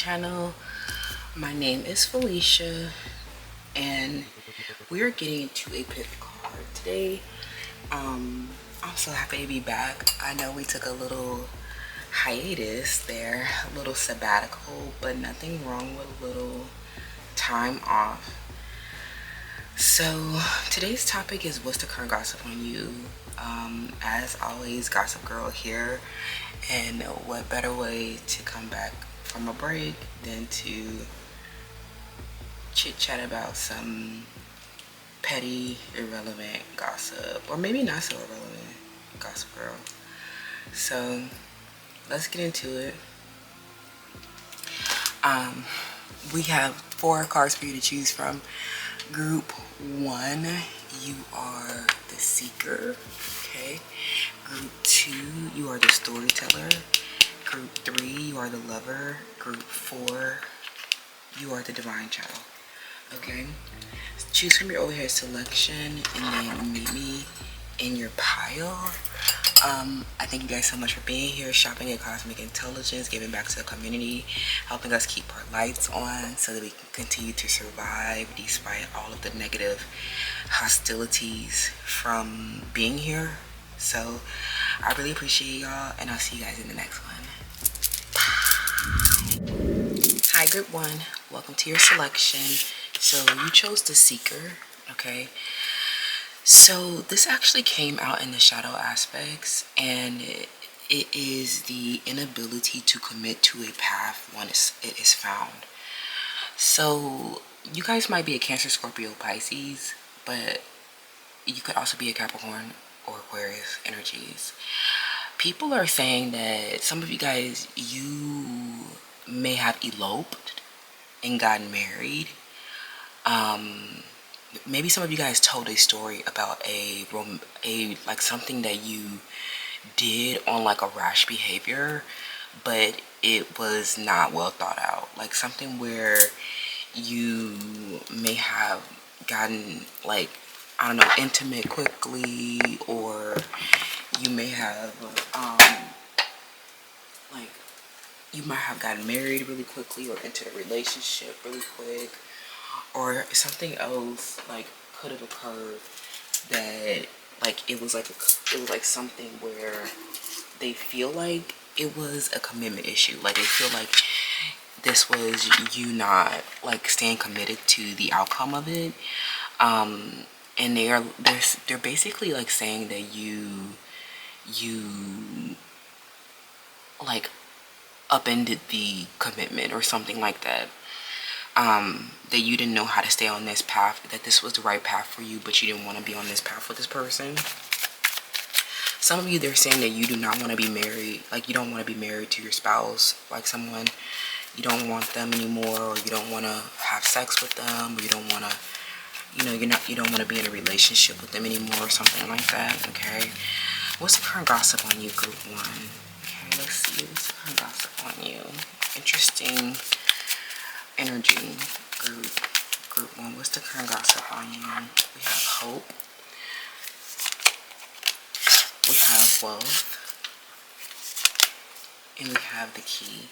channel. My name is Felicia and we're getting into a pick card today. I'm so happy to be back. I know we took a little hiatus there, a little sabbatical, but nothing wrong with a little time off. So today's topic is what's the current gossip on you? As always, Gossip Girl here, and what better way to come back from a break than to chit chat about some petty, irrelevant gossip, or maybe not so irrelevant Gossip Girl. So let's get into it. We have 4 cards for you to choose from. Group 1, you are the seeker. Okay. Group 2, you are the storyteller. Group 3, you are the lover. Group 4, you are the divine child. Okay. Choose from your overhead selection and then meet me in your pile. I thank you guys so much for being here, shopping at Cosmic Intelligence, giving back to the community, helping us keep our lights on so that we can continue to survive despite all of the negative hostilities from being here. So I really appreciate y'all, and I'll see you guys in the next one. Hi Group 1, welcome to your selection. So you chose the seeker, okay? So this actually came out in the shadow aspects, and it is the inability to commit to a path once it is found. So you guys might be a Cancer, Scorpio, Pisces, but you could also be a Capricorn or Aquarius energies. People are saying that some of you guys, you may have eloped and gotten married. Maybe some of you guys told a story about a like something that you did on like a rash behavior, but it was not well thought out. Like something where you may have gotten like, I don't know, intimate quickly, or you may have like you might have gotten married really quickly or entered a relationship really quick, or something else like could have occurred that like it was like something where they feel like it was a commitment issue. Like they feel like this was you not like staying committed to the outcome of it. And they're basically like saying that you like upended the commitment or something like that. That you didn't know how to stay on this path, that this was the right path for you, but you didn't want to be on this path with this person. Some of you, they're saying that you do not want to be married, like you don't want to be married to your spouse, like someone, you don't want them anymore, or you don't want to have sex with them, or you don't want to, you don't want to be in a relationship with them anymore, or something like that. Okay, what's the current gossip on you, Group 1? Okay, let's see, what's the current gossip on you? Interesting energy. Group 1, what's the current gossip on you? We have hope, we have wealth, and we have the key.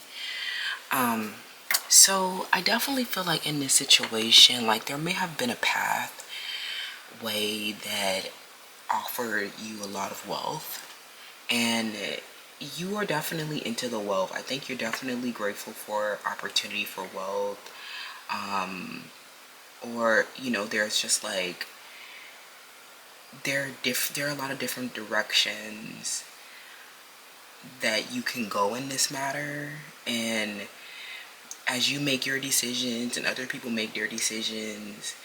So I definitely feel like in this situation, like there may have been a pathway that offered you a lot of wealth, and you are definitely into the wealth. I think you're definitely grateful for opportunity for wealth. Or there's just like there are a lot of different directions that you can go in this matter, and as you make your decisions and other people make their decisions,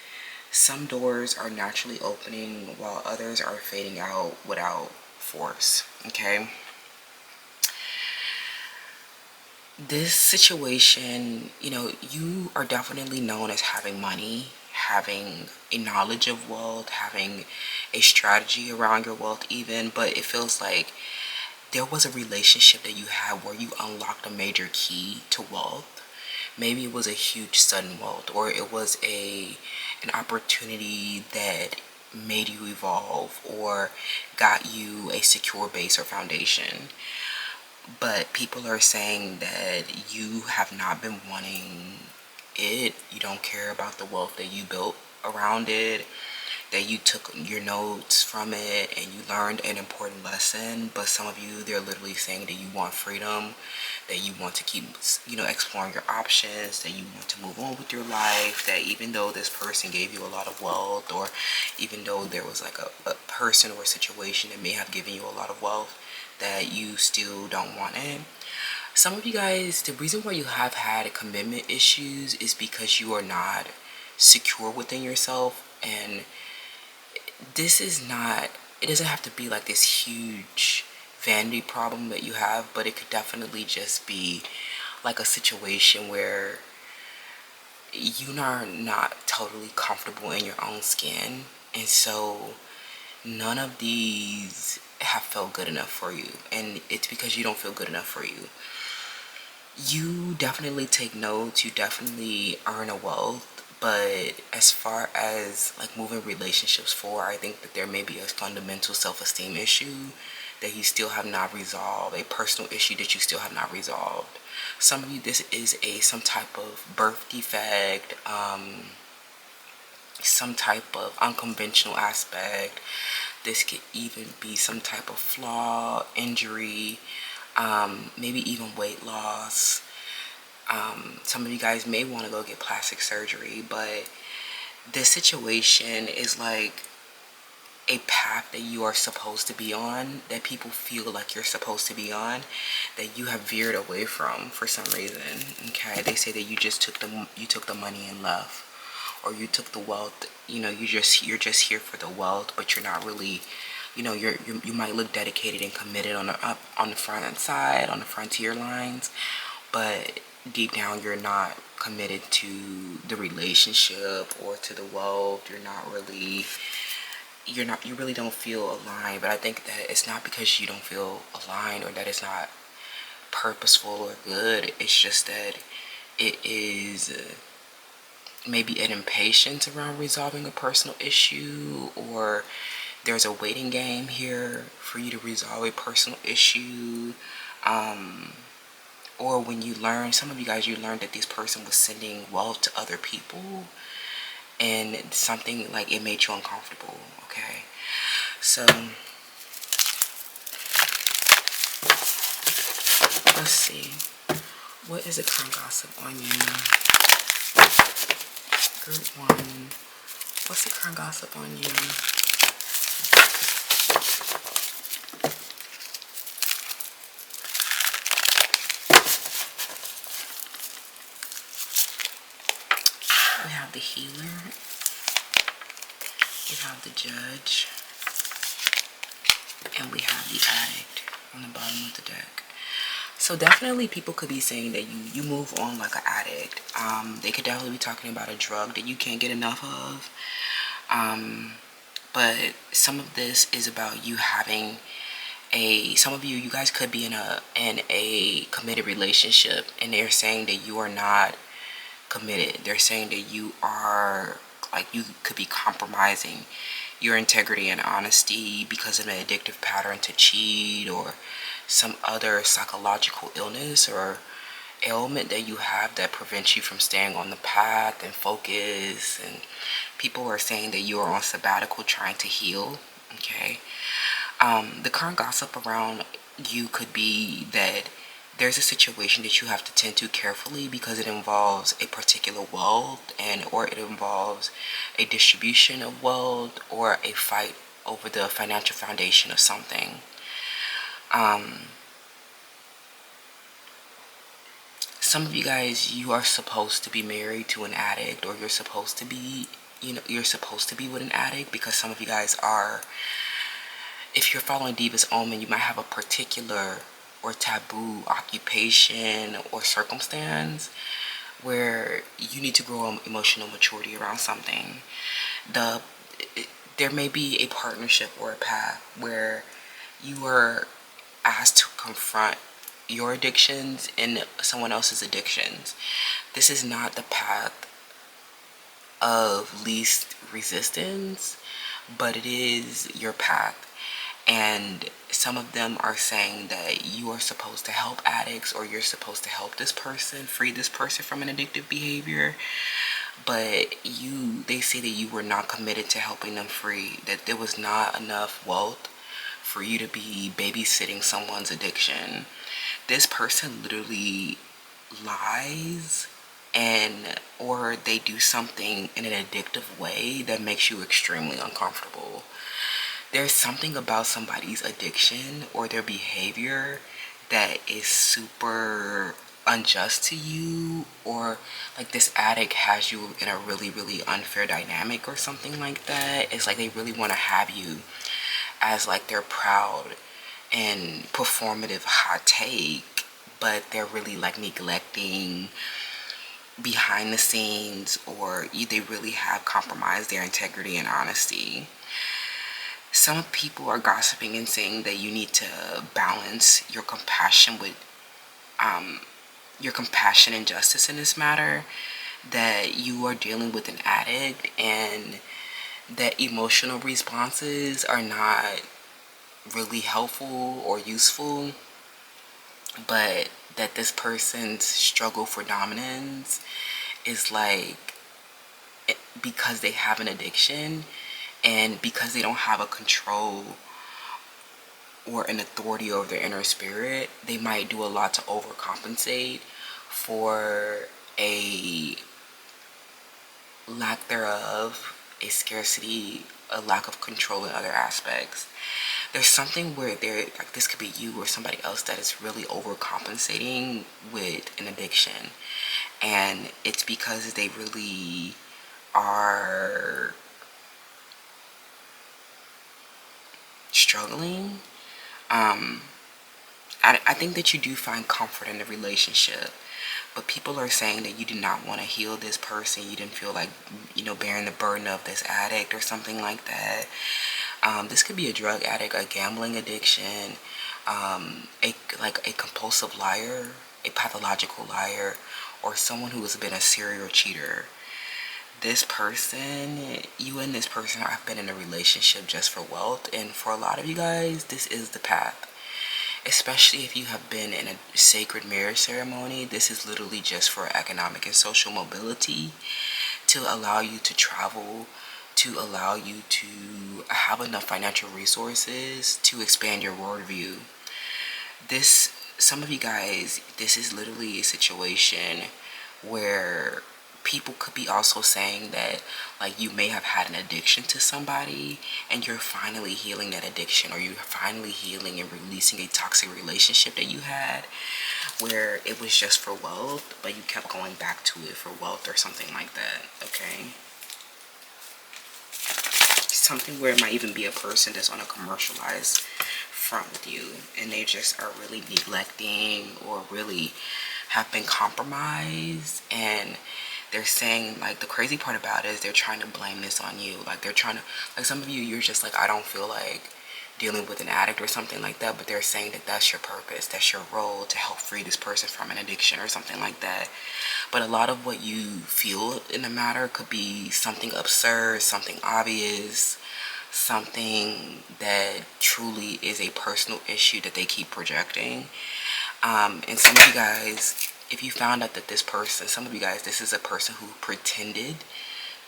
some doors are naturally opening while others are fading out without force. Okay, this situation, you are definitely known as having money, having a knowledge of wealth, having a strategy around your wealth even, but it feels like there was a relationship that you had where you unlocked a major key to wealth. Maybe it was a huge sudden wealth, or it was an opportunity that made you evolve or got you a secure base or foundation. but people are saying that you have not been wanting it. You don't care about the wealth that you built around it, that you took your notes from it and you learned an important lesson. But some of you, they're literally saying that you want freedom, that you want to keep, exploring your options, that you want to move on with your life, that even though this person gave you a lot of wealth, or even though there was like a person or a situation that may have given you a lot of wealth, that you still don't want it. Some of you guys, the reason why you have had commitment issues is because you are not secure within yourself. And this is not, it doesn't have to be like this huge vanity problem that you have, but it could definitely just be like a situation where you are not totally comfortable in your own skin. And so none of these have felt good enough for you. And it's because you don't feel good enough for you. You definitely take notes, you definitely earn a wealth, but as far as like moving relationships forward, I think that there may be a fundamental self-esteem issue that you still have not resolved, a personal issue that you still have not resolved. Some of you, this is some type of birth defect, some type of unconventional aspect. This could even be some type of flaw, injury, maybe even weight loss. Some of you guys may want to go get plastic surgery, but this situation is like a path that you are supposed to be on, that people feel like you're supposed to be on, that you have veered away from for some reason. Okay, they say that you took the money and left, or you took the wealth. You're just here for the wealth, but you're not really. You might look dedicated and committed on the front side, on the frontier lines, but deep down you're not committed to the relationship or to the wealth. You really don't feel aligned. But I think that it's not because you don't feel aligned or that it's not purposeful or good. It's just that it is maybe an impatience around resolving a personal issue, or there's a waiting game here for you to resolve a personal issue. Or when you learn, some of you guys, you learned that this person was sending wealth to other people, and something like it made you uncomfortable. Okay, so let's see, what is the current gossip on you? Group 1, what's the current gossip on you? We have the healer, we have the judge, and we have the addict on the bottom of the deck. So definitely people could be saying that you move on like an addict. They could definitely be talking about a drug that you can't get enough of. But some of this is about you having some of you guys could be in a committed relationship, and they're saying that you are not committed. They're saying that you could be compromising your integrity and honesty because of an addictive pattern to cheat, or some other psychological illness or ailment that you have that prevents you from staying on the path and focus. And people are saying that you are on sabbatical trying to heal. Okay, the current gossip around you could be that there's a situation that you have to tend to carefully because it involves a particular wealth, or it involves a distribution of wealth, or a fight over the financial foundation of something. Some of you guys, you are supposed to be married to an addict, or you're supposed to be with an addict, because some of you guys are, if you're following Divas Omen, you might have a particular or taboo occupation or circumstance where you need to grow emotional maturity around something. There may be a partnership or a path where you are asked to confront your addictions and someone else's addictions. This is not the path of least resistance, but it is your path. And some of them are saying that you are supposed to help addicts, or you're supposed to help this person, free this person from an addictive behavior. But they say that you were not committed to helping them free, that there was not enough wealth for you to be babysitting someone's addiction. This person literally lies, and or they do something in an addictive way that makes you extremely uncomfortable. There's something about somebody's addiction or their behavior that is super unjust to you, or like this addict has you in a really, really unfair dynamic or something like that. It's like they really want to have you as like their proud and performative hot take, but they're really like neglecting behind the scenes, or they really have compromised their integrity and honesty. Some people are gossiping and saying that you need to balance your compassion and justice in this matter, that you are dealing with an addict and that emotional responses are not really helpful or useful, but that this person's struggle for dominance is like because they have an addiction, and because they don't have a control or an authority over their inner spirit, they might do a lot to overcompensate for a lack thereof, a scarcity, a lack of control in other aspects. There's something where like this could be you or somebody else that is really overcompensating with an addiction, and it's because they really are struggling. I think that you do find comfort in the relationship, but people are saying that you did not want to heal this person. You didn't feel like, bearing the burden of this addict or something like that. This could be a drug addict, a gambling addiction, a compulsive liar, a pathological liar, or someone who has been a serial cheater. This person, you and this person have been in a relationship just for wealth, and for a lot of you guys, this is the path. Especially if you have been in a sacred marriage ceremony, this is literally just for economic and social mobility, to allow you to travel, to allow you to have enough financial resources to expand your worldview. Some of you guys, this is literally a situation where people could be also saying that like you may have had an addiction to somebody and you're finally healing that addiction, or you're finally healing and releasing a toxic relationship that you had where it was just for wealth, but you kept going back to it for wealth or something like that. Okay, something where it might even be a person that's on a commercialized front with you, and they just are really neglecting or really have been compromised. And they're saying, like, the crazy part about it is they're trying to blame this on you. Like, they're trying to, like, some of you, you're just like, I don't feel like dealing with an addict or something like that, but they're saying that that's your purpose, that's your role, to help free this person from an addiction or something like that. But a lot of what you feel in the matter could be something absurd, something obvious, something that truly is a personal issue that they keep projecting. And some of you guys, if you found out that this person, some of you guys, this is a person who pretended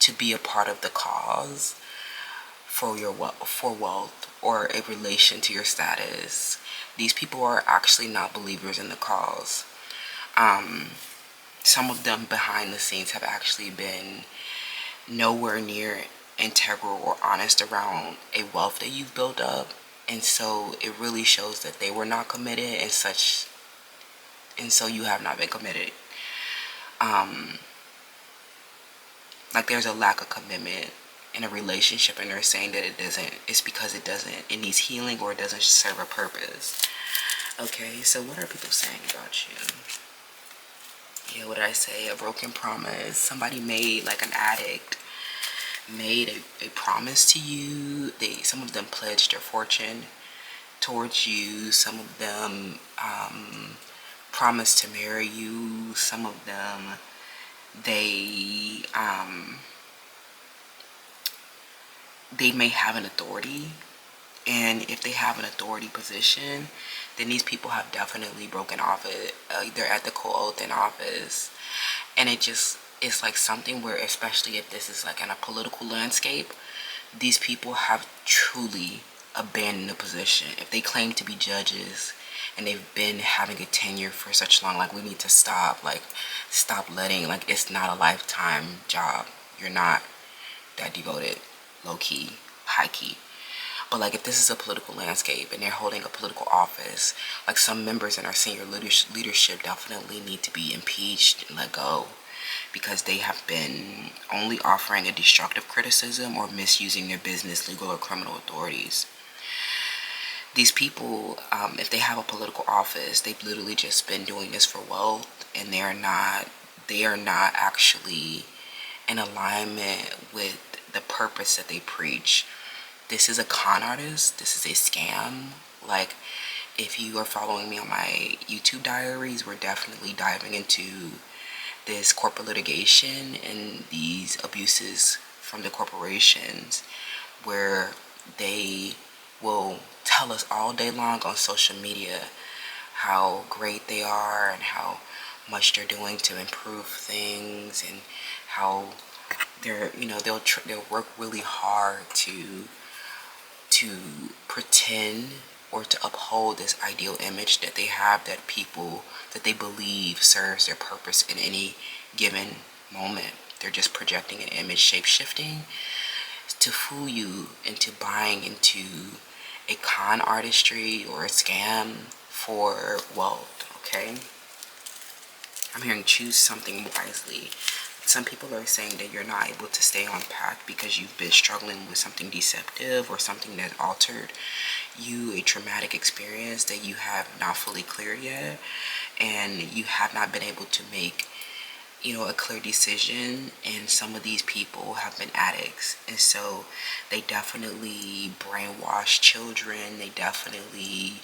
to be a part of the cause for wealth or a relation to your status. These people are actually not believers in the cause. Some of them behind the scenes have actually been nowhere near integral or honest around a wealth that you've built up, and so it really shows that they were not committed and such, and so you have not been committed. Like there's a lack of commitment in a relationship, and they're saying that it's because it needs healing, or it doesn't serve a purpose. Okay, so what are people saying about you? Yeah, what did I say? A broken promise. Somebody made, like an addict, made a promise to you. Some of them pledged their fortune towards you. Some of them promised to marry you. Some of them, they may have an authority And if they have an authority position, then these people have definitely broken office, their ethical oath in office. And it's like something where, especially if this is like in a political landscape, these people have truly abandoned the position. If they claim to be judges and they've been having a tenure for such long, like, we need to stop, like, stop letting, like, it's not a lifetime job. You're not that devoted, low key, high key. But like, if this is a political landscape and they're holding a political office, like, some members in our senior leadership definitely need to be impeached and let go, because they have been only offering a destructive criticism or misusing their business, legal, or criminal authorities. These people, if they have a political office, they've literally just been doing this for wealth, and they are not actually in alignment with the purpose that they preach. This is a con artist. This is a scam. Like, if you are following me on my YouTube diaries, we're definitely diving into this corporate litigation and these abuses from the corporations, where they will tell us all day long on social media how great they are and how much they're doing to improve things, and how they're, they'll work really hard to pretend or to uphold this ideal image that they have, that they believe serves their purpose in any given moment. They're just projecting an image, shape shifting, to fool you into buying into a con artistry or a scam for wealth. Okay, I'm hearing choose something wisely. Some people are saying that you're not able to stay on path because you've been struggling with something deceptive or something that altered you, a traumatic experience that you have not fully cleared yet, and you have not been able to make, a clear decision. And some of these people have been addicts, and so they definitely brainwash children. They definitely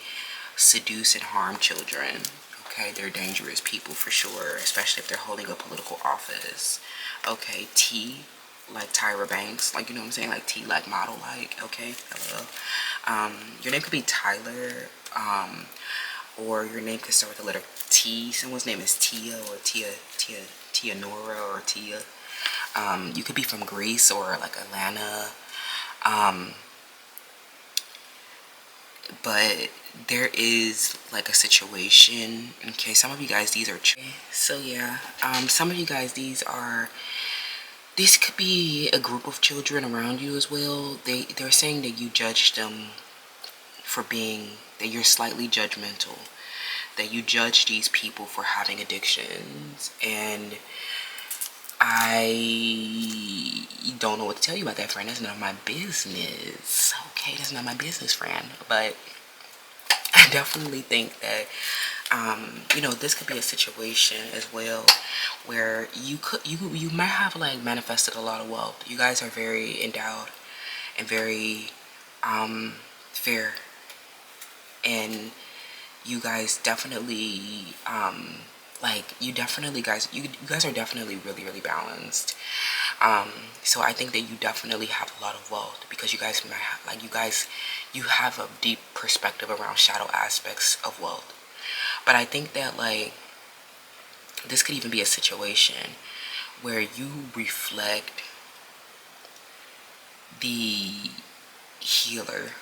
seduce and harm children. Okay, they're dangerous people for sure, especially if they're holding a political office. Okay, T, like Tyra Banks, like, you know what I'm saying, like T, like model, like, okay, hello. Your name could be Tyler, or your name could start with the letter T. Someone's name is Tia, or Tia Nora, or Tia. You could be from Greece or like Atlanta. But there is like a situation. Okay, some of you guys, these are so yeah, some of you guys, these could be a group of children around you as well. They're saying that you judge them for being, that you're slightly judgmental, that you judge these people for having addictions, and I don't know what to tell you about that, friend. That's none of my business. Okay, that's not my business, friend. But I definitely think that this could be a situation as well where you might have like manifested a lot of wealth. You guys are very endowed and very fair, and you guys definitely you guys are definitely really, really balanced. So I think that you definitely have a lot of wealth, because you guys might have, you have a deep perspective around shadow aspects of wealth. But I think that this could even be a situation where you reflect the healer.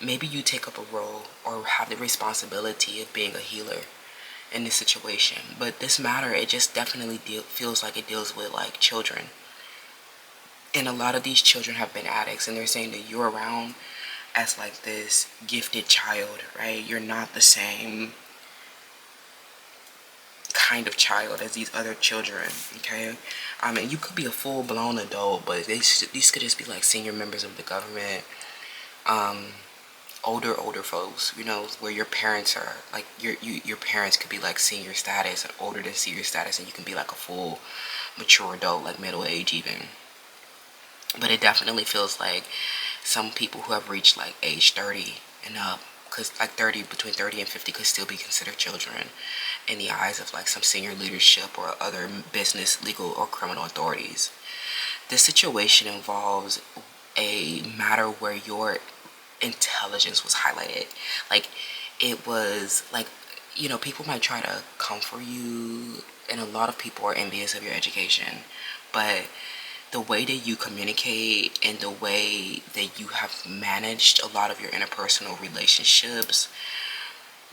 Maybe you take up a role or have the responsibility of being a healer in this situation. But this matter, it just definitely feels like it deals with like children. And a lot of these children have been addicts, and they're saying that you're around as like this gifted child, right? You're not the same kind of child as these other children, okay? And you could be a full-blown adult, but these could just be like senior members of the government, older folks, where your parents are like, your parents could be like senior status and older than senior status, and you can be like a full mature adult, like middle age even. But it definitely feels like some people who have reached like age 30 and up, because like between 30 and 50 could still be considered children in the eyes of like some senior leadership or other business, legal, or criminal authorities. This situation involves a matter where intelligence was highlighted. Like, it was like, people might try to comfort you, and a lot of people are envious of your education, but the way that you communicate and the way that you have managed a lot of your interpersonal relationships,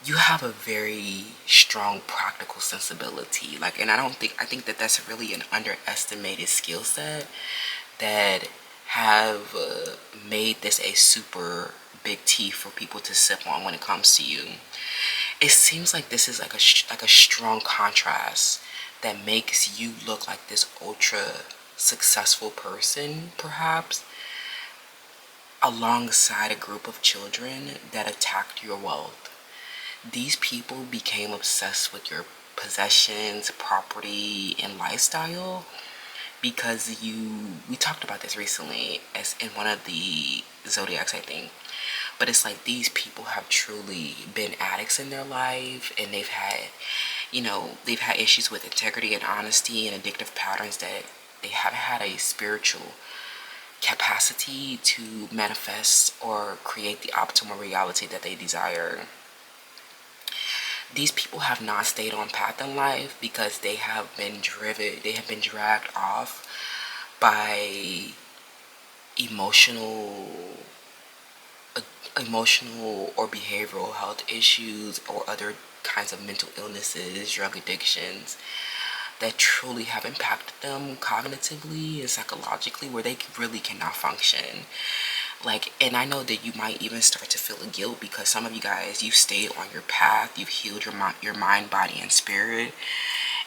you have a very strong practical sensibility. Like, and I think that that's really an underestimated skill set that have made this a super big tea for people to sip on when it comes to you. It seems like this is like a strong contrast that makes you look like this ultra successful person, perhaps, alongside a group of children that attacked your wealth. These people became obsessed with your possessions, property, and lifestyle because we talked about this recently as in one of the zodiacs, I think. But it's like these people have truly been addicts in their life, and they've had issues with integrity and honesty and addictive patterns that they haven't had a spiritual capacity to manifest or create the optimal reality that they desire. These people have not stayed on path in life because they have been dragged off by emotional or behavioral health issues or other kinds of mental illnesses, drug addictions that truly have impacted them cognitively and psychologically, where they really cannot function. Like, and I know that you might even start to feel a guilt because some of you guys, you've stayed on your path, you've healed your mind, body, and spirit,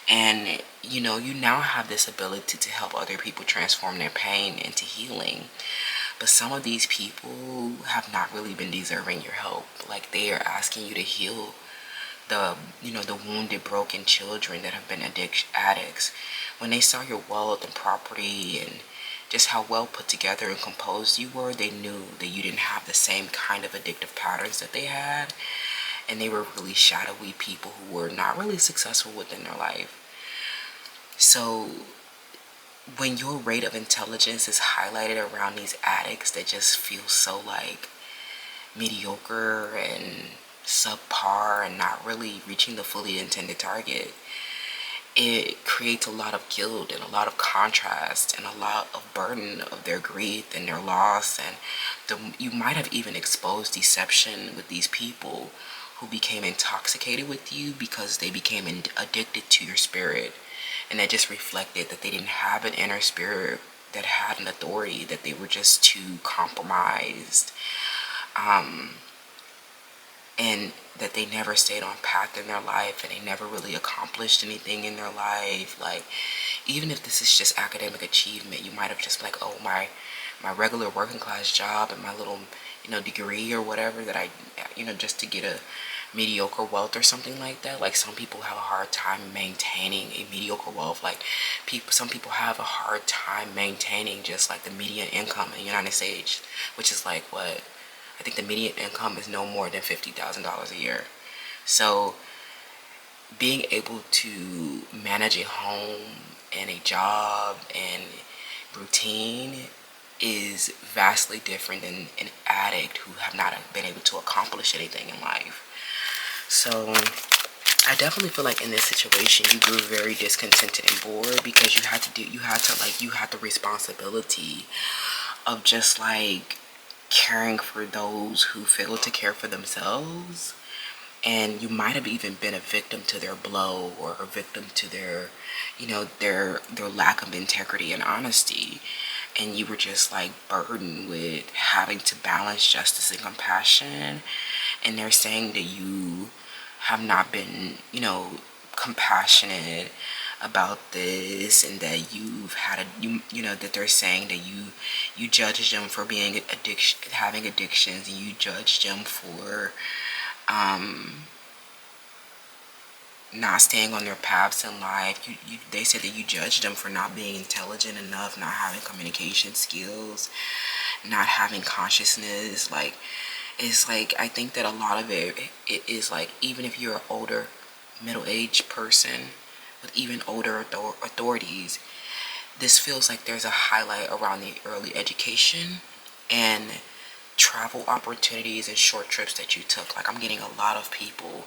and you now have this ability to help other people transform their pain into healing. But some of these people have not really been deserving your help. Like, they are asking you to heal the wounded, broken children that have been addicts. When they saw your wealth and property and just how well put together and composed you were, they knew that you didn't have the same kind of addictive patterns that they had. And they were really shadowy people who were not really successful within their life. So when your rate of intelligence is highlighted around these addicts that just feel so like mediocre and subpar and not really reaching the fully intended target, it creates a lot of guilt and a lot of contrast and a lot of burden of their grief and their loss. And you might have even exposed deception with these people who became intoxicated with you because they became addicted to your spirit. And that just reflected that they didn't have an inner spirit that had an authority, that they were just too compromised. And that they never stayed on path in their life, and they never really accomplished anything in their life. Like, even if this is just academic achievement, you might have just been like, oh, my regular working class job and my little degree or whatever that I just to get a mediocre wealth or something like that. Like, some people have a hard time maintaining a mediocre wealth. Like, some people have a hard time maintaining just like the median income in the United States, which is like what I think the median income is no more than $50,000 a year. So being able to manage a home and a job and routine is vastly different than an addict who have not been able to accomplish anything in life. So I definitely feel like in this situation you grew very discontented and bored because you had the responsibility of just like caring for those who fail to care for themselves. And you might have even been a victim to their blow or a victim to their lack of integrity and honesty. And you were just like burdened with having to balance justice and compassion. And they're saying that you have not been, compassionate about this, and that you've had that they're saying that you judged them for having addictions, and you judged them for not staying on their paths in life. They said that you judged them for not being intelligent enough, not having communication skills, not having consciousness. Like, it's like, I think that a lot of it is like, even if you're an older middle-aged person with even older authorities, this feels like there's a highlight around the early education and travel opportunities and short trips that you took. Like, I'm getting a lot of people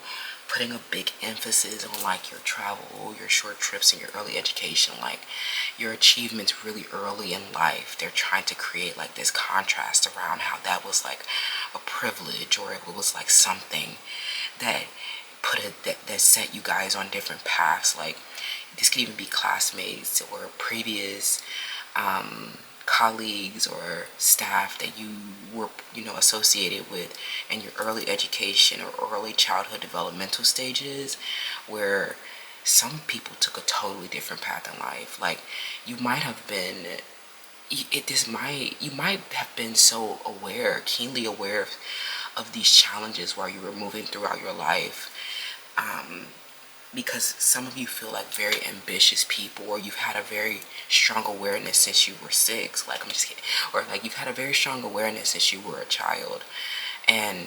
putting a big emphasis on like your travel, your short trips, and your early education, like your achievements really early in life. They're trying to create like this contrast around how that was like a privilege, or it was like something that that set you guys on different paths. Like, this could even be classmates or previous colleagues or staff that you were, associated with in your early education or early childhood developmental stages, where some people took a totally different path in life. Like, you might have been you might have been so aware, keenly aware of these challenges while you were moving throughout your life, because some of you feel like very ambitious people, or you've had a very strong awareness since you were 6. Like, I'm just kidding. Or like, you've had a very strong awareness since you were a child. And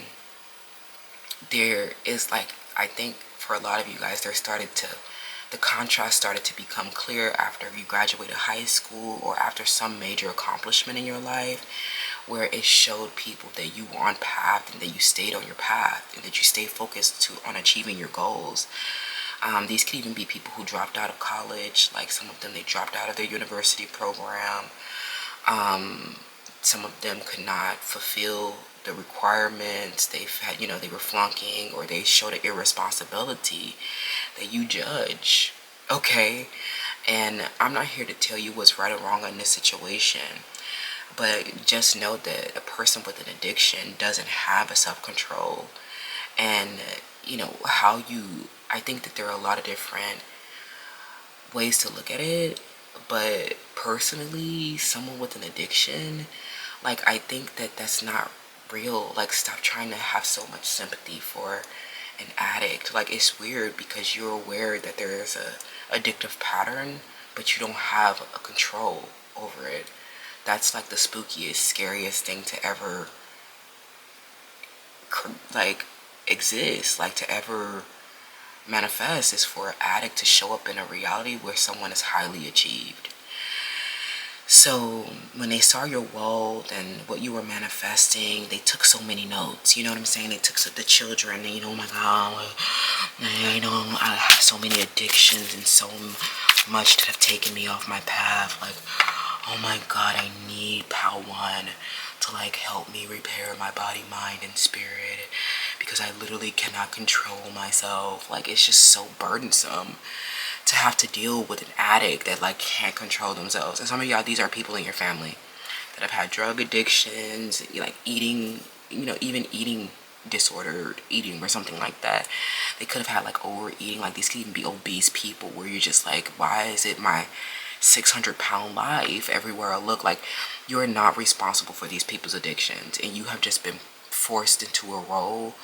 there is like, I think for a lot of you guys, the contrast started to become clear after you graduated high school, or after some major accomplishment in your life, where it showed people that you were on path, and that you stayed on your path, and that you stayed focused on achieving your goals. These could even be people who dropped out of college. Like, some of them, they dropped out of their university program. Some of them could not fulfill the requirements. They've had, they were flunking, or they showed an irresponsibility that you judge. Okay? And I'm not here to tell you what's right or wrong in this situation, but just know that a person with an addiction doesn't have a self-control. And I think that there are a lot of different ways to look at it, but personally, someone with an addiction, like, I think that that's not real. Like, stop trying to have so much sympathy for an addict. Like, it's weird because you're aware that there is a addictive pattern, but you don't have a control over it. That's like the spookiest, scariest thing to ever like exist, like to ever manifest, is for an addict to show up in a reality where someone is highly achieved. So when they saw your world and what you were manifesting, they took so many notes. You know what I'm saying? They took the children, and oh my God, I have so many addictions and so much that have taken me off my path. Like, oh my God, I need Pal 1 to like help me repair my body, mind, and spirit, because I literally cannot control myself. Like, it's just so burdensome to have to deal with an addict that like can't control themselves. And some of y'all, these are people in your family that have had drug addictions, like eating, even eating disordered eating or something like that. They could have had like overeating. Like, these could even be obese people where you're just like, why is it my 600-pound life everywhere I look? Like, you're not responsible for these people's addictions, and you have just been forced into a role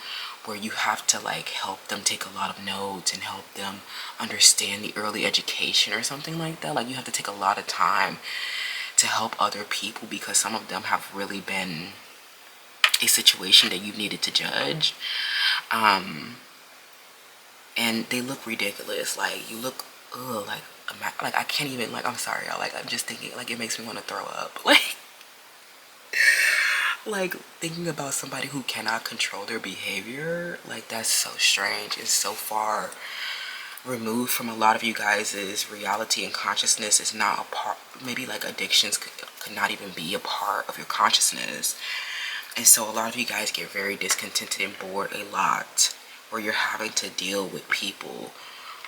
where you have to like help them take a lot of notes and help them understand the early education or something like that. Like, you have to take a lot of time to help other people, because some of them have really been a situation that you needed to judge. And they look ridiculous. Like, you look, like I can't even, like, I'm sorry, y'all. Like, I'm just thinking, like, it makes me want to throw up. Like thinking about somebody who cannot control their behavior, like, that's so strange. It's so far removed from a lot of you guys' reality and consciousness. Is not a part. Maybe like addictions could not even be a part of your consciousness. And so a lot of you guys get very discontented and bored a lot, where you're having to deal with people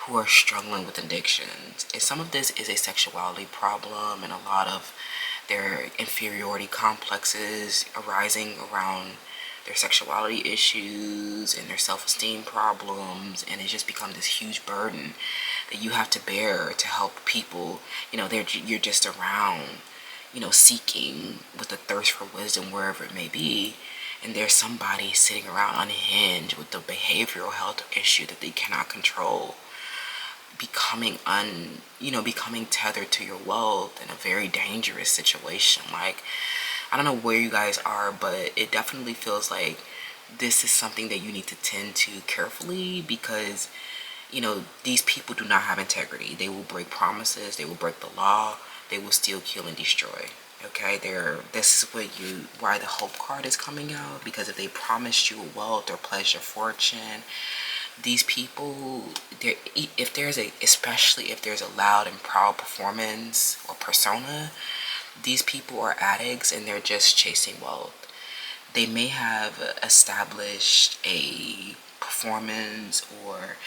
who are struggling with addictions. And some of this is a sexuality problem, and a lot of their inferiority complexes arising around their sexuality issues and their self-esteem problems. And it's just become this huge burden that you have to bear to help people. You're just around, seeking with a thirst for wisdom wherever it may be, and there's somebody sitting around unhinged with the behavioral health issue that they cannot control, becoming tethered to your wealth in a very dangerous situation. Like, I don't know where you guys are, but it definitely feels like this is something that you need to tend to carefully, because these people do not have integrity. They will break promises, they will break the law, they will steal, kill, and destroy. Okay, this is why the hope card is coming out, because if they promised you wealth or pleasure, fortune, these people, especially if there's a loud and proud performance or persona, these people are addicts and they're just chasing wealth. They may have established a performance, or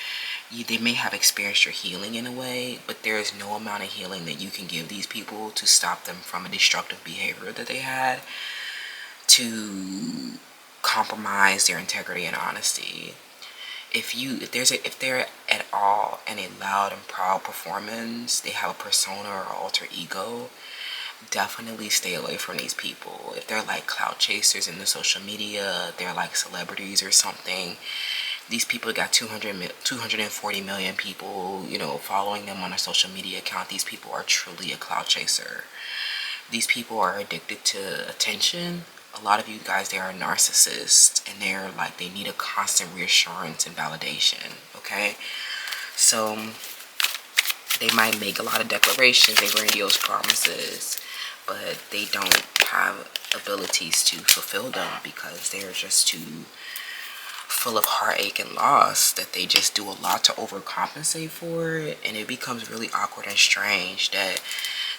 they may have experienced your healing in a way, but there is no amount of healing that you can give these people to stop them from a destructive behavior that they had, to compromise their integrity and honesty. If they're at all in a loud and proud performance, they have a persona or alter ego, definitely stay away from these people. If they're like clout chasers in the social media, they're like celebrities or something. These people got 240 million people, following them on a social media account. These people are truly a clout chaser. These people are addicted to attention. A lot of you guys, they are narcissists, and they need a constant reassurance and validation. Okay, so they might make a lot of declarations and grandiose promises, but they don't have abilities to fulfill them because they're just too full of heartache and loss that they just do a lot to overcompensate for it. And it becomes really awkward and strange that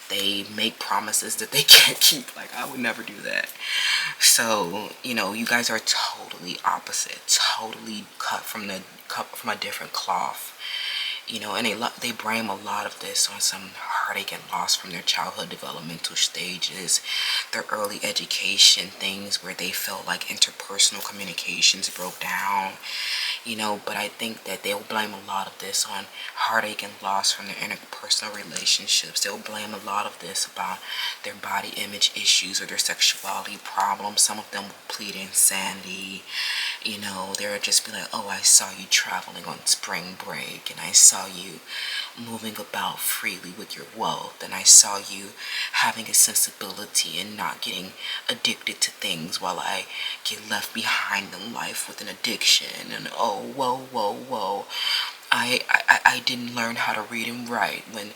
they make promises that they can't keep. Like, I would never do that. So, you guys are totally opposite, totally cut from a different cloth. And they blame a lot of this on some heartache and loss from their childhood developmental stages, their early education, things where they felt like interpersonal communications broke down, but I think that they'll blame a lot of this on heartache and loss from their interpersonal relationships. They'll blame a lot of this about their body image issues or their sexuality problems. Some of them will plead insanity. They'll just be like, oh, I saw you traveling on spring break, and I saw you moving about freely with your wealth, and I saw you having a sensibility and not getting addicted to things while I get left behind in life with an addiction. And oh, whoa. I didn't learn how to read and write when,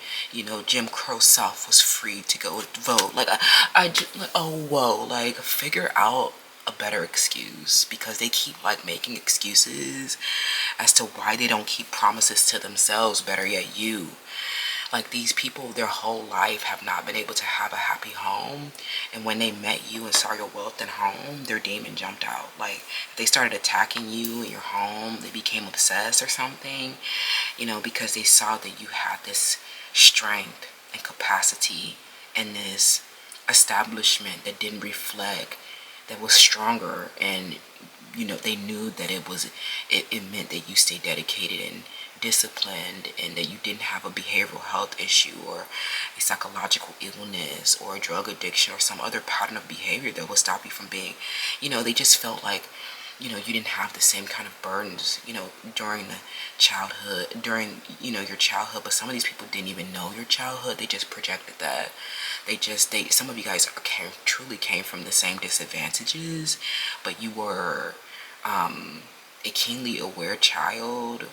Jim Crow South was free to go vote. Like, I just, like, oh, whoa, like, figure out a better excuse, because they keep making excuses as to why they don't keep promises to themselves, better yet you. Like, these people, their whole life have not been able to have a happy home, and when they met you and saw your wealth and home, their demon jumped out. Like, if they started attacking you in your home, they became obsessed or something, because they saw that you had this strength and capacity and this establishment that didn't reflect, that was stronger, and they knew that it meant that you stayed dedicated and disciplined, and that you didn't have a behavioral health issue or a psychological illness or a drug addiction or some other pattern of behavior that would stop you from being, they just felt like, you didn't have the same kind of burdens, during the childhood, during, your childhood. But some of these people didn't even know your childhood. They just projected that. Some of you guys truly came from the same disadvantages, but you were a keenly aware child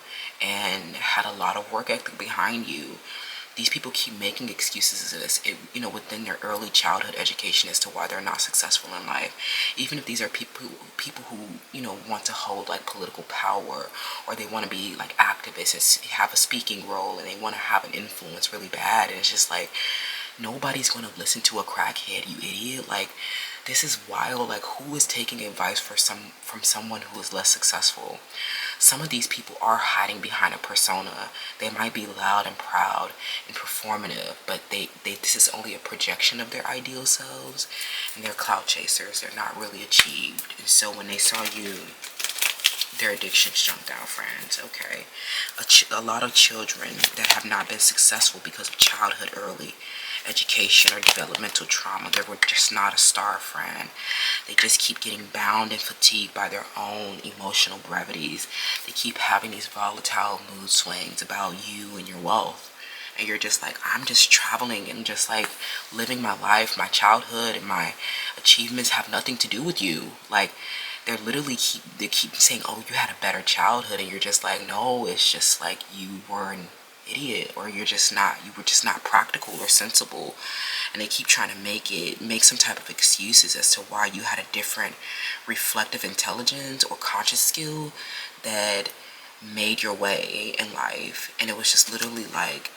and had a lot of work ethic behind you. These people keep making excuses within their early childhood education as to why they're not successful in life. Even if these are people who, want to hold political power, or they want to be activists and have a speaking role, and they want to have an influence really bad. And it's just like, nobody's going to listen to a crackhead, you idiot. This is wild. Who is taking advice from someone who is less successful? Some of these people are hiding behind a persona. They might be loud and proud and performative, but this is only a projection of their ideal selves, and they're clout chasers. They're not really achieved. And so when they saw you, their addictions jumped out, friends. Okay, a lot of children that have not been successful because of childhood early education or developmental trauma, they were just not a star, friend. They just keep getting bound and fatigued by their own emotional brevities. They keep having these volatile mood swings about you and your wealth, and you're just like, I'm just traveling and just living my life. My childhood and my achievements have nothing to do with you. They're literally keep saying, oh, you had a better childhood, and you're just like, no, it's just you weren't idiot, or you were just not practical or sensible. And they keep trying to make some type of excuses as to why you had a different reflective intelligence or conscious skill that made your way in life. And it was just literally like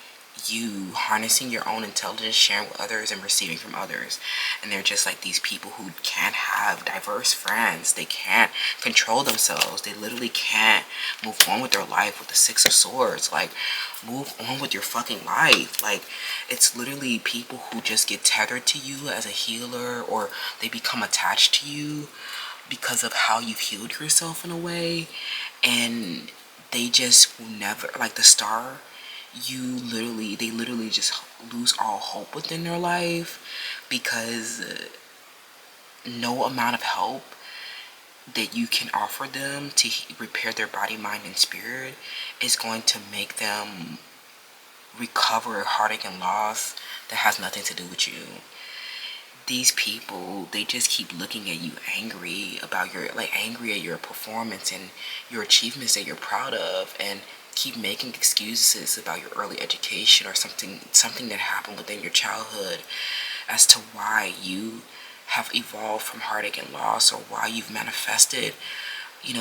you harnessing your own intelligence, sharing with others, and receiving from others. And they're just like these people who can't have diverse friends. They can't control themselves. They literally can't move on with their life with the Six of Swords. Like, move on with your fucking life. Like, it's literally people who just get tethered to you as a healer, or they become attached to you because of how you've healed yourself in a way. And they just will never, like the star, they literally just lose all hope within their life, because no amount of help that you can offer them to repair their body, mind, and spirit is going to make them recover heartache and loss that has nothing to do with you. These people, they just keep looking at you angry at your performance and your achievements that you're proud of, and keep making excuses about your early education or something that happened within your childhood as to why you have evolved from heartache and loss, or why you've manifested,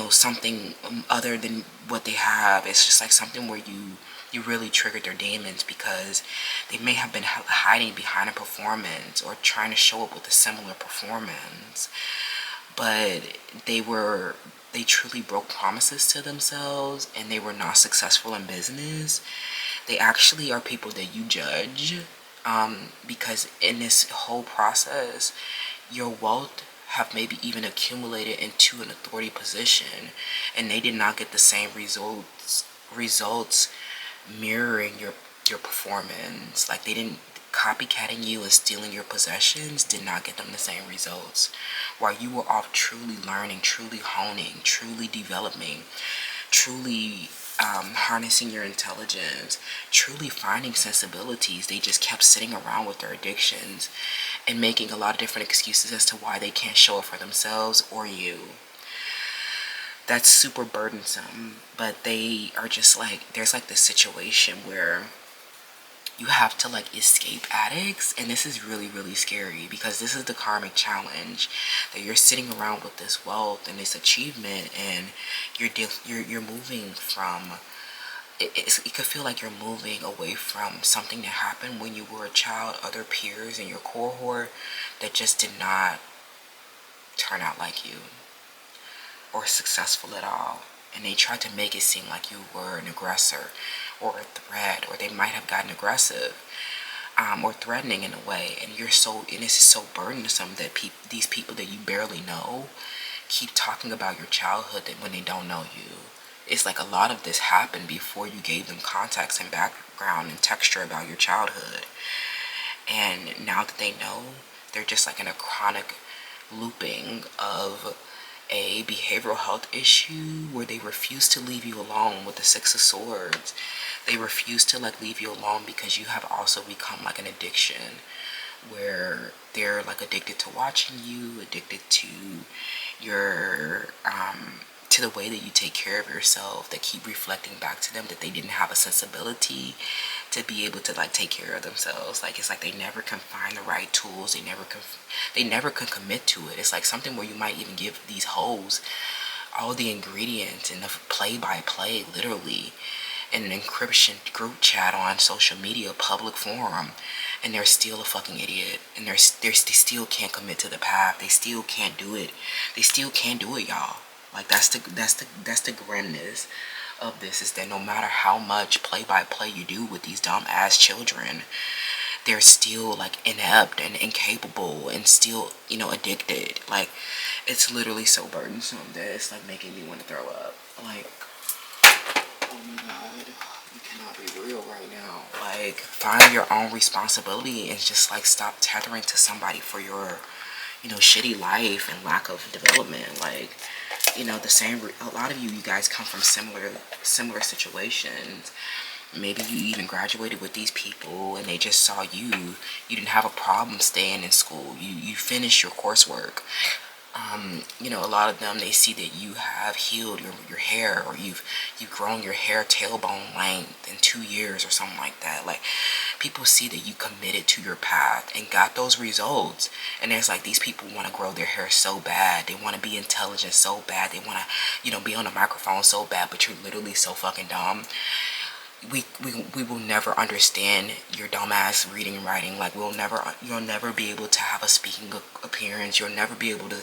something other than what they have. It's just like something where you really triggered their demons, because they may have been hiding behind a performance or trying to show up with a similar performance, but they truly broke promises to themselves, and they were not successful in business. They actually are people that you judge, because in this whole process, your wealth have maybe even accumulated into an authority position, and they did not get the same results mirroring your performance. Like, they didn't, copycatting you and stealing your possessions did not get them the same results, while you were off truly learning, truly honing, truly developing, truly harnessing your intelligence, truly finding sensibilities. They just kept sitting around with their addictions and making a lot of different excuses as to why they can't show up for themselves or you. That's super burdensome. But they are just like, there's like this situation where you have to like escape addicts, and this is really, really scary, because this is the karmic challenge, that you're sitting around with this wealth and this achievement, and you're moving from it could feel like you're moving away from something that happened when you were a child, other peers in your cohort that just did not turn out like you or successful at all. And they tried to make it seem like you were an aggressor or a threat, or they might have gotten aggressive or threatening in a way. And this is so burdensome that these people that you barely know keep talking about your childhood when they don't know you. It's like a lot of this happened before you gave them context and background and texture about your childhood. And now that they know, they're just like in a chronic looping of a behavioral health issue where they refuse to leave you alone with the Six of Swords. They refuse to like leave you alone because you have also become like an addiction, where they're like addicted to watching you, addicted to your to the way that you take care of yourself. They keep reflecting back to them that they didn't have a sensibility to be able to like take care of themselves. Like, it's like they never can find the right tools. They never can commit to it. It's like something where you might even give these hoes all the ingredients and the play-by-play, literally, in an encryption group chat on social media, public forum, and they're still a fucking idiot, and they still can't commit to the path. They still can't do it. They still can't do it, y'all. Like, that's the grimness of this, is that no matter how much play-by-play you do with these dumb ass children, they're still like inept and incapable and still, addicted. Like, it's literally so burdensome that it's like making me want to throw up. Like, oh my god, you cannot be real right now. Like, find your own responsibility and just like stop tethering to somebody for your shitty life and lack of development. Like, a lot of you guys come from similar situations. Maybe you even graduated with these people and they just saw you didn't have a problem staying in school. You finished your coursework. You know, a lot of them, they see that you have healed your hair, or you've grown your hair tailbone length in 2 years or something like that. Like, people see that you committed to your path and got those results. And there's like, these people want to grow their hair so bad, they want to be intelligent so bad, they want to, you know, be on a microphone so bad, but you're literally so fucking dumb. We will never understand your dumbass reading and writing. Like, you'll never be able to have a speaking appearance. You'll never be able to,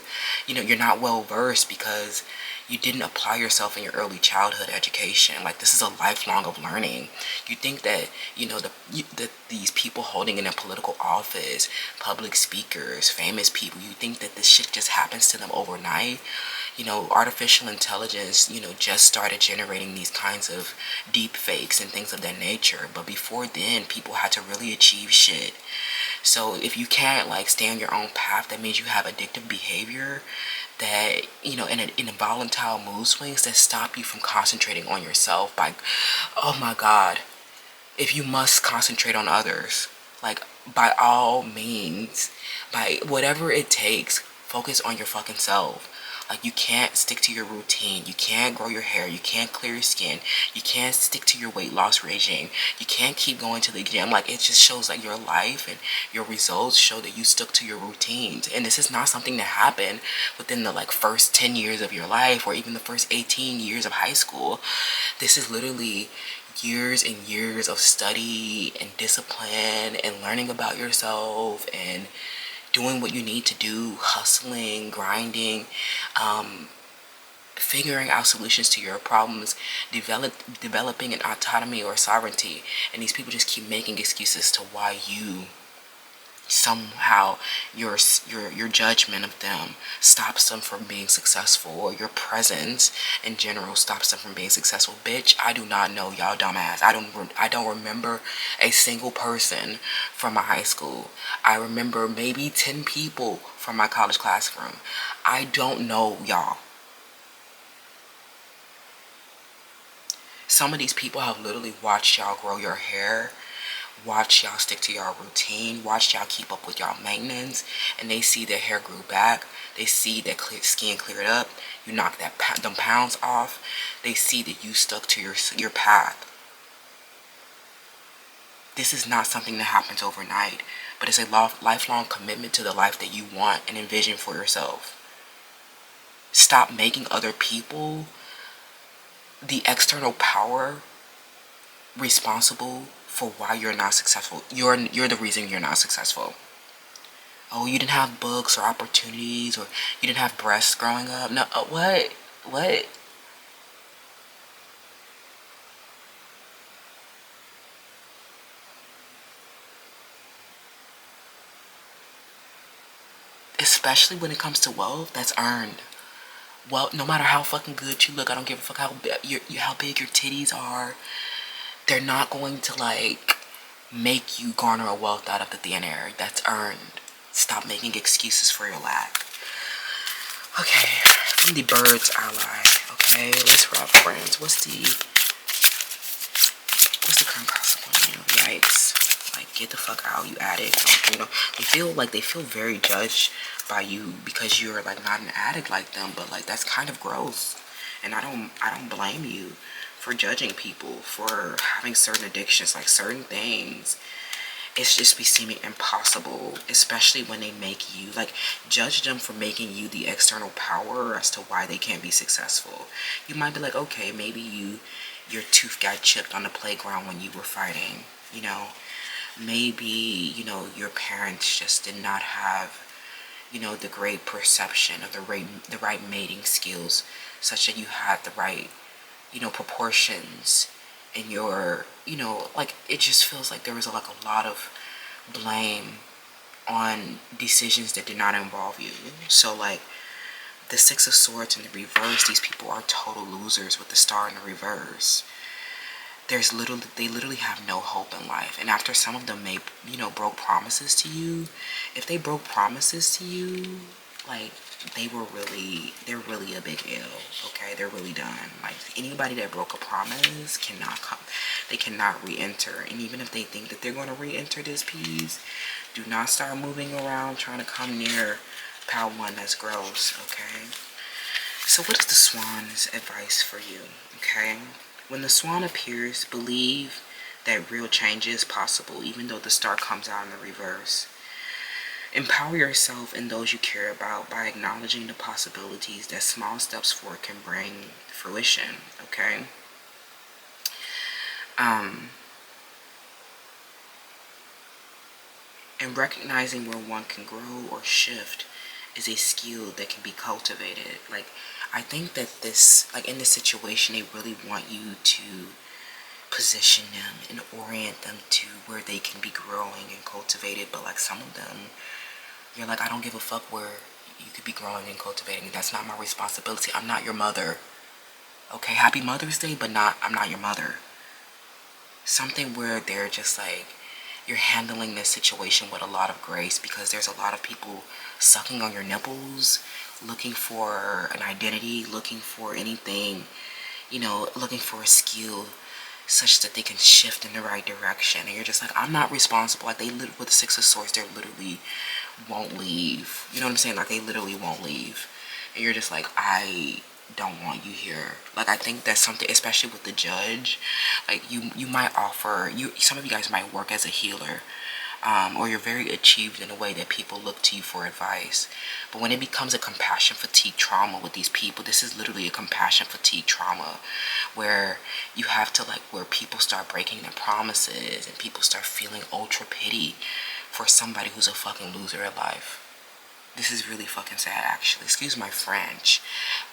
you know, you're not well versed because you didn't apply yourself in your early childhood education. Like, this is a lifelong of learning. You think that, you know, that these people holding in a political office, public speakers, famous people, you think that this shit just happens to them overnight? You know, artificial intelligence, you know, just started generating these kinds of deep fakes and things of that nature. But before then, people had to really achieve shit. So if you can't, like, stay on your own path, that means you have addictive behavior that, you know, in volatile mood swings that stop you from concentrating on yourself. By, oh my God, if you must concentrate on others, like, by all means, by whatever it takes, focus on your fucking self. Like, you can't stick to your routine. You can't grow your hair. You can't clear your skin. You can't stick to your weight loss regime. You can't keep going to the gym. Like, it just shows that your life and your results show that you stuck to your routines. And this is not something that happened within the, like, first 10 years of your life, or even the first 18 years of high school. This is literally years and years of study and discipline and learning about yourself and doing what you need to do, hustling, grinding, figuring out solutions to your problems, developing an autonomy or sovereignty. And these people just keep making excuses to why you somehow, your judgment of them stops them from being successful, or your presence in general stops them from being successful. Bitch, I do not know y'all dumbass. I don't remember a single person from my high school. I remember maybe 10 people from my college classroom. I don't know y'all. Some of these people have literally watched y'all grow your hair, watch y'all stick to y'all routine, watch y'all keep up with y'all maintenance, and they see their hair grew back. They see that skin cleared up. You knocked them pounds off. They see that you stuck to your path. This is not something that happens overnight, but it's a lifelong commitment to the life that you want and envision for yourself. Stop making other people the external power responsible for why you're not successful. You're the reason you're not successful. Oh, you didn't have books or opportunities, or you didn't have breasts growing up. No, what? Especially when it comes to wealth that's earned. Well, no matter how fucking good you look, I don't give a fuck how big your titties are. They're not going to, like, make you garner a wealth out of the thin air. That's earned. Stop making excuses for your lack. Okay, from the bird's ally. Okay, let's wrap, friends. What's the current consequence? Yikes! Like, get the fuck out, you addict. You know, they feel very judged by you because you're, like, not an addict like them. But, like, that's kind of gross, and I don't blame you for judging people for having certain addictions, like certain things. It's just be seeming impossible, especially when they make you, like, judge them for making you the external power as to why they can't be successful. You might be like, okay, maybe your tooth got chipped on the playground when you were fighting, you know. Maybe, you know, your parents just did not have, you know, the great perception of the right mating skills, such that you had the right, you know, proportions in your, you know, like, it just feels like there was like a lot of blame on decisions that did not involve you. So, like, the Six of Swords in the reverse, these people are total losers with the Star in the reverse. They literally have no hope in life. And after some of them broke promises to you, if they broke promises to you, like, they're really a big ill. Okay, they're really done. Like, anybody that broke a promise cannot come. They cannot re-enter. And even if they think that they're going to re-enter this piece, do not start moving around trying to come near Pile 1, that's gross, okay? So what is the swan's advice for you, okay? When the swan appears, believe that real change is possible, even though the star comes out in the reverse. Empower yourself and those you care about by acknowledging the possibilities that small steps forward can bring fruition, okay? And recognizing where one can grow or shift is a skill that can be cultivated. Like, I think that this, like in this situation, they really want you to position them and orient them to where they can be growing and cultivated. But like some of them, you're like, I don't give a fuck where you could be growing and cultivating. That's not my responsibility. I'm not your mother. Okay, happy Mother's Day, but I'm not your mother. Something where they're just like, you're handling this situation with a lot of grace, because there's a lot of people sucking on your nipples, looking for an identity, looking for anything, you know, looking for a skill such that they can shift in the right direction. And you're just like, I'm not responsible. Like, they live with the Six of Swords, they literally won't leave. You know what I'm saying? Like, they literally won't leave. And you're just like, I don't want you here. Like, I think that's something, especially with the judge, like you might offer, some of you guys might work as a healer, or you're very achieved in a way that people look to you for advice. But when it becomes a compassion fatigue trauma with these people, this is literally a compassion fatigue trauma where you have to, like, where people start breaking their promises and people start feeling ultra pity for somebody who's a fucking loser at life. This is really fucking sad, actually. Excuse my French.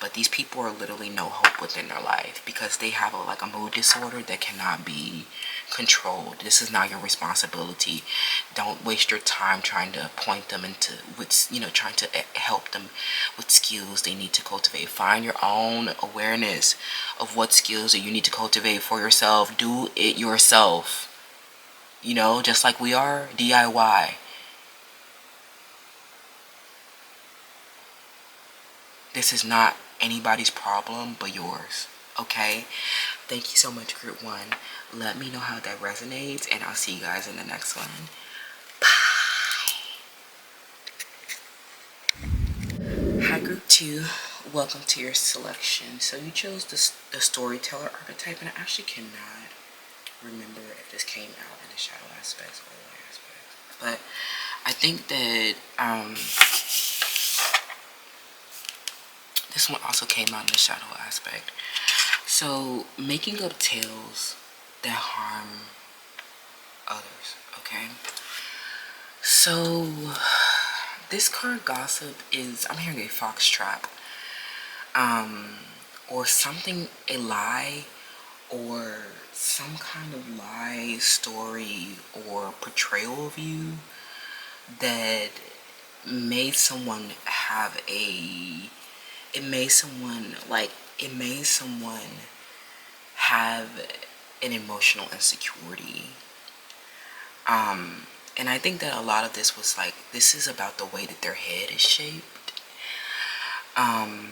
But these people are literally no hope within their life because they have a mood disorder that cannot be controlled. This is not your responsibility. Don't waste your time trying to point them into what's, you know, trying to help them with skills they need to cultivate. Find your own awareness of what skills that you need to cultivate for yourself. Do it yourself. You know, just like we are, DIY. This is not anybody's problem but yours, okay? Thank you so much, Group 1. Let me know how that resonates, and I'll see you guys in the next one. Bye. Hi, Group 2. Welcome to your selection. So you chose the storyteller archetype, and I actually cannot remember if this came out in the shadow aspects or the light aspects. But I think that this one also came out in the shadow aspect. So, making up tales that harm others, okay? So, this card gossip is, I'm hearing a fox trap, or something, a lie, or some kind of lie, story, or portrayal of you that made someone have it made someone have an emotional insecurity. And I think that a lot of this was like, this is about the way that their head is shaped. And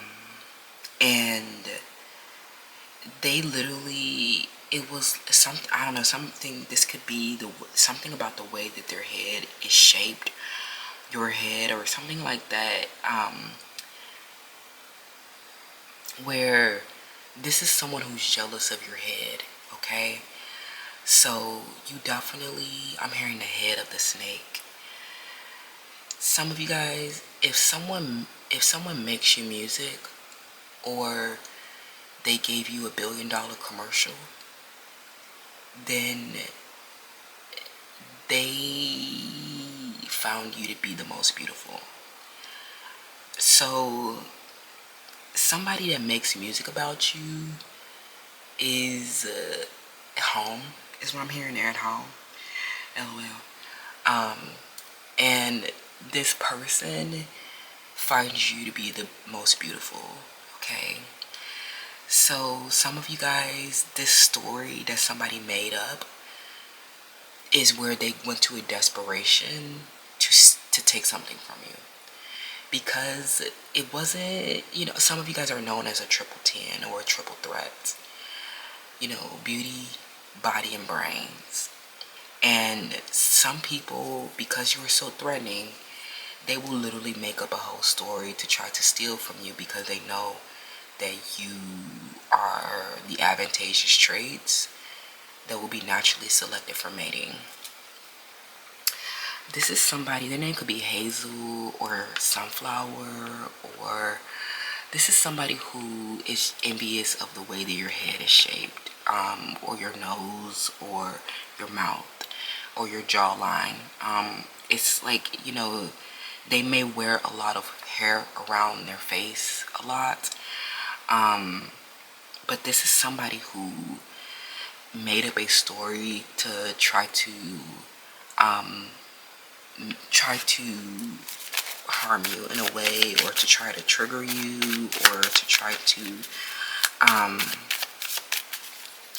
they literally, it was something, I don't know, something, this could be something about the way that their head is shaped, your head, or something like that, where this is someone who's jealous of your head, okay? So you definitely, I'm hearing the head of the snake. Some of you guys, if someone makes you music, or they gave you $1 billion commercial, then they found you to be the most beautiful. So somebody that makes music about you is home, is what I'm hearing. They're at home. LOL. And this person finds you to be the most beautiful, okay? So some of you guys, this story that somebody made up is where they went to a desperation to take something from you. Because it wasn't, you know, some of you guys are known as a triple 10 or a triple threat. You know, beauty, body, and brains. And some people, because you were so threatening, they will literally make up a whole story to try to steal from you because they know that you are the advantageous traits that will be naturally selected for mating. This is somebody, their name could be Hazel or Sunflower, or this is somebody who is envious of the way that your head is shaped, or your nose, or your mouth, or your jawline. It's like, you know, they may wear a lot of hair around their face a lot. But this is somebody who made up a story to try to harm you in a way, or to try to trigger you, or to try to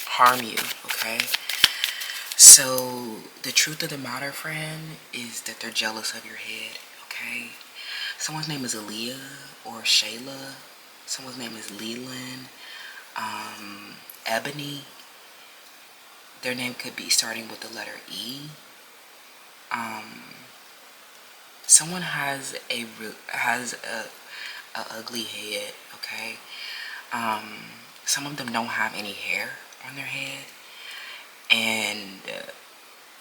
harm you, okay? So the truth of the matter, friend, is that they're jealous of your head, okay? Someone's name is Aaliyah or Shayla. Someone's name is Leland, Ebony. Their name could be starting with the letter E. Someone has a ugly head, okay? Some of them don't have any hair on their head, and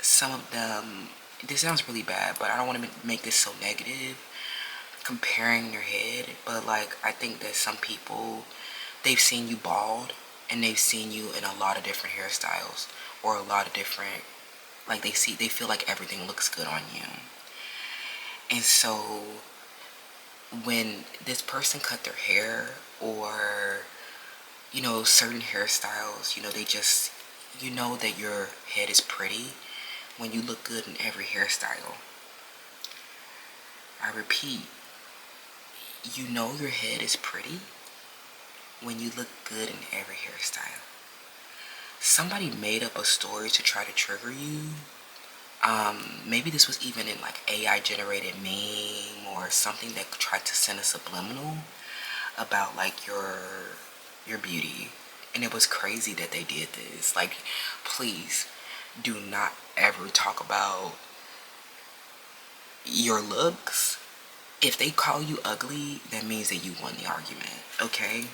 some of them, this sounds really bad, but I don't want to make this so negative, comparing your head, but like, I think that some people, they've seen you bald, and they've seen you in a lot of different hairstyles, or a lot of different, like, they feel like everything looks good on you. And so when this person cut their hair, or, you know, certain hairstyles, you know, they just, you know that your head is pretty when you look good in every hairstyle. I repeat, you know your head is pretty when you look good in every hairstyle. Somebody made up a story to try to trigger you. Maybe this was even in like AI generated meme or something that tried to send a subliminal about like your beauty. And it was crazy that they did this. Like, please do not ever talk about your looks. If they call you ugly, that means that you won the argument, okay?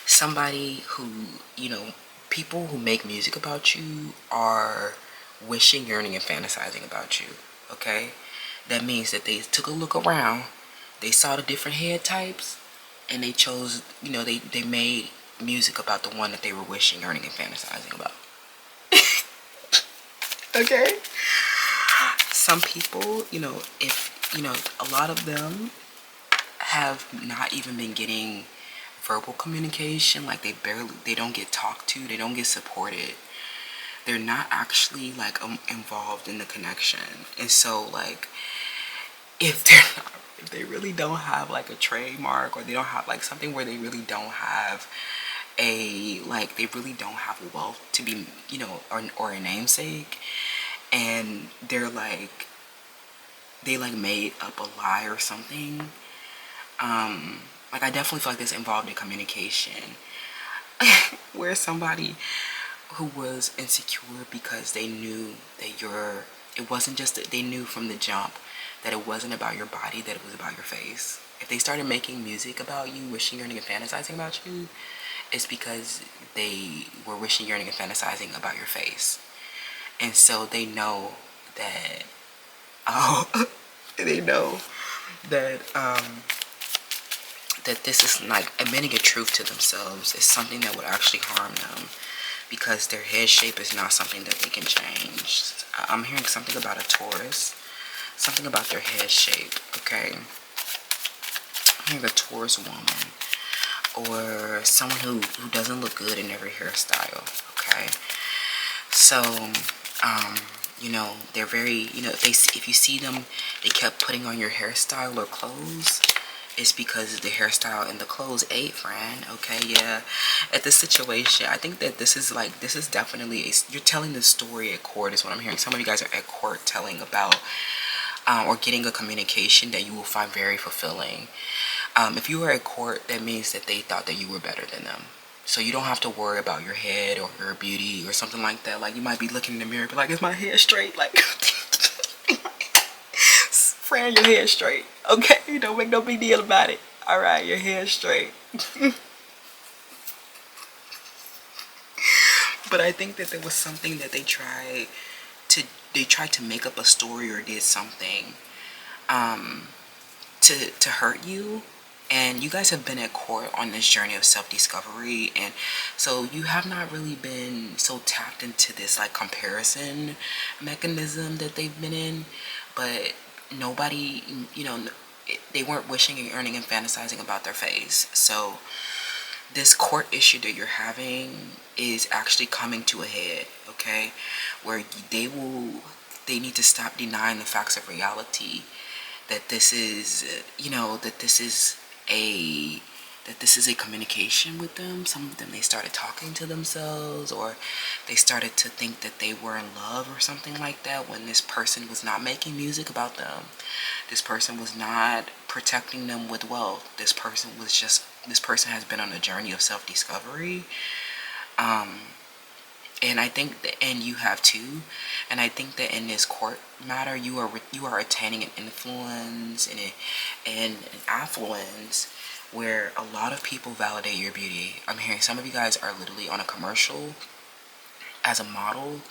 Somebody who, you know, people who make music about you are wishing, yearning, and fantasizing about you, okay? That means that they took a look around, they saw the different head types, and they chose, you know, they made music about the one that they were wishing, yearning, and fantasizing about. Okay? Some people, you know, if, you know, a lot of them have not even been getting verbal communication, like they don't get talked to, they don't get supported. They're not actually like involved in the connection. And so like, if they really don't have like a trademark, or they don't have like something where they really don't have a, like, they really don't have a wealth to be, you know, or a namesake, and they're like, they like made up a lie or something, like, I definitely feel like this involved in communication where somebody who was insecure because they knew that it wasn't just that, they knew from the jump that it wasn't about your body, that it was about your face. If they started making music about you, wishing, yearning, and fantasizing about you, it's because they were wishing, yearning, and fantasizing about your face. And so they know that, they know that, that this is like admitting a truth to themselves is something that would actually harm them, because their head shape is not something that they can change. I'm hearing something about a Taurus, something about their head shape, okay? I'm hearing a Taurus woman, or someone who doesn't look good in every hairstyle, okay? So, you know, they're very, you know, if you see them, they kept putting on your hairstyle or clothes, it's because the hairstyle and the clothes ate, friend, okay? Yeah, at this situation, I think that this is definitely, you're telling the story at court is what I'm hearing. Some of you guys are at court telling about, or getting a communication that you will find very fulfilling. If you were at court, that means that they thought that you were better than them. So you don't have to worry about your head or your beauty or something like that. Like, you might be looking in the mirror and be like, is my hair straight? Like, friend, your hair is straight. Okay, don't make no big deal about it. All right, your hair is straight. But I think that there was something that they tried to make up a story or did something to hurt you. And you guys have been at court on this journey of self-discovery, and so you have not really been so tapped into this like comparison mechanism that they've been in. But nobody, you know, they weren't wishing and yearning and fantasizing about their face. So this court issue that you're having is actually coming to a head, okay? Where they need to stop denying the facts of reality, that this is, you know, that this is a communication with them. Some of them, they started talking to themselves, or they started to think that they were in love or something like that, when this person was not making music about them. This person was not protecting them with wealth. This person has been on a journey of self-discovery. And I think that, and you have too, and I think that in this court matter, you are attaining an influence and an affluence where a lot of people validate your beauty. I'm hearing some of you guys are literally on a commercial as a model,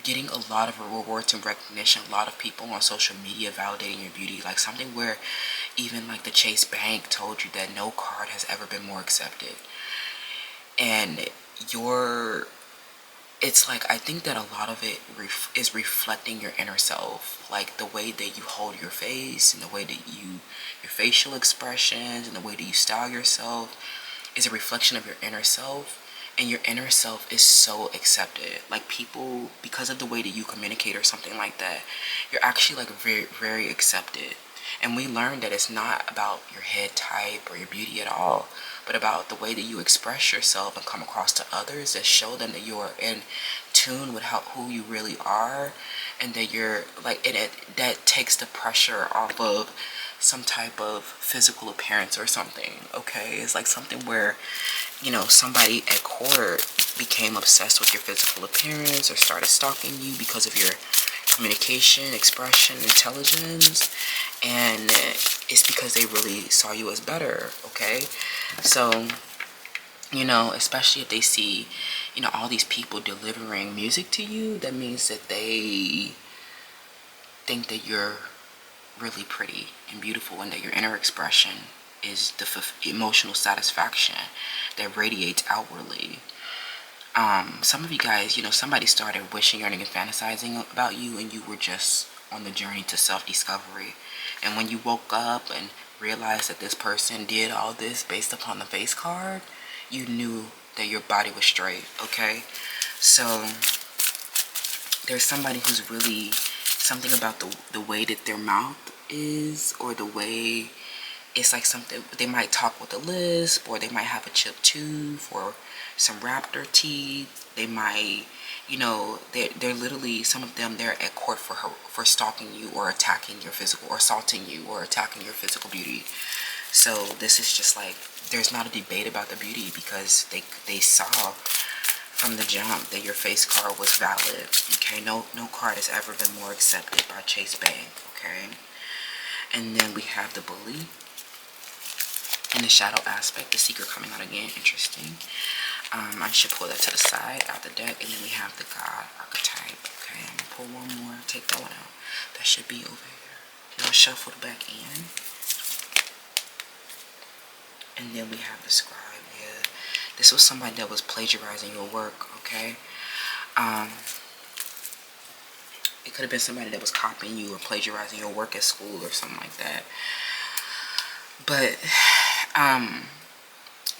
getting a lot of rewards and recognition. A lot of people on social media validating your beauty, like something where even like the Chase Bank told you that no card has ever been more accepted. And it's like, I think that a lot of it is reflecting your inner self, like the way that you hold your face and the way that your facial expressions and the way that you style yourself is a reflection of your inner self. And your inner self is so accepted. Like people, because of the way that you communicate or something like that, you're actually like very, very accepted. And we learned that it's not about your head type or your beauty at all, but about the way that you express yourself and come across to others, that show them that you are in tune with who you really are, and that you're like, that takes the pressure off of some type of physical appearance or something. Okay, it's like something where, you know, somebody at court became obsessed with your physical appearance or started stalking you because of your communication, expression, intelligence, and it's because they really saw you as better. Okay, so, you know, especially if they see, you know, all these people delivering music to you, that means that they think that you're really pretty and beautiful, and that your inner expression is the emotional satisfaction that radiates outwardly. Some of you guys, you know, somebody started wishing, yearning, and fantasizing about you, and you were just on the journey to self-discovery. And when you woke up and realized that this person did all this based upon the face card, you knew that your body was straight. Okay, so there's somebody who's really, something about the way that their mouth is, or the way it's like something, they might talk with a lisp, or they might have a chipped tooth or some raptor teeth. They might, you know, they're literally, some of them, they're at court for stalking you or attacking your physical, or assaulting you or attacking your physical beauty. So this is just like, there's not a debate about the beauty, because they saw from the jump that your face card was valid. Okay, no card has ever been more accepted by Chase Bank. Okay, and then we have the bully and the shadow aspect, the seeker coming out again. Interesting. I should pull that to the side out the deck, and then we have the God archetype. Okay, I'm gonna pull one more, take that one out. That should be over here. Now shuffle it back in, and then we have the scribe. Yeah, this was somebody that was plagiarizing your work. Okay, it could have been somebody that was copying you or plagiarizing your work at school or something like that. But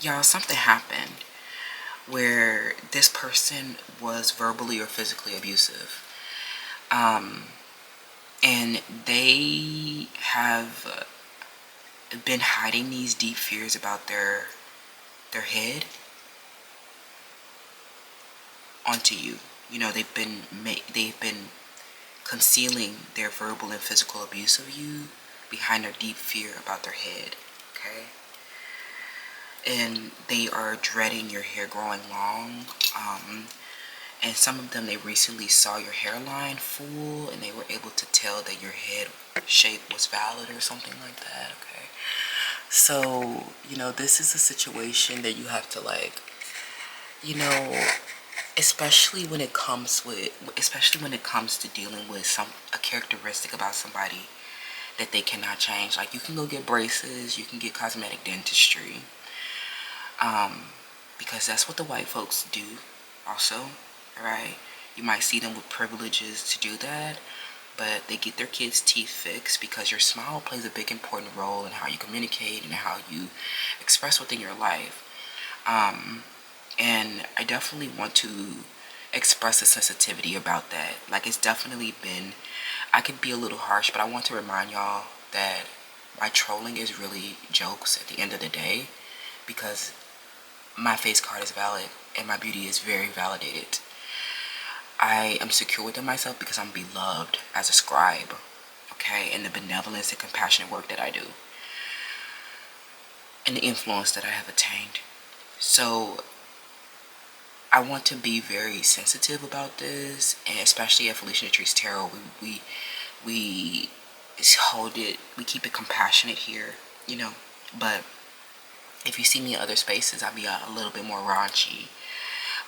y'all, something happened where this person was verbally or physically abusive, and they have been hiding these deep fears about their head onto you. You know, they've been concealing their verbal and physical abuse of you behind their deep fear about their head. Okay, and they are dreading your hair growing long. And some of them, they recently saw your hairline full and they were able to tell that your head shape was valid or something like that. Okay, so this is a situation that you have to you know especially when it comes to dealing with a characteristic about somebody that they cannot change. Like, you can go get braces, you can get cosmetic dentistry, because that's what the white folks do also, right? You might see them with privileges to do that, but they get their kids' teeth fixed because your smile plays a big important role in how you communicate and how you express within your life. And I definitely want to express a sensitivity about that. Like, it's definitely been, I could be a little harsh, but I want to remind y'all that my trolling is really jokes at the end of the day, because my face card is valid and my beauty is very validated. I am secure within myself because I'm beloved as a scribe, okay, and the benevolence and compassionate work that I do, and the influence that I have attained. So I want to be very sensitive about this, and especially at Felicia Trees Tarot, we hold it, we keep it compassionate here, but if you see me in other spaces, I'll be a little bit more raunchy.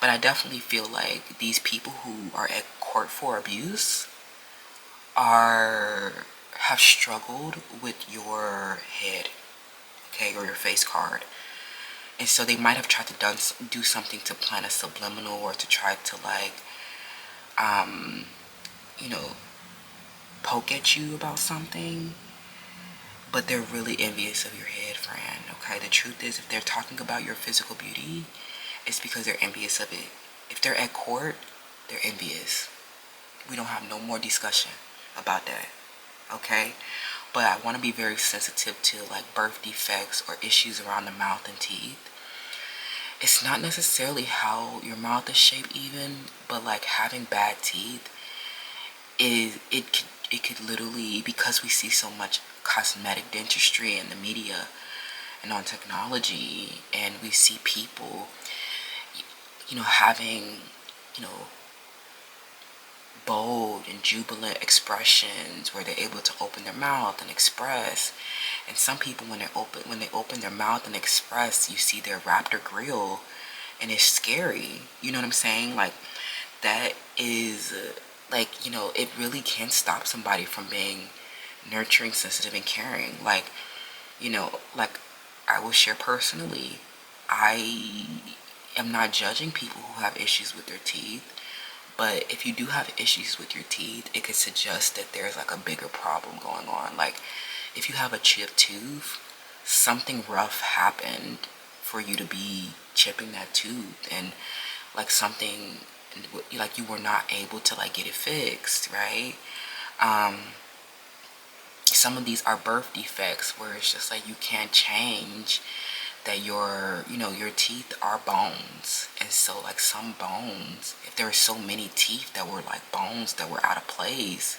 But I definitely feel like these people who are at court for abuse have struggled with your head, okay, or your face card. And so they might have tried to do something to plant a subliminal, or to try to poke at you about something. But they're really envious of your head, friend, okay? The truth is, if they're talking about your physical beauty, it's because they're envious of it. If they're at court, they're envious. We don't have no more discussion about that, okay? But I want to be very sensitive to birth defects or issues around the mouth and teeth. It's not necessarily how your mouth is shaped even, but having bad teeth it could literally, because we see so much cosmetic dentistry in the media and on technology, and we see people having bold and jubilant expressions where they're able to open their mouth and express. And some people, when they open their mouth and express, you see their raptor grill, and it's scary. You know what I'm saying? That is it really can stop somebody from being nurturing, sensitive, and caring. I will share personally, I am not judging people who have issues with their teeth, but if you do have issues with your teeth, it could suggest that there's a bigger problem going on. If you have a chipped tooth, something rough happened for you to be chipping that tooth, and something you were not able to get it fixed, right? Some of these are birth defects where it's just you can't change that your teeth are bones. And so some bones, if there are so many teeth that were bones that were out of place,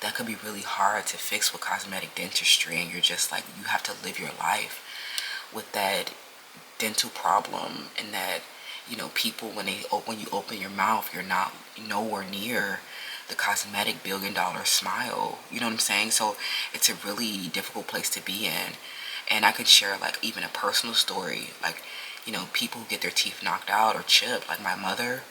that could be really hard to fix with cosmetic dentistry, and you're just you have to live your life with that dental problem. And that people, when you open your mouth, you're not nowhere near the cosmetic billion-dollar smile. You know what I'm saying? So it's a really difficult place to be in. And I could share even a personal story, people who get their teeth knocked out or chipped. My mother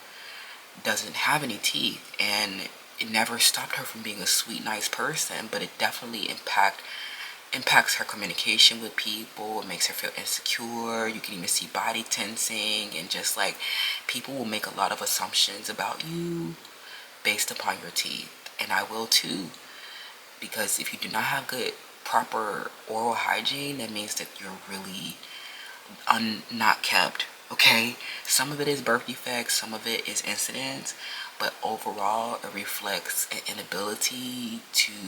doesn't have any teeth, and it never stopped her from being a sweet, nice person, but it definitely impacts her communication with people. It makes her feel insecure. You can even see body tensing, and just people will make a lot of assumptions about you based upon your teeth. And I will too, because if you do not have good, proper oral hygiene, that means that you're really not kept, okay? Some of it is birth defects, some of it is incidents, but overall it reflects an inability to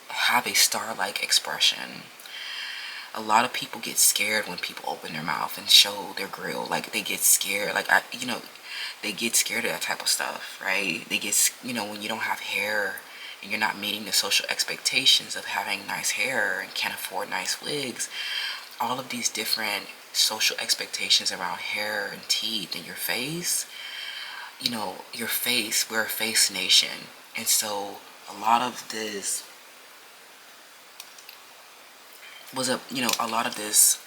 have a star-like expression. A lot of people get scared when people open their mouth and show their grill. They get scared. They get scared of that type of stuff, right? They get, when you don't have hair and you're not meeting the social expectations of having nice hair and can't afford nice wigs, all of these different social expectations around hair and teeth and your face. You know, your face, we're a face nation. And so a lot of this a lot of this,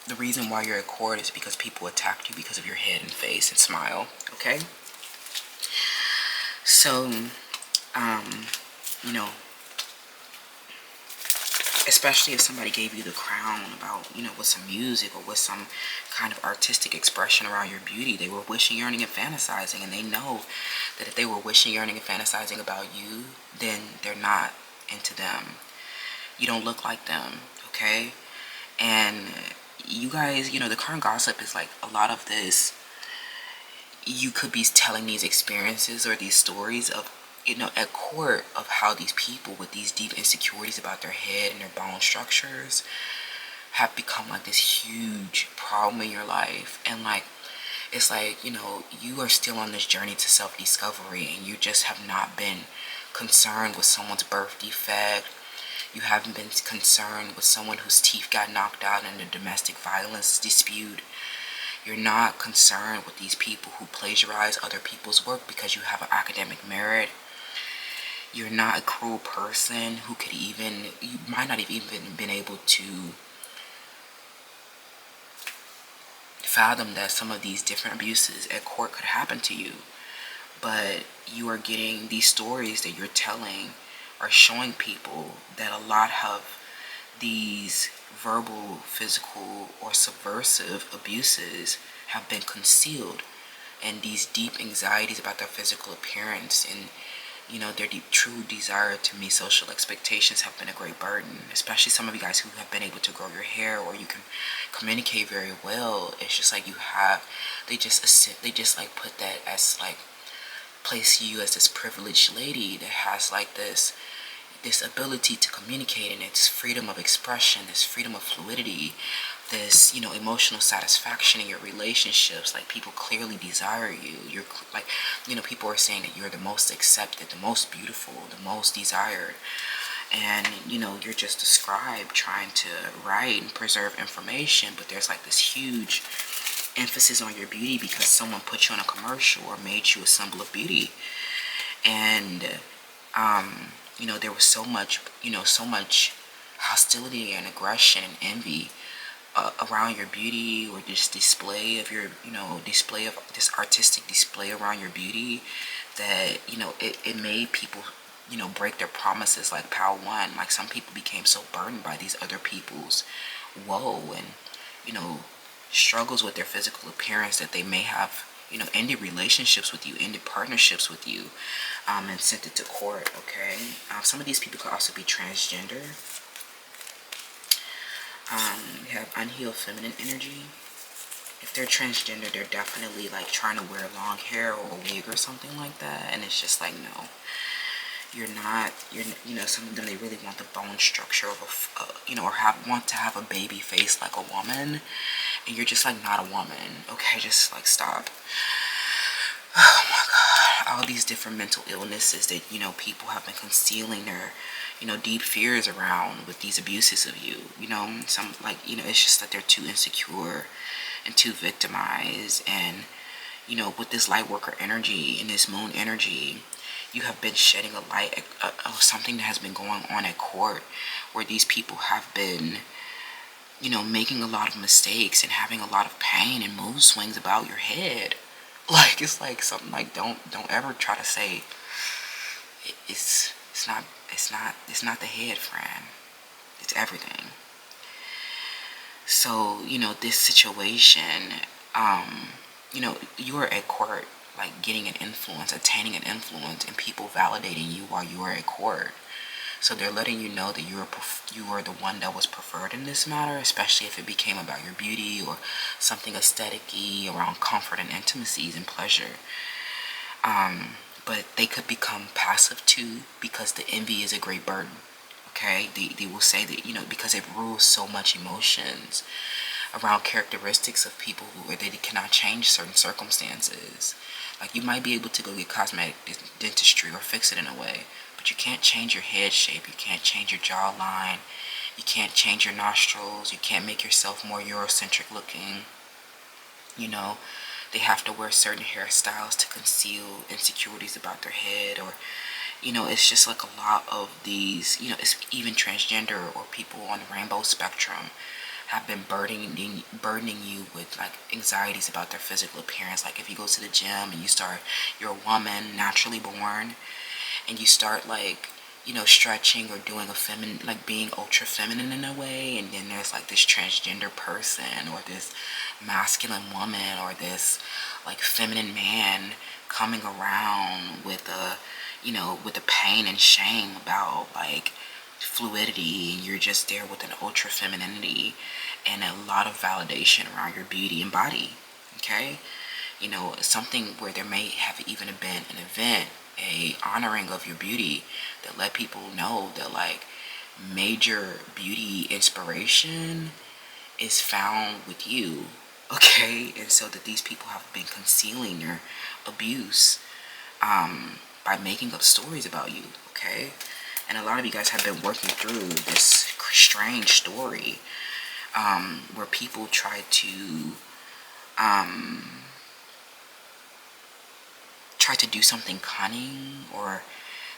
the reason why you're at court is because people attacked you because of your head and face and smile, okay? So, you know, especially if somebody gave you the crown about, with some music or with some kind of artistic expression around your beauty, they were wishing, yearning, and fantasizing, and they know that if they were wishing, yearning, and fantasizing about you, then they're not into them. You don't look like them, okay? And you guys, the current gossip is like a lot of this. You could be telling these experiences or these stories of, at court, of how these people with these deep insecurities about their head and their bone structures have become like this huge problem in your life. And like, it's like, you are still on this journey to self-discovery, and you just have not been concerned with someone's birth defect. You haven't been concerned with someone whose teeth got knocked out in a domestic violence dispute. You're not concerned with these people who plagiarize other people's work because you have an academic merit. You're not a cruel person who could you might not have even been able to fathom that some of these different abuses at court could happen to you. But you are getting these stories that you're telling are showing people that a lot of these verbal, physical, or subversive abuses have been concealed, and these deep anxieties about their physical appearance and their deep true desire to meet social expectations have been a great burden, especially some of you guys who have been able to grow your hair or you can communicate very well. It's just like they just like put that as like, place you as this privileged lady that has like this ability to communicate, and it's freedom of expression, this freedom of fluidity, this emotional satisfaction in your relationships. Like, people clearly desire you. You're like, people are saying that you're the most accepted, the most beautiful, the most desired, and you're just a scribe trying to write and preserve information, but there's like this huge emphasis on your beauty because someone put you on a commercial or made you a symbol of beauty. And there was so much hostility and aggression and envy around your beauty, or this display of your display of this artistic display around your beauty, that it made people break their promises like Power One. Like, some people became so burdened by these other people's woe and struggles with their physical appearance that they may have ended relationships with you, ended partnerships with you, and sent it to court. Okay, some of these people could also be transgender. We have unhealed feminine energy. If they're transgender, they're definitely like trying to wear long hair or a wig or something like that, and it's just like, no, you're not. Some of them, they really want the bone structure of or want to have a baby face like a woman, and you're just like not a woman. Okay, just like stop. Oh my God, all these different mental illnesses that people have been concealing their deep fears around with these abuses of you. Some like it's just that they're too insecure and too victimized, and with this light worker energy and this moon energy, you have been shedding a light of something that has been going on at court, where these people have been making a lot of mistakes and having a lot of pain and mood swings about your head. Like, it's like something like, don't ever try to say it's not the head, friend. It's everything. So this situation, you are at court, like getting an influence, attaining an influence, and people validating you while you are at court. So they're letting you know that you were the one that was preferred in this matter, especially if it became about your beauty or something aesthetic-y around comfort and intimacies and pleasure. But they could become passive too, because the envy is a great burden. Okay, they will say that because it rules so much emotions around characteristics of people where they cannot change certain circumstances. Like, you might be able to go get cosmetic dentistry or fix it in a way, but you can't change your head shape, you can't change your jawline, You can't change your nostrils. You can't make yourself more Eurocentric looking. You know, they have to wear certain hairstyles to conceal insecurities about their head, or it's just like a lot of these, it's even transgender or people on the rainbow spectrum have been burdening you with like anxieties about their physical appearance. Like if you go to the gym and you're a woman naturally born, and you start like stretching or doing a feminine, like being ultra feminine in a way, and then there's like this transgender person or this masculine woman or this like feminine man coming around with with the pain and shame about like fluidity, and you're just there with an ultra femininity and a lot of validation around your beauty and body. Okay, something where there may have even been an event, a honoring of your beauty, that let people know that like major beauty inspiration is found with you. Okay, and so that these people have been concealing their abuse by making up stories about you. Okay, and a lot of you guys have been working through this strange story where people try to do something cunning, or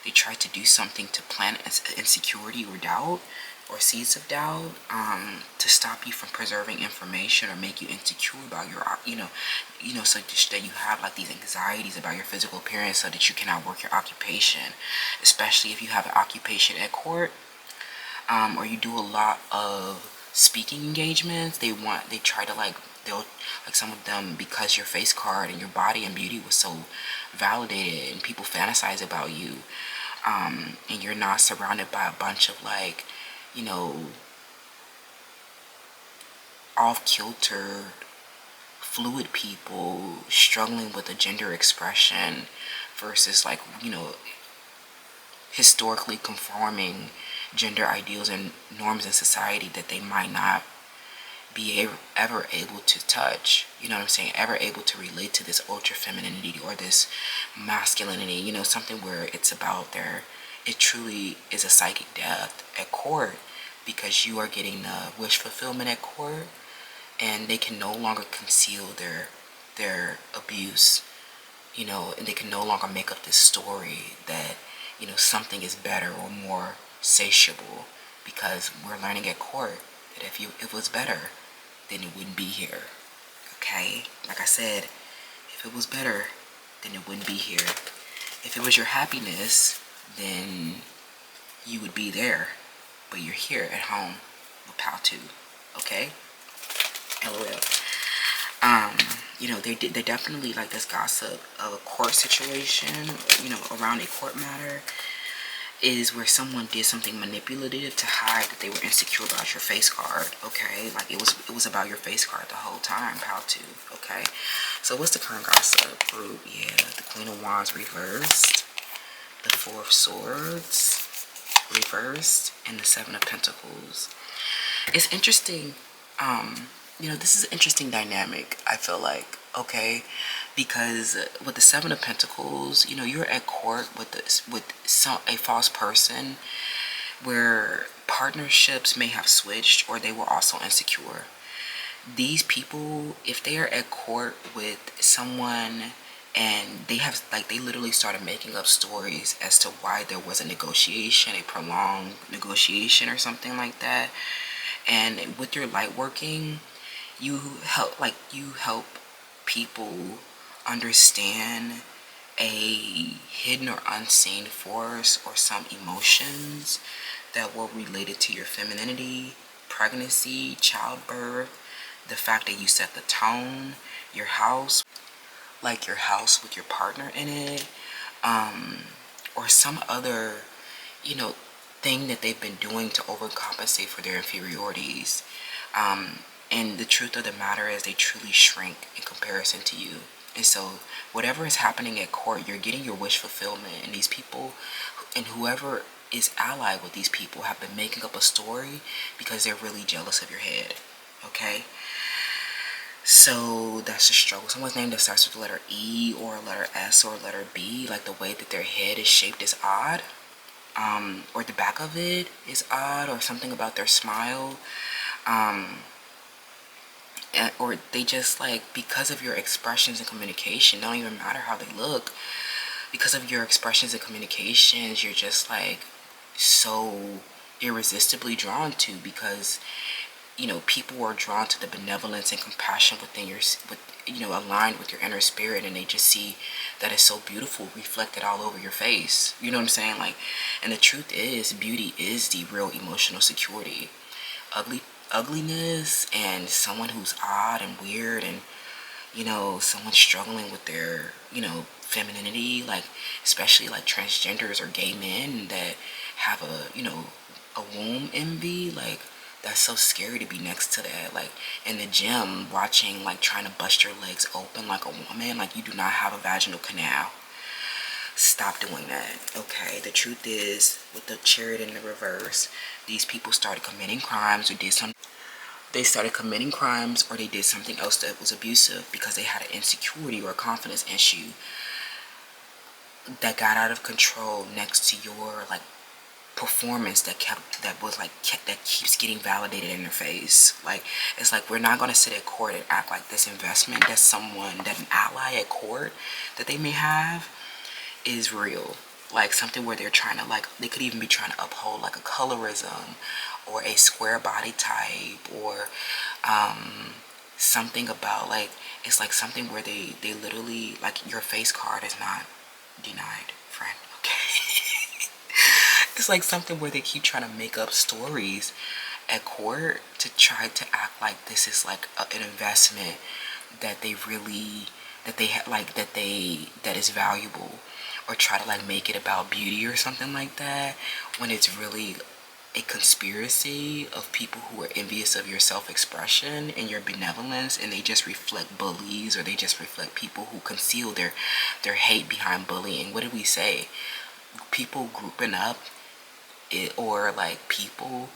they try to do something to plant insecurity or doubt or seeds of doubt to stop you from preserving information or make you insecure about your so that you have like these anxieties about your physical appearance, so that you cannot work your occupation, especially if you have an occupation at court, or you do a lot of speaking engagements. They'll like some of them, because your face card and your body and beauty was so validated and people fantasize about you, and you're not surrounded by a bunch of like off-kilter fluid people struggling with a gender expression versus like historically conforming gender ideals and norms in society that they might not be ever able to touch, ever able to relate to this ultra femininity or this masculinity, something where it's about it truly is a psychic death at court, because you are getting the wish fulfillment at court, and they can no longer conceal their abuse, and they can no longer make up this story that something is better or more satiable, because we're learning at court that if it was better, then it wouldn't be here. Okay, like I said, if it was better, then it wouldn't be here. If it was your happiness, then you would be there, but you're here at home with Pal 2. Okay, LOL. They definitely like this gossip of a court situation, around a court matter, is where someone did something manipulative to hide that they were insecure about your face card. Okay, like it was about your face card the whole time, Pal 2. Okay, so what's the current gossip group? Yeah, the Queen of Wands reversed, the Four of Swords reversed, and the Seven of Pentacles. It's interesting. This is an interesting dynamic, I feel like. Okay, because with the Seven of Pentacles, you're at court with a false person, where partnerships may have switched, or they were also insecure. These people, if they are at court with someone and they literally started making up stories as to why there was a negotiation, a prolonged negotiation or something like that, and with your light working, you help people understand a hidden or unseen force or some emotions that were related to your femininity, pregnancy, childbirth, the fact that you set the tone, your house, like your house with your partner in it, or some other thing that they've been doing to overcompensate for their inferiorities. And the truth of the matter is, they truly shrink in comparison to you. And so whatever is happening at court, you're getting your wish fulfillment, and these people and whoever is allied with these people have been making up a story because they're really jealous of your head. Okay, so that's the struggle. Someone's name that starts with the letter E or a letter S or a letter B, like the way that their head is shaped is odd. or the back of it is odd, or something about their smile, or they just like, because of your expressions and communication, don't even matter how they look, because of your expressions and communications, you're just like so irresistibly drawn to, because people are drawn to the benevolence and compassion within aligned with your inner spirit, and they just see that it's so beautiful reflected all over your face. You know what I'm saying? Like, and the truth is, beauty is the real emotional security. Ugliness and someone who's odd and weird, and someone struggling with their femininity, like especially like transgenders or gay men that have a womb envy, like that's so scary to be next to that. Like in the gym, watching, like trying to bust your legs open like a woman, like you do not have a vaginal canal. Stop doing that, okay? The truth is, with the chariot in the reverse, these people started committing crimes or did something. They started committing crimes or they did something else that was abusive because they had an insecurity or a confidence issue that got out of control next to your like performance that keeps getting validated in their face. Like, it's like, we're not going to sit at court and act like this investment that an ally at court that they may have is real. Like something where they're trying to, like, they could even be trying to uphold like a colorism or a square body type, or something about, like, it's like something where they literally, like, your face card is not denied, friend, okay? It's like something where they keep trying to make up stories at court to try to act like this is like an investment that they really, that is valuable, or try to like make it about beauty or something like that, when it's really a conspiracy of people who are envious of your self-expression and your benevolence, and they just reflect bullies, or they just reflect people who conceal their hate behind bullying. What did we say? People grouping up, or like people,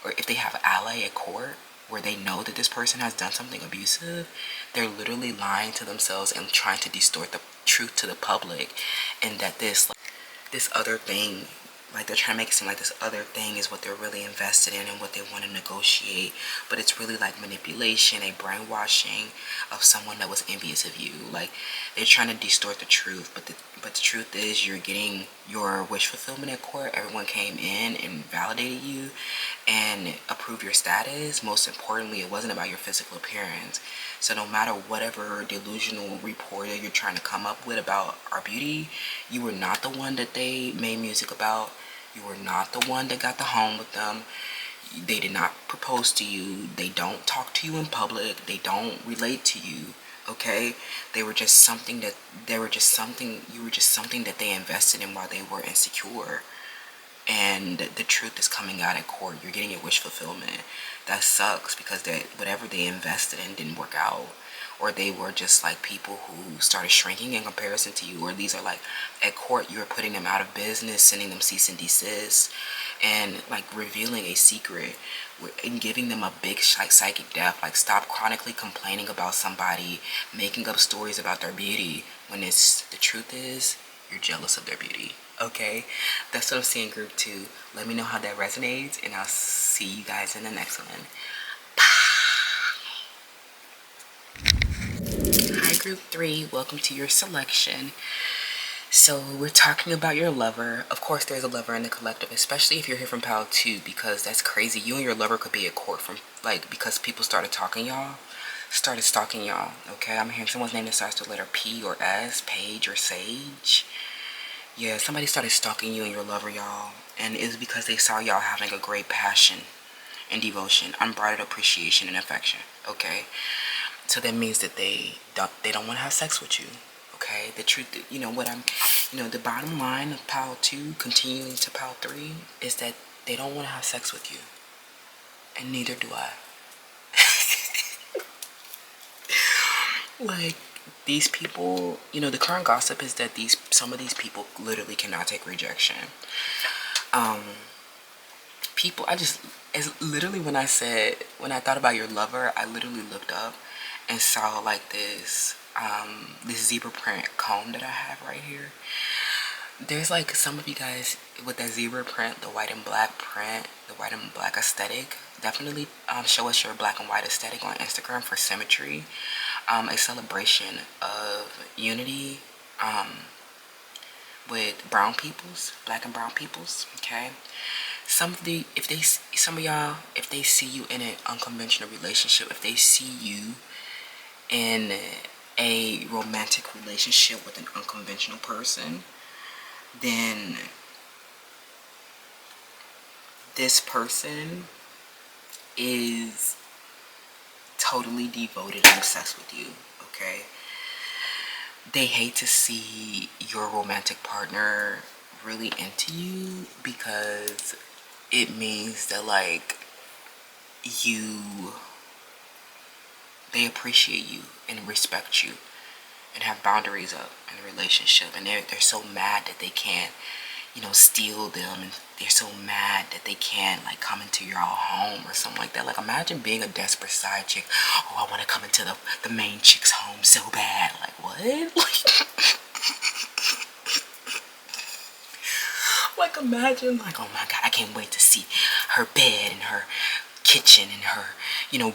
or if they have an ally at court where they know that this person has done something abusive, they're literally lying to themselves and trying to distort the truth to the public, and that this other thing, like they're trying to make it seem like this other thing is what they're really invested in and what they want to negotiate, but it's really like manipulation, a brainwashing of someone that was envious of you. Like, they're trying to distort the truth, but the truth is, you're getting your wish fulfillment at court. Everyone came in and validated you and approved your status. Most importantly, it wasn't about your physical appearance. So no matter whatever delusional report you're trying to come up with about our beauty, you were not the one that they made music about. You were not the one that got the home with them. They did not propose to you. They don't talk to you in public. They don't relate to you. Okay? You were just something that they invested in while they were insecure. And the truth is coming out at court. You're getting your wish fulfillment. That sucks, because whatever they invested in didn't work out, or they were just like people who started shrinking in comparison to you, or these are like, at court you were putting them out of business, sending them cease and desist, and like revealing a secret and giving them a big psychic death. Like, stop chronically complaining about somebody, making up stories about their beauty, when the truth is, you're jealous of their beauty. Okay, that's what I'm seeing, group 2. Let me know how that resonates, and I'll see you guys in the next one. Hi, group 3. Welcome to your selection. So we're talking about your lover. Of course, there's a lover in the collective, especially if you're here from Pile 2, because that's crazy. You and your lover could be at court from, like, because people started stalking y'all. Okay, I'm hearing someone's name that starts with letter P or S, Paige or Sage. Yeah, somebody started stalking you and your lover, y'all, and it's because they saw y'all having a great passion and devotion, unbridled appreciation and affection. Okay, so that means that they don't want to have sex with you. Okay, the truth, the bottom line of Pile 2 continuing to Pile 3 is that they don't want to have sex with you, and neither do I. Like, these people, the current gossip is that some of these people literally cannot take rejection. It's literally, when I thought about your lover, I literally looked up and saw like this zebra print comb that I have right here. there's like some of you guys with that zebra print, the white and black print, the white and black aesthetic. Definitely show us your black and white aesthetic on Instagram for symmetry. A celebration of unity with brown peoples, black and brown peoples. Okay, some of y'all, if they see you in an unconventional relationship, if they see you in a romantic relationship with an unconventional person, then this person is totally devoted and obsessed with you. Okay, they hate to see your romantic partner really into you, because it means that like you they appreciate you and respect you and have boundaries up in the relationship, and they're so mad that they can't, steal them, and they're so mad that they can't like come into your home or something like that. Like, imagine being a desperate side chick. Oh, I want to come into the main chick's home so bad. Like, what? Like, imagine, like, oh my god, I can't wait to see her bed and her kitchen and her,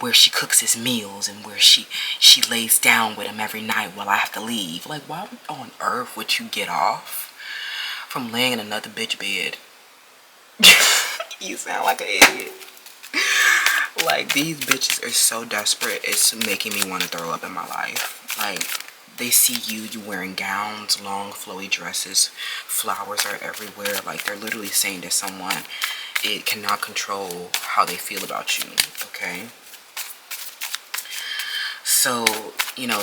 where she cooks his meals, and where she lays down with him every night while I have to leave. Like, why on earth would you get off from laying in another bitch bed? You sound like an idiot. Like, these bitches are so desperate, it's making me want to throw up in my life. Like, they see you wearing gowns, long flowy dresses, flowers are everywhere. Like, they're literally saying to someone, it cannot control how they feel about you. Okay, so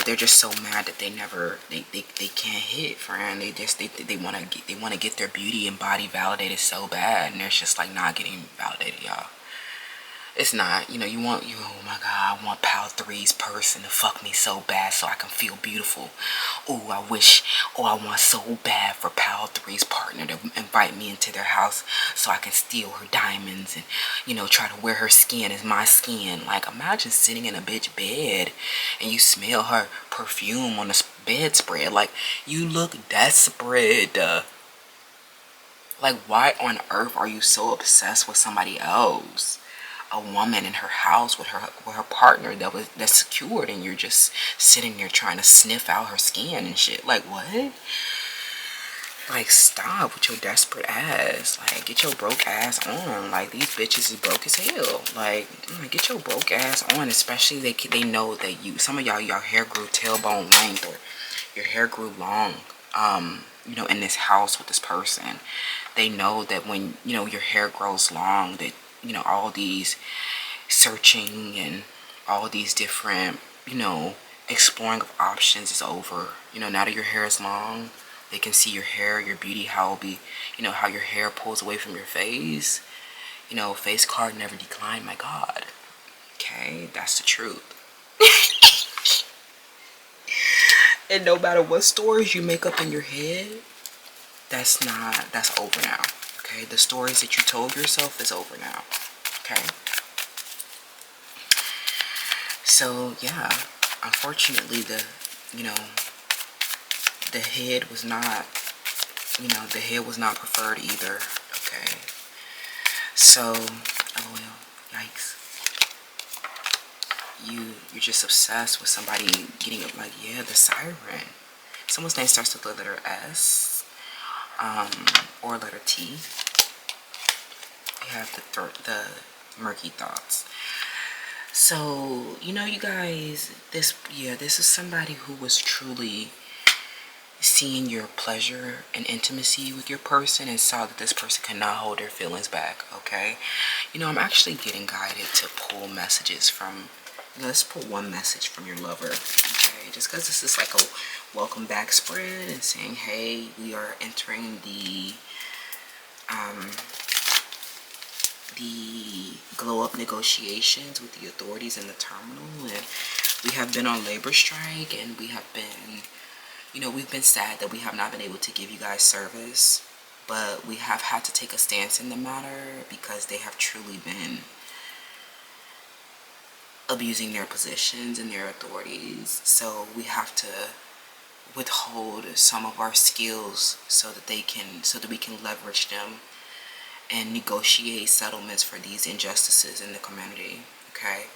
they're just so mad that they can't hit, friend. They want to get their beauty and body validated so bad, and they're just like not getting validated, y'all. It's not, oh my god, I want Pal 3's person to fuck me so bad so I can feel beautiful. Oh, I want so bad for Pal 3's partner to invite me into their house so I can steal her diamonds and, try to wear her skin as my skin. Like, imagine sitting in a bitch bed and you smell her perfume on the bedspread. Like, you look desperate. Like, why on earth are you so obsessed with somebody else? A woman in her house with her partner that's secured, and you're just sitting there trying to sniff out her skin and shit. Like, what? Like, stop with your desperate ass. Like, get your broke ass on. Like, these bitches is broke as hell. Like, get your broke ass on. Especially they know that some of y'all, your hair grew tailbone length, or your hair grew long. In this house with this person, they know that when your hair grows long, that all these searching and all these different exploring of options is over. Now that your hair is long, they can see your hair, your beauty, how it'll be, how your hair pulls away from your face. Face card never decline, my god. Okay, that's the truth. And no matter what stories you make up in your head, that's over now. Okay, the stories that you told yourself is over now. Okay, so yeah, unfortunately the head was not preferred either. Okay, so oh well, yikes. You're just obsessed with somebody getting it. Like, yeah, the siren. Someone's name starts with the letter S, or letter T. We have the murky thoughts. So, you guys, this is somebody who was truly seeing your pleasure and intimacy with your person, and saw that this person cannot hold their feelings back. Okay, I'm actually getting guided to pull messages from, let's pull one message from your lover. Okay, just because this is like a welcome back spread and saying, hey, we are entering the glow up negotiations with the authorities in the terminal, and we have been on labor strike, and we have been, we've been sad that we have not been able to give you guys service, but we have had to take a stance in the matter because they have truly been abusing their positions and their authorities. So we have withhold some of our skills so that we can leverage them and negotiate settlements for these injustices in the community. Okay.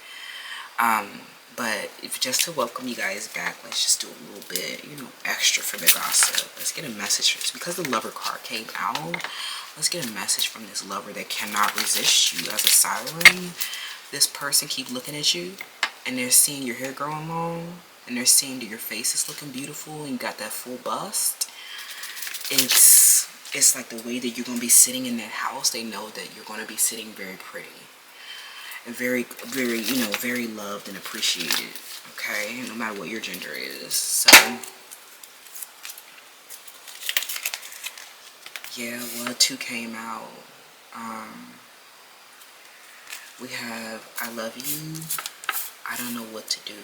But if just to welcome you guys back, let's just do a little bit, extra for the gossip. Let's get a message. Because the lover card came out, let's get a message from this lover that cannot resist you as a siren. This person keep looking at you, and they're seeing your hair growing long, and they're seeing that your face is looking beautiful, and you got that full bust. It's like the way that you're going to be sitting in that house. They know that you're going to be sitting very pretty. And very, very, very loved and appreciated, okay? No matter what your gender is. So, yeah, well, 2 came out. We have, I love you, I don't know what to do,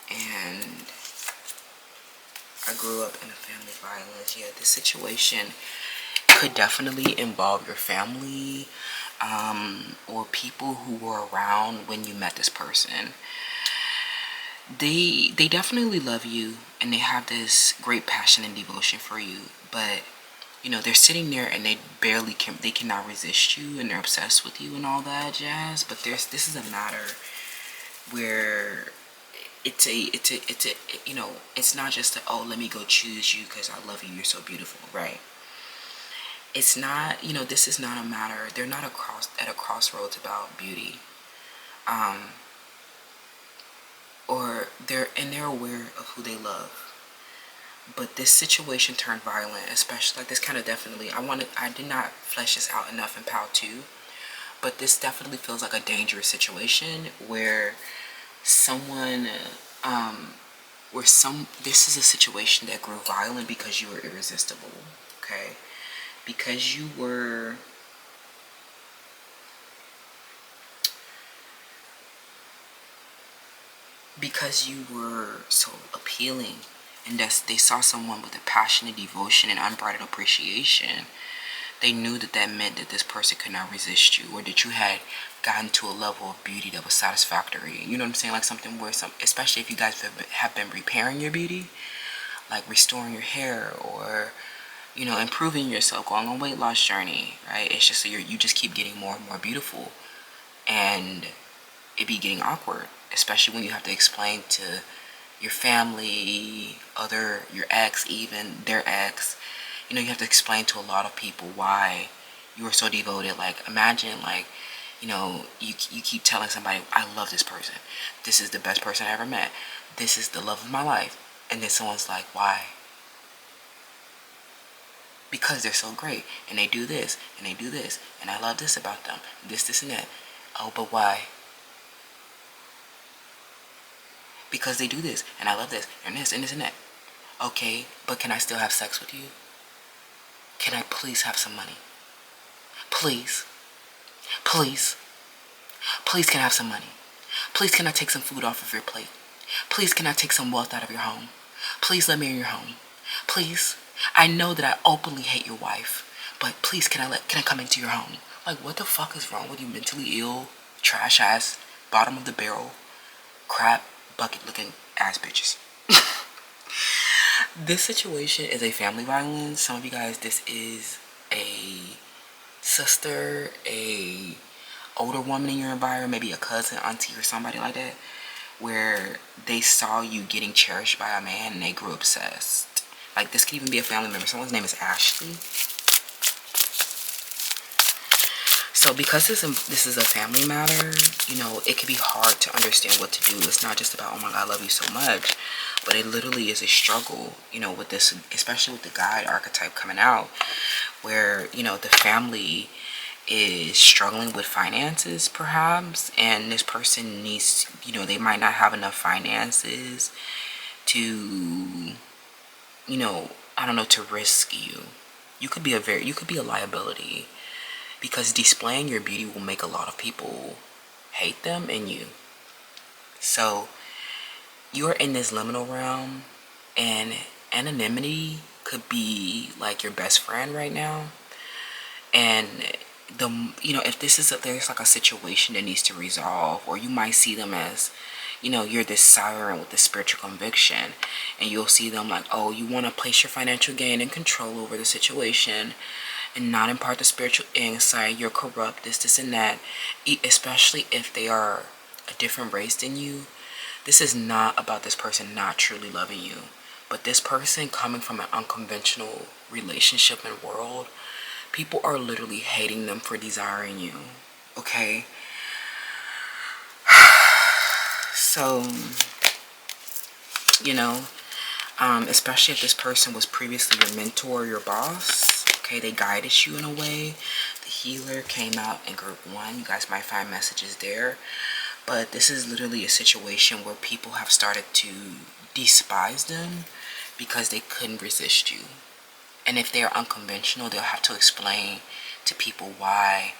and I grew up in a family violence. Yeah, this situation could definitely involve your family, or people who were around when you met this person. They definitely love you, and they have this great passion and devotion for you, but they're sitting there and they cannot resist you, and they're obsessed with you and all that jazz. But this is a matter where it's not just oh, let me go choose you because I love you, you're so beautiful, right? It's not, this is not a matter, they're not at a crossroads about beauty. Or they're aware of who they love. But this situation turned violent, especially like this kind of definitely, I did not flesh this out enough in PAL 2, but this definitely feels like a dangerous situation where this is a situation that grew violent because you were irresistible, okay? Because you were so appealing, and that they saw someone with a passion and devotion and unbridled appreciation. They knew that meant that this person could not resist you, or that you had gotten to a level of beauty that was satisfactory. You know what I'm saying? Like something where especially if you guys have been repairing your beauty, like restoring your hair, or improving yourself, going on a weight loss journey, right? It's just so you just keep getting more and more beautiful, and it be getting awkward, especially when you have to explain to your family, your ex, even their ex. You have to explain to a lot of people why you are so devoted. Like imagine, like you keep telling somebody, I love this person, this is the best person I ever met, this is the love of my life, and then someone's like, why? Because they're so great, and they do this, and they do this, and I love this about them, this and that. Oh, but why? Because they do this, and I love this, and this and that. Okay, but can I still have sex with you? Can I please have some money? Please. Please. Please, can I have some money? Please, can I take some food off of your plate? Please, can I take some wealth out of your home? Please, let me in your home. Please. I know that I openly hate your wife, but please, can I come into your home? Like, what the fuck is wrong with you? Mentally ill, trash ass, bottom of the barrel, crap bucket looking ass bitches. This situation is a family violence. Some of you guys, this is a sister, a older woman in your environment, maybe a cousin, auntie, or somebody like that, where they saw you getting cherished by a man and they grew obsessed. Like, this could even be a family member. Someone's name is Ashley. So because this is a family matter, it can be hard to understand what to do. It's not just about, oh my God, I love you so much, but it literally is a struggle, with this, especially with the guide archetype coming out, where, the family is struggling with finances perhaps, and this person needs, they might not have enough finances to, I don't know, to risk you. You could be a liability, because displaying your beauty will make a lot of people hate them and you. So you're in this liminal realm, and anonymity could be like your best friend right now. And if there's like a situation that needs to resolve, or you might see them as, you know, you're this siren with this spiritual conviction, and you'll see them like, oh, you want to place your financial gain and control over the situation and not impart the spiritual insight. You're corrupt, this and that. Especially if they are a different race than you. This is not about this person not truly loving you, but this person coming from an unconventional relationship and world. People are literally hating them for desiring you. Okay? So, you know, especially if this person was previously your mentor, your boss, okay, they guided you in a way. The healer came out in group 1. You guys might find messages there. But this is literally a situation where people have started to despise them because they couldn't resist you. And if they're unconventional, they'll have to explain to people why,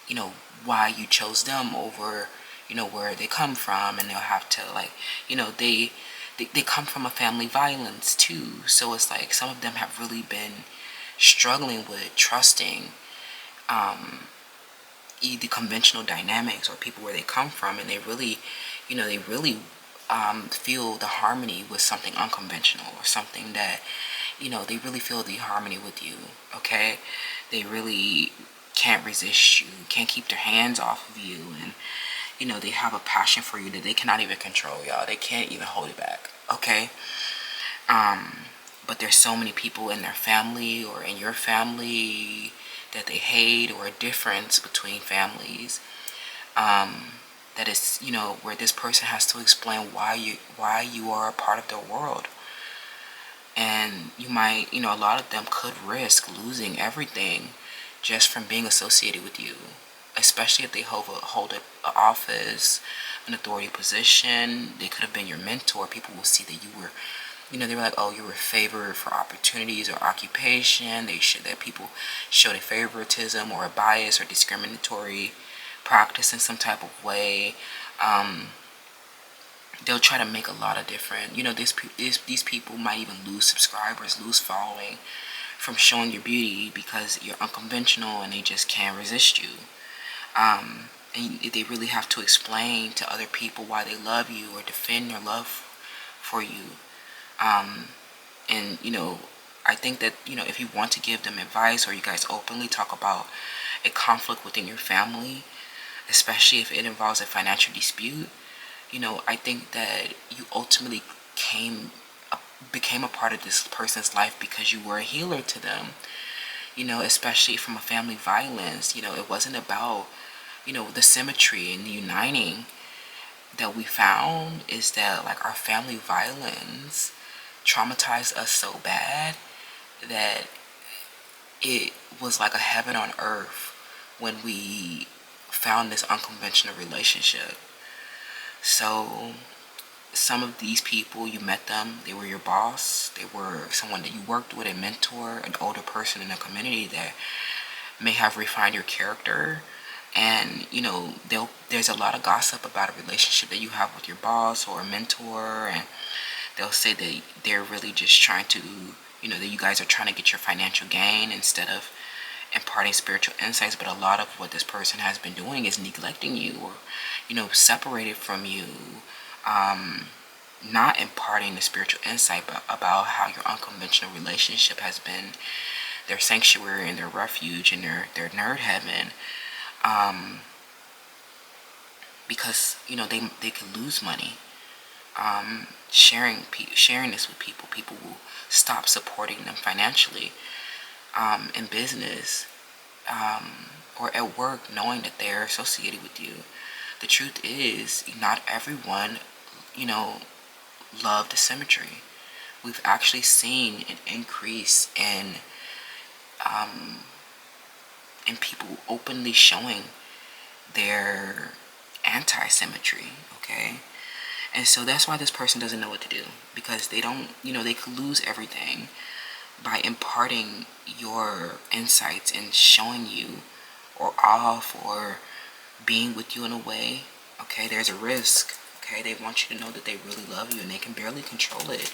you know, why you chose them over, you know, where they come from. And they'll have to, like, you know, they come from a family violence too. So it's like some of them have really been struggling with trusting the conventional dynamics or people where they come from, and they really, you know, they really feel the harmony with something unconventional or something that, you know, they really feel the harmony with you. Okay, they really can't resist you, can't keep their hands off of you, and you know, they have a passion for you that they cannot even control, y'all. They can't even hold it back. Okay. But there's so many people in their family or in your family that they hate, or a difference between families, that is, you know, where this person has to explain why you are a part of their world. And you might, you know, a lot of them could risk losing everything just from being associated with you, especially if they hold an office, an authority position. They could have been your mentor. People will see that you were, you know, they were like, oh, you were favored for opportunities or occupation. That people showed a favoritism or a bias or discriminatory practice in some type of way. They'll try to make a lot of different, you know, these people might even lose subscribers, lose following from showing your beauty because you're unconventional and they just can't resist you. And they really have to explain to other people why they love you or defend their love for you. And, you know, I think that, you know, if you want to give them advice or you guys openly talk about a conflict within your family, especially if it involves a financial dispute, you know, I think that you ultimately became a part of this person's life because you were a healer to them, you know, especially from a family violence. You know, it wasn't about, you know, the symmetry and the uniting that we found is that, like, our family violence traumatized us so bad that it was like a heaven on earth when we found this unconventional relationship. So some of these people, you met them, they were your boss, they were someone that you worked with, a mentor, an older person in a community that may have refined your character. And, you know, there's a lot of gossip about a relationship that you have with your boss or a mentor, and they'll say that they're really just trying to, you know, that you guys are trying to get your financial gain instead of imparting spiritual insights. But a lot of what this person has been doing is neglecting you, or, you know, separated from you, not imparting the spiritual insight about how your unconventional relationship has been their sanctuary and their refuge and their nerd heaven. Because, you know, they could lose money sharing this with people. People will stop supporting them financially, in business, or at work, knowing that they're associated with you. The truth is, not everyone, you know, loved the symmetry. We've actually seen an increase in people openly showing their anti-symmetry, okay? And so that's why this person doesn't know what to do, because they don't, you know, they could lose everything by imparting your insights and showing you or off or being with you in a way, okay? There's a risk, okay? They want you to know that they really love you and they can barely control it.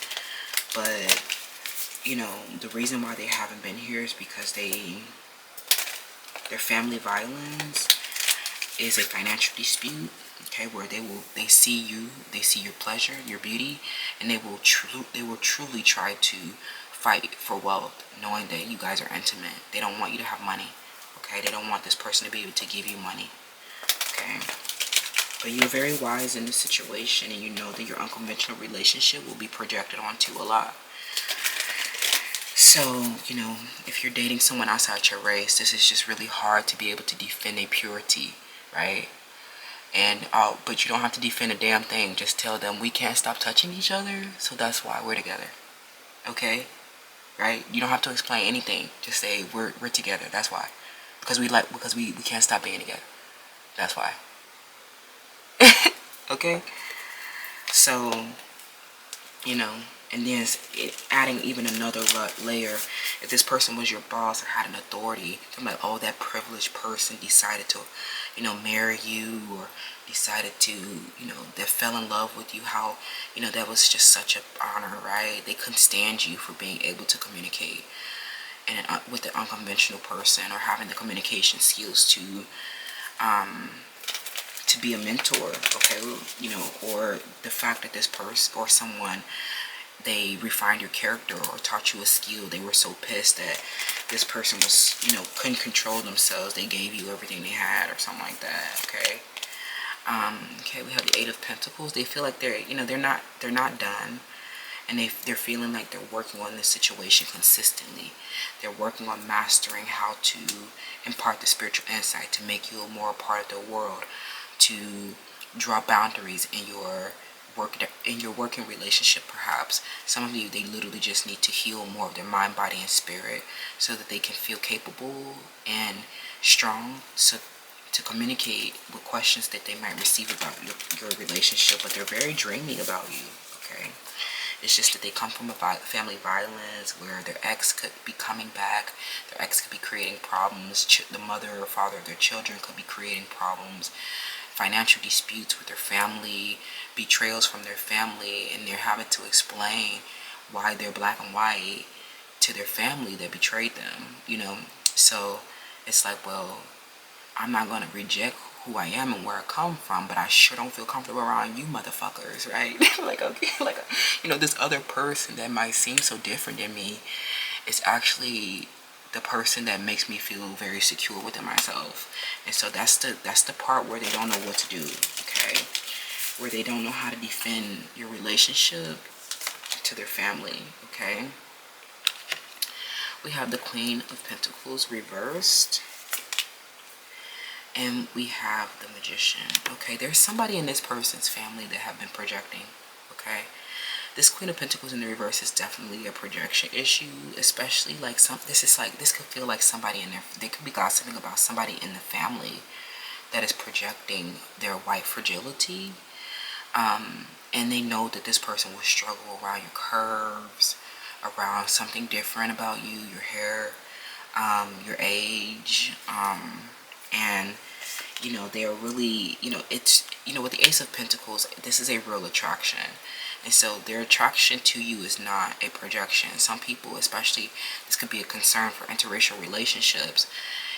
But, you know, the reason why they haven't been here is because their family violence is a financial dispute. okay, where they see you, they see your pleasure, your beauty, and they will truly try to fight for wealth, knowing that you guys are intimate. They don't want you to have money, okay? They don't want this person to be able to give you money, okay? But you're very wise in this situation, and you know that your unconventional relationship will be projected onto a lot. So, you know, if you're dating someone outside your race, this is just really hard to be able to defend a purity, right? And but you don't have to defend a damn thing. Just tell them we can't stop touching each other, so that's why we're together. Okay? Right? You don't have to explain anything. Just say we're together. That's why. Because we can't stop being together. That's why. Okay? So, you know, and then adding even another layer. If this person was your boss or had an authority, I'm like, oh, that privileged person decided to, you know, marry you, or decided to, you know, that fell in love with you, how, you know, that was just such an honor, right? They couldn't stand you for being able to communicate and with an unconventional person, or having the communication skills to be a mentor, okay? You know, or the fact that this person or someone, they refined your character or taught you a skill. They were so pissed that this person was, you know, couldn't control themselves. They gave you everything they had or something like that, okay? Okay, we have the Eight of Pentacles. They feel like they're, you know, they're not done. And they're feeling like they're working on this situation consistently. They're working on mastering how to impart the spiritual insight to make you more a part of the world, to draw boundaries in your working relationship. Perhaps some of you, they literally just need to heal more of their mind, body, and spirit, so that they can feel capable and strong, so to communicate with questions that they might receive about your relationship. But they're very dreamy about you, okay? It's just that they come from a family violence where their ex could be coming back. Their ex could be creating problems. The mother or father of their children could be creating problems. Financial disputes with their family. Betrayals from their family. And they're having to explain why they're black and white to their family that betrayed them. You know, so it's like, well, I'm not going to reject who I am and where I come from, but I sure don't feel comfortable around you motherfuckers, right? Like, okay, like, you know, this other person that might seem so different than me is actually the person that makes me feel very secure within myself. And so that's the part where they don't know what to do, okay? Where they don't know how to defend your relationship to their family, okay? We have the Queen of Pentacles reversed. And we have the Magician. Okay, there's somebody in this person's family that have been projecting. Okay, this Queen of Pentacles in the reverse is definitely a projection issue, especially like this could feel like somebody in there. They could be gossiping about somebody in the family that is projecting their white fragility, and they know that this person will struggle around your curves, around something different about you, your hair, your age, and you know, they're really, you know, it's, you know, with the Ace of Pentacles, this is a real attraction. And so their attraction to you is not a projection. Some people, especially, this could be a concern for interracial relationships.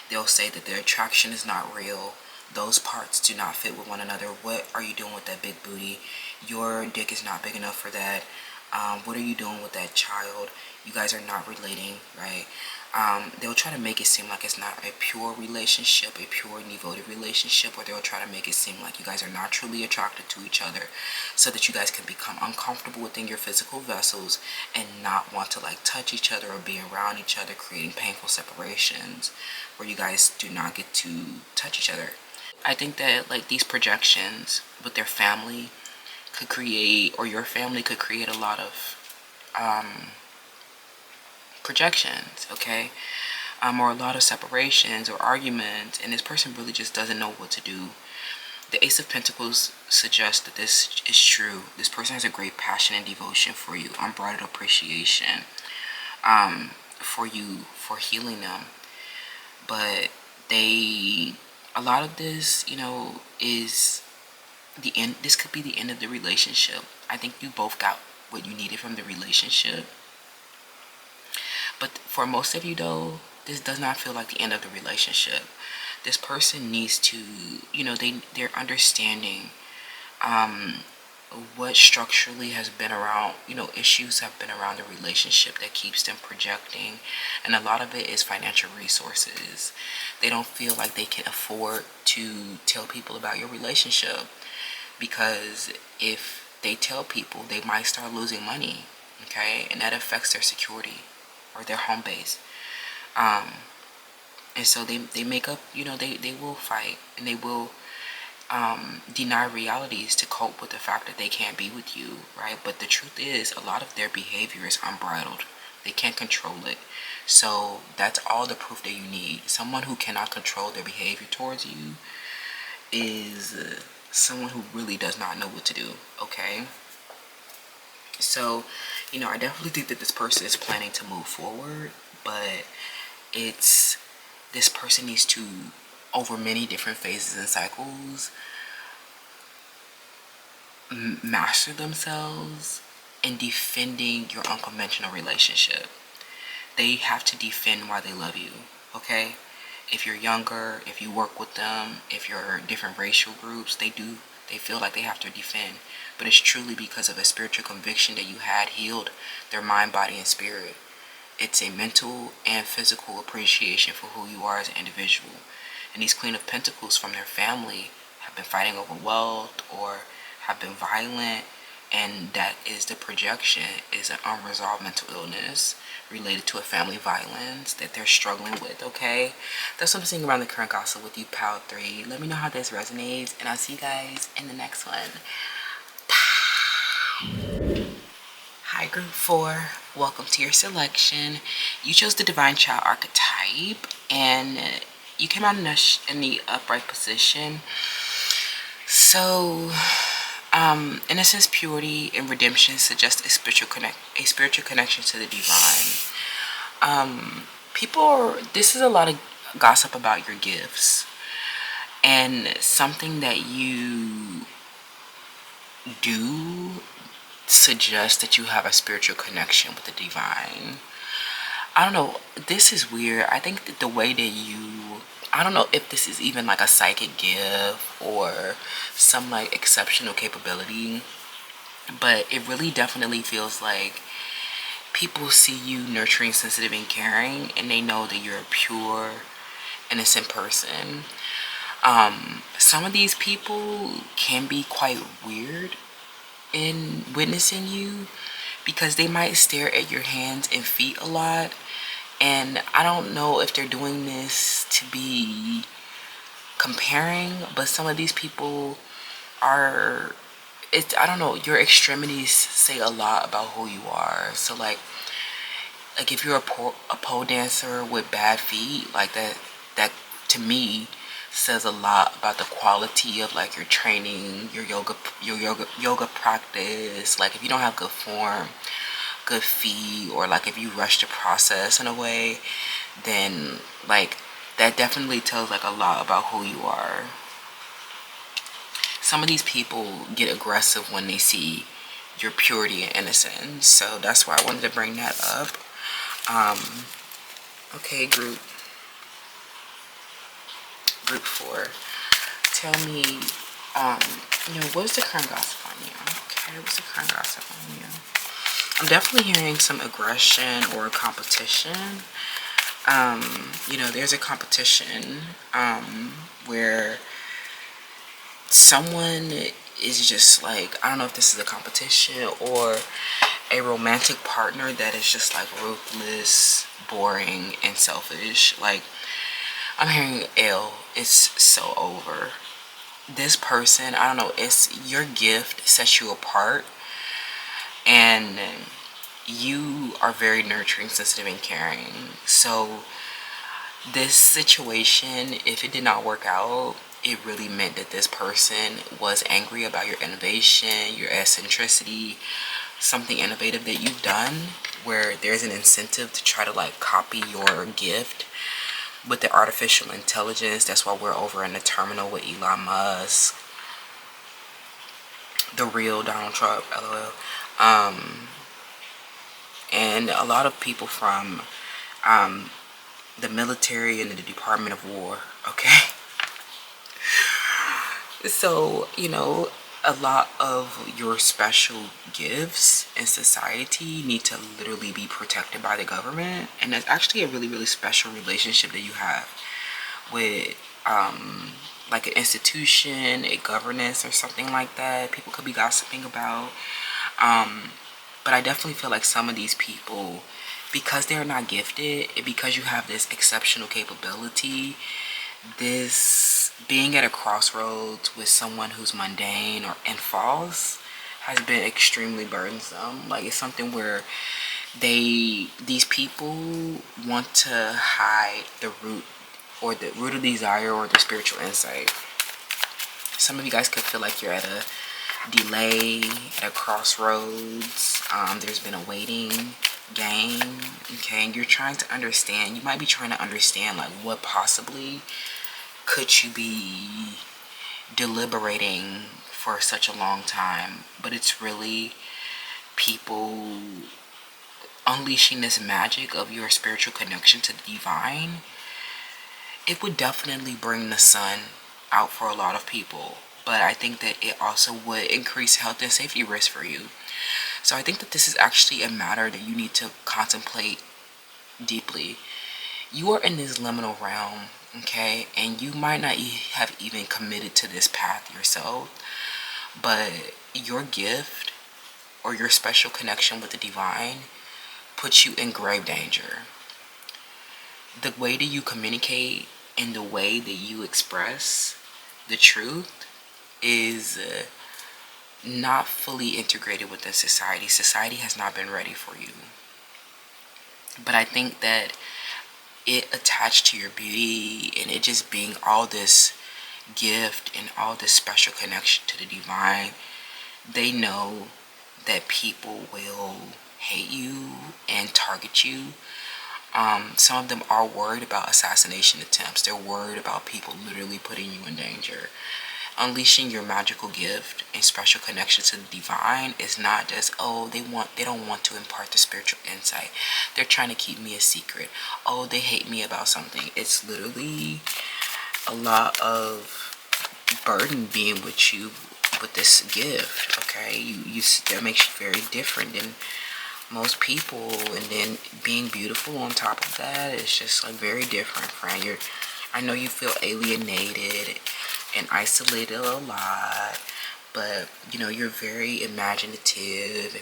They'll say that their attraction is not real. Those parts do not fit with one another. What are you doing with that big booty? Your dick is not big enough for that. What are you doing with that child? You guys are not relating, right? They'll try to make it seem like it's not a pure relationship, a pure and devoted relationship, or they'll try to make it seem like you guys are not truly attracted to each other, so that you guys can become uncomfortable within your physical vessels and not want to like touch each other or be around each other, creating painful separations where you guys do not get to touch each other. I think that like these projections with their family could create, or your family could create, a lot of projections, okay, or a lot of separations or arguments, and this person really just doesn't know what to do. The Ace of Pentacles suggests that this is true. This person has a great passion and devotion for you, unbridled appreciation for you, for healing them. But a lot of this, you know, is the end. This could be the end of the relationship. I think you both got what you needed from the relationship. But for most of you though, this does not feel like the end of the relationship. this person needs to, they're understanding what structurally has been around, issues have been around the relationship that keeps them projecting. And a lot of it is financial resources. They don't feel like they can afford to tell people about your relationship, because if they tell people, they might start losing money, okay? And that affects their security or their home base. And so they make up, they will fight, and they will deny realities to cope with the fact that they can't be with you, right? But the truth is, a lot of their behavior is unbridled. They can't control it. So that's all the proof that you need. Someone who cannot control their behavior towards you is someone who really does not know what to do, okay? So, I definitely think that this person is planning to move forward, but this person needs to, over many different phases and cycles, master themselves in defending your unconventional relationship. They have to defend why they love you, okay? If you're younger, if you work with them, if you're different racial groups, they feel like they have to defend. But it's truly because of a spiritual conviction that you had healed their mind, body, and spirit. It's a mental and physical appreciation for who you are as an individual. And these Queen of Pentacles from their family have been fighting over wealth or have been violent, and that is the projection, is an unresolved mental illness related to a family violence that they're struggling with, okay? That's what I'm seeing around the current gossip with you, Pal 3. Let me know how this resonates, and I'll see you guys in the next one. Hi, Group 4. Welcome to your selection. You chose the Divine Child archetype, and you came out in the upright position. So, innocence, purity, and redemption suggest a spiritual connection to the divine. This is a lot of gossip about your gifts, and something that you do suggests that you have a spiritual connection with the divine. I don't know, this is weird. I think that the way that I don't know if this is even like a psychic gift or some like exceptional capability, but it really definitely feels like people see you nurturing, sensitive, and caring, and they know that you're a pure, innocent person. Some of these people can be quite weird in witnessing you, because they might stare at your hands and feet a lot. And I don't know if they're doing this to be comparing, but some of these people I don't know, your extremities say a lot about who you are. So like if you're a pole dancer with bad feet, like that to me says a lot about the quality of like your training, your yoga practice. Like if you don't have good form, good feet, or like if you rush the process in a way, then like that definitely tells like a lot about who you are. Some of these people get aggressive when they see your purity and innocence, so that's why I wanted to bring that up. Okay, group 4, tell me, what's the current gossip on you? Okay, what's the current gossip on you? I'm definitely hearing some aggression or competition. There's a competition where someone is just like, I don't know if this is a competition or a romantic partner that is just like ruthless, boring, and selfish. Like, I'm hearing it's so over. This person, I don't know, it's your gift sets you apart, and you are very nurturing, sensitive, and caring. So this situation, if it did not work out, it really meant that this person was angry about your innovation, your eccentricity, something innovative that you've done, where there's an incentive to try to like copy your gift with the artificial intelligence. That's why we're over in the terminal with Elon Musk, the real Donald Trump, LOL. And a lot of people from the military and the Department of War, okay? So, a lot of your special gifts in society need to literally be protected by the government. And that's actually a really, really special relationship that you have with like an institution, a governance, or something like that. People could be gossiping about. But I definitely feel like some of these people, because they're not gifted, and because you have this exceptional capability, this being at a crossroads with someone who's mundane or and false has been extremely burdensome. Like, it's something where these people want to hide the root of desire or the spiritual insight. Some of you guys could feel like you're at a delay, at a crossroads. There's been a waiting game, okay, and you're trying to understand. You might be trying to understand, like, what possibly could you be deliberating for such a long time. But it's really people unleashing this magic of your spiritual connection to the divine. It would definitely bring the sun out for a lot of people, but I think that it also would increase health and safety risks for you. So I think that this is actually a matter that you need to contemplate deeply. You are in this liminal realm, okay, and you might not have even committed to this path yourself, but your gift or your special connection with the divine puts you in grave danger. The way that you communicate and the way that you express the truth is not fully integrated within society. Society has not been ready for you. But I think that it attached to your beauty and it just being all this gift and all this special connection to the divine, they know that people will hate you and target you. Some of them are worried about assassination attempts. They're worried about people literally putting you in danger. Unleashing your magical gift and special connection to the divine is not just, oh, they don't want to impart the spiritual insight. They're trying to keep me a secret. Oh, they hate me about something. It's literally a lot of burden being with you with this gift, okay? That makes you very different than most people, and then being beautiful on top of that is just like very different, friend. I know you feel alienated and isolated a lot, but you're very imaginative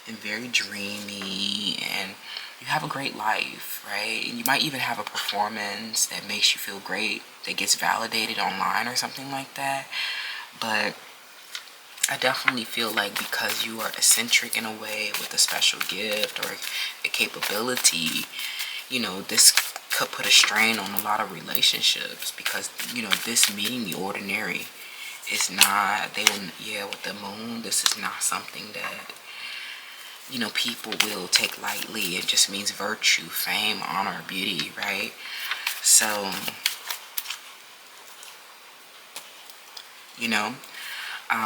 and very dreamy, and you have a great life, right? And you might even have a performance that makes you feel great, that gets validated online or something like that. But I definitely feel like because you are eccentric in a way with a special gift or a capability, this could put a strain on a lot of relationships, because, this meeting the ordinary is not, with the moon, this is not something that, people will take lightly. It just means virtue, fame, honor, beauty, right? So,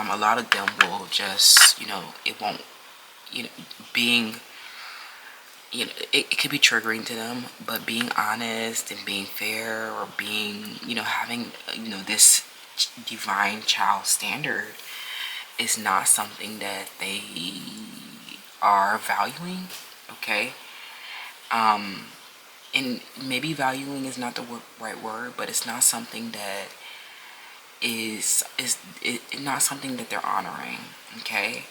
a lot of them will just, it won't, being, it could be triggering to them, but being honest and being fair, or being, having, this divine child standard is not something that they are valuing, okay? And maybe valuing is not the right word, but it's not something that is not something that they're honoring, okay?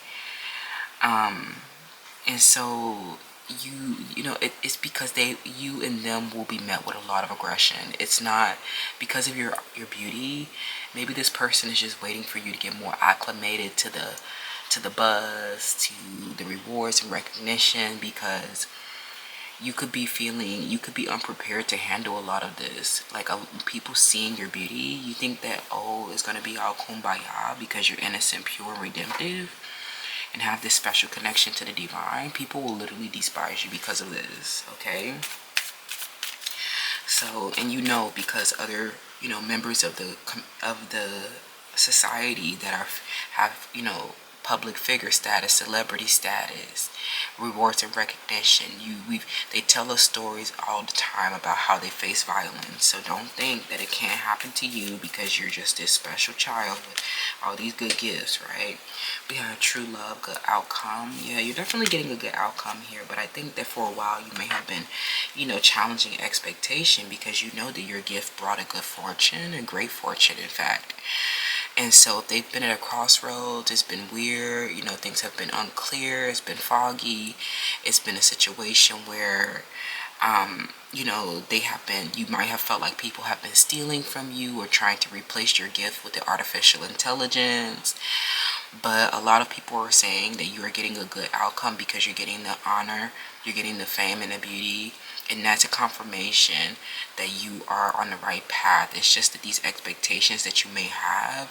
And so it's because you and them will be met with a lot of aggression. It's not because of your beauty. Maybe this person is just waiting for you to get more acclimated to the buzz, to the rewards and recognition, because you could be unprepared to handle a lot of this. Like, people seeing your beauty, you think that, oh, it's going to be all kumbaya because you're innocent, pure, and redemptive, and have this special connection to the divine. People will literally despise you because of this, okay? So, and because other, members of the society that have, public figure status, celebrity status, rewards and recognition. They tell us stories all the time about how they face violence. So don't think that it can't happen to you because you're just this special child with all these good gifts, right? We have true love, good outcome. Yeah, you're definitely getting a good outcome here, but I think that for a while you may have been, challenging expectation because you know that your gift brought a good fortune, a great fortune, in fact. And so if they've been at a crossroads, it's been weird, things have been unclear, it's been foggy, it's been a situation where, you might have felt like people have been stealing from you or trying to replace your gift with the artificial intelligence. But a lot of people are saying that you are getting a good outcome because you're getting the honor, you're getting the fame and the beauty, and that's a confirmation that you are on the right path. It's just that these expectations that you may have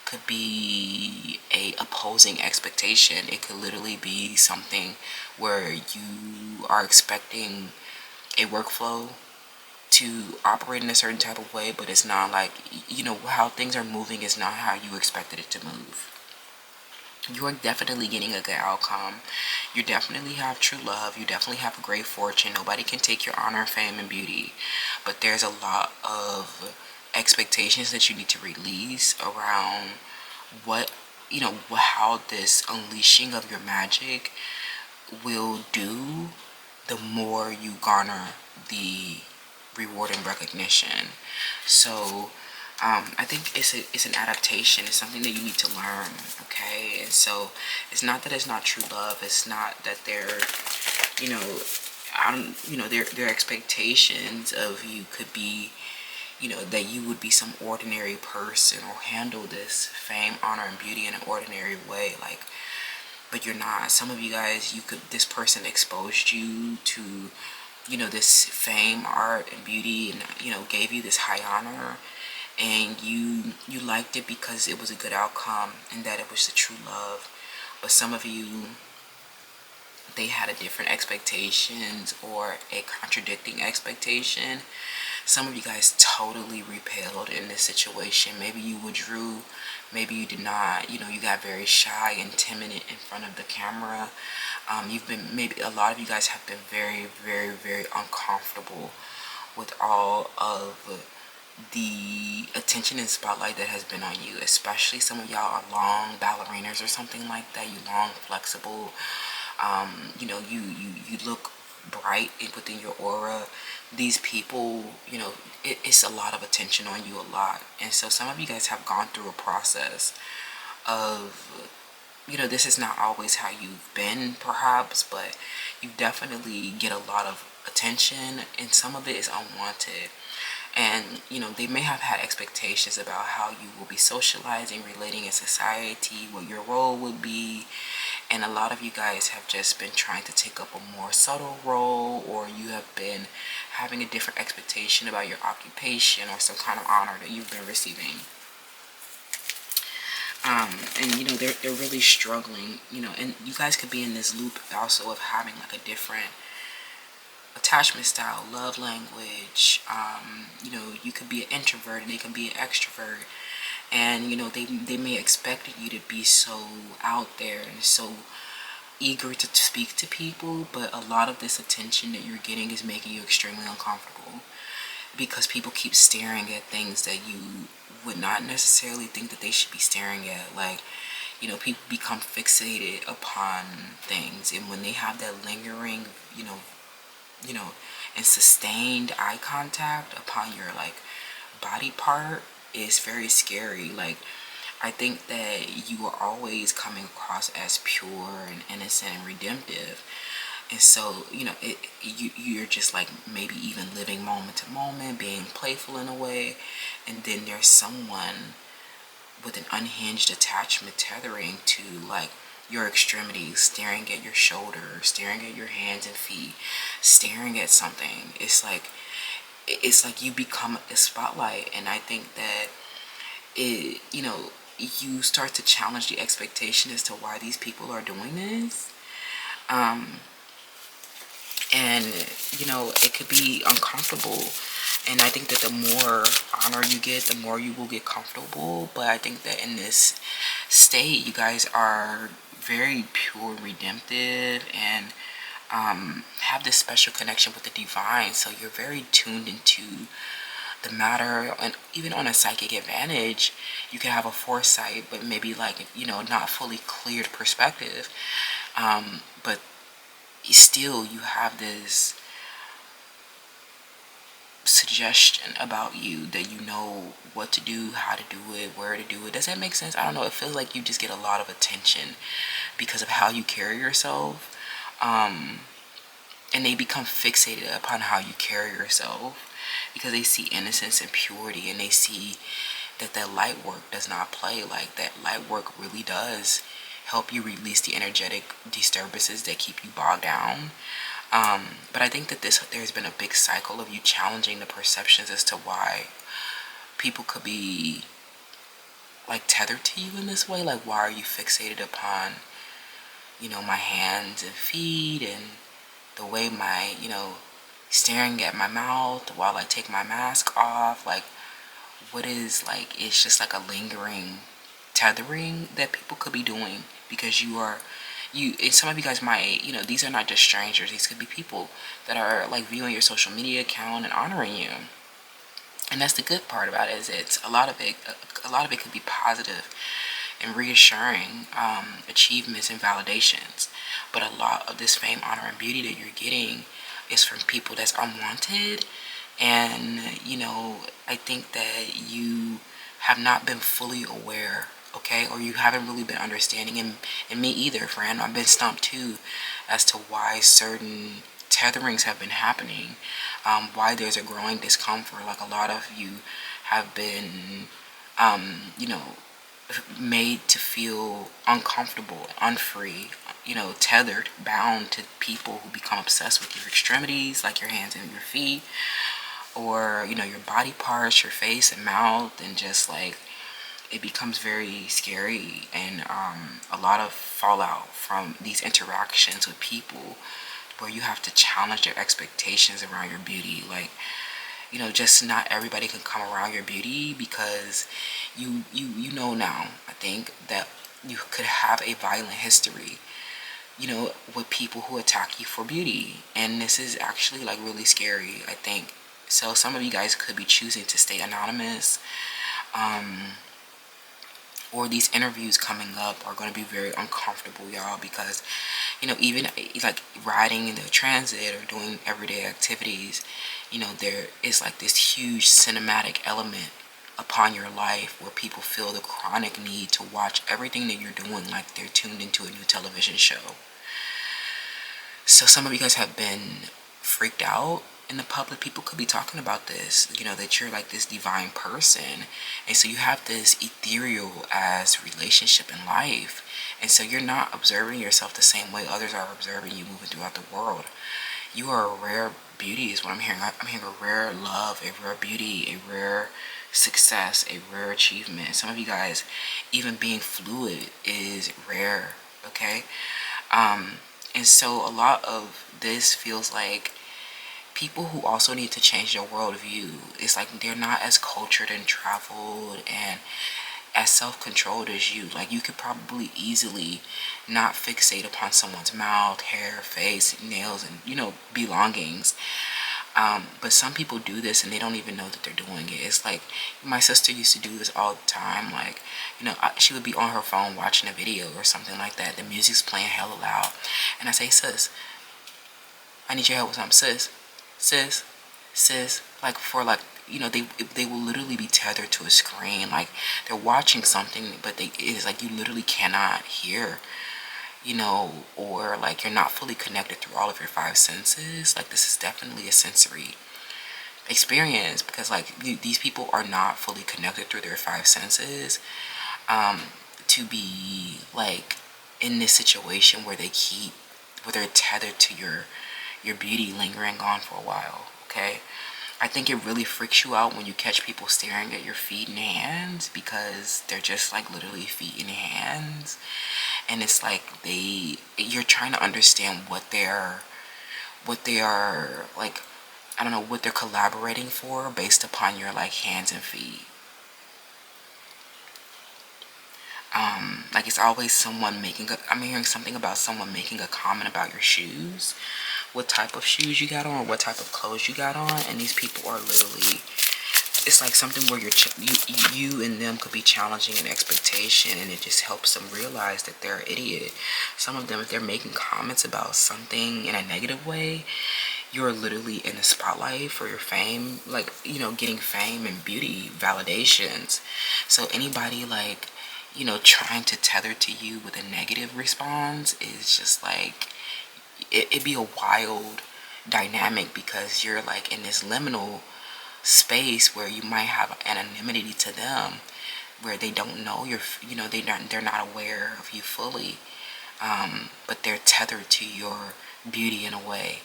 could be a opposing expectation. It could literally be something where you are expecting a workflow to operate in a certain type of way, but it's not like, how things are moving is not how you expected it to move. You are definitely getting a good outcome. You definitely have true love. You definitely have a great fortune. Nobody can take your honor, fame, and beauty. But there's a lot of expectations that you need to release around how this unleashing of your magic will do the more you garner the reward and recognition. So I think it's an adaptation. It's something that you need to learn, okay? And so it's not that it's not true love. It's not that they're, their expectations of you could be, that you would be some ordinary person or handle this fame, honor, and beauty in an ordinary way, but you're not. Some of you guys, this person exposed you to, this fame, art, and beauty, and gave you this high honor. And you liked it because it was a good outcome and that it was the true love. But some of you, they had a different expectations or a contradicting expectation. Some of you guys totally repelled in this situation. Maybe you withdrew, maybe you did not. You got very shy and timid in front of the camera. Maybe a lot of you guys have been very, very, very uncomfortable with all of the attention and spotlight that has been on you. Especially some of y'all are long ballerinas or something like that. You long, flexible. You look bright within your aura. These people, it's a lot of attention on you, a lot. And so some of you guys have gone through a process of, this is not always how you've been, perhaps, but you definitely get a lot of attention, and some of it is unwanted. And, they may have had expectations about how you will be socializing, relating in society, what your role would be. And a lot of you guys have just been trying to take up a more subtle role, or you have been having a different expectation about your occupation or some kind of honor that you've been receiving. And they're really struggling, and you guys could be in this loop also of having like a different attachment style, love language. You could be an introvert and they can be an extrovert, and they may expect you to be so out there and so eager to speak to people, but a lot of this attention that you're getting is making you extremely uncomfortable because people keep staring at things that you would not necessarily think that they should be staring at. People become fixated upon things, and when they have that lingering, and sustained eye contact upon your body part, is very scary. I think that you are always coming across as pure and innocent and redemptive. And so, you're just maybe even living moment to moment, being playful in a way. And then there's someone with an unhinged attachment tethering to your extremities, staring at your shoulder, staring at your hands and feet, staring at something. It's like you become a spotlight. And I think that you start to challenge the expectation as to why these people are doing this. And it could be uncomfortable. And I think that the more honor you get, the more you will get comfortable. But I think that in this state, you guys are very pure, redemptive, and have this special connection with the divine. So you're very tuned into the matter, and even on a psychic advantage, you can have a foresight, but maybe like, not fully cleared perspective. But still, you have this suggestion about you that you know what to do, how to do it, where to do it. Does that make sense? I don't know. It feels like you just get a lot of attention because of how you carry yourself. And they become fixated upon how you carry yourself because they see innocence and purity, and they see that light work does not play. Like, that light work really does help you release the energetic disturbances that keep you bogged down. But I think that there's been a big cycle of you challenging the perceptions as to why people could be like tethered to you in this way. Like, why are you fixated upon, my hands and feet, and the way my, staring at my mouth while I take my mask off? Like, what is, like, it's just like a lingering tethering that people could be doing because and some of you guys might, these are not just strangers. These could be people that are like viewing your social media account and honoring you. And that's the good part about it, is it's a lot of it could be positive and reassuring achievements and validations. But a lot of this fame, honor, and beauty that you're getting is from people that's unwanted. And, I think that you have not been fully aware, okay? Or you haven't really been understanding. And me either, friend. I've been stumped too as to why certain tetherings have been happening, why there's a growing discomfort. Like, a lot of you have been, made to feel uncomfortable, unfree, tethered, bound to people who become obsessed with your extremities, like your hands and your feet, or, your body parts, your face and mouth, and just like, it becomes very scary. And a lot of fallout from these interactions with people where you have to challenge their expectations around your beauty. Like, just not everybody can come around your beauty, because you know now, I think, that you could have a violent history, with people who attack you for beauty. And this is actually like really scary, I think. So some of you guys could be choosing to stay anonymous, or these interviews coming up are going to be very uncomfortable, y'all, because, even like riding in the transit or doing everyday activities, there is like this huge cinematic element upon your life where people feel the chronic need to watch everything that you're doing like they're tuned into a new television show. So some of you guys have been freaked out in the public. People could be talking about this, that you're like this divine person. And so you have this ethereal as relationship in life. And so you're not observing yourself the same way others are observing you moving throughout the world. You are a rare beauty is what I'm hearing. I'm hearing a rare love, a rare beauty, a rare success, a rare achievement. Some of you guys, even being fluid is rare, okay? And so a lot of this feels like people who also need to change their worldview. It's like they're not as cultured and traveled and as self-controlled as you. Like, you could probably easily not fixate upon someone's mouth, hair, face, nails, and, belongings. But some people do this and they don't even know that they're doing it. It's like, my sister used to do this all the time. Like, she would be on her phone watching a video or something like that. The music's playing hella loud. And I say, sis, I need your help with something. Sis, like, for like, they will literally be tethered to a screen. Like, they're watching something, but it is like you literally cannot hear, or like you're not fully connected through all of your five senses. Like, this is definitely a sensory experience, because like these people are not fully connected through their five senses, to be like in this situation where they're tethered to your beauty lingering on for a while, okay? I think it really freaks you out when you catch people staring at your feet and hands, because they're just like literally feet and hands. And it's like you're trying to understand what they are like, I don't know, what they're collaborating for based upon your like hands and feet. like it's always someone I'm hearing something about someone making a comment about your shoes, what type of shoes you got on, what type of clothes you got on, and these people are literally, it's like something where you and them could be challenging an expectation, and it just helps them realize that they're an idiot. Some of them, if they're making comments about something in a negative way, you're literally in the spotlight for your fame, like, you know, getting fame and beauty validations. So anybody like, you know, trying to tether to you with a negative response is just like, it'd be a wild dynamic, because you're like in this liminal space where you might have anonymity to them, where they don't know you're, you know, they're not aware of you fully, but they're tethered to your beauty in a way.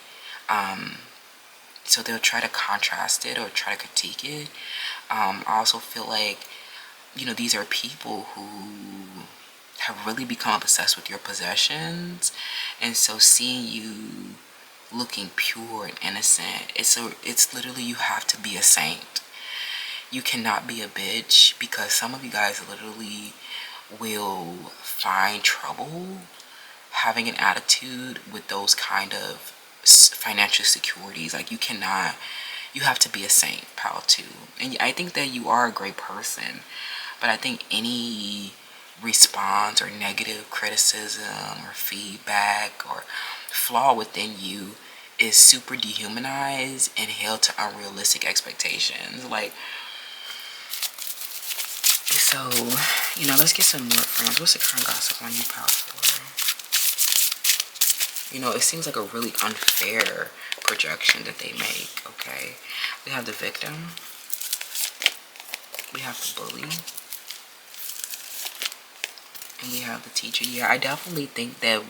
So they'll try to contrast it or try to critique it. I also feel like, you know, these are people who have really become obsessed with your possessions, and so seeing you looking pure and innocent, it's literally, you have to be a saint. You cannot be a bitch, because some of you guys literally will find trouble having an attitude with those kind of financial securities. Like, you have to be a saint, pal, too. And I think that you are a great person, but I think any response or negative criticism or feedback or flaw within you is super dehumanized and held to unrealistic expectations. Like, so, you know, let's get some more friends. What's the current gossip on you, pal? You know, it seems like a really unfair projection that they make, okay? We have the victim. We have the bully. And we have the teacher. Yeah, I definitely think that,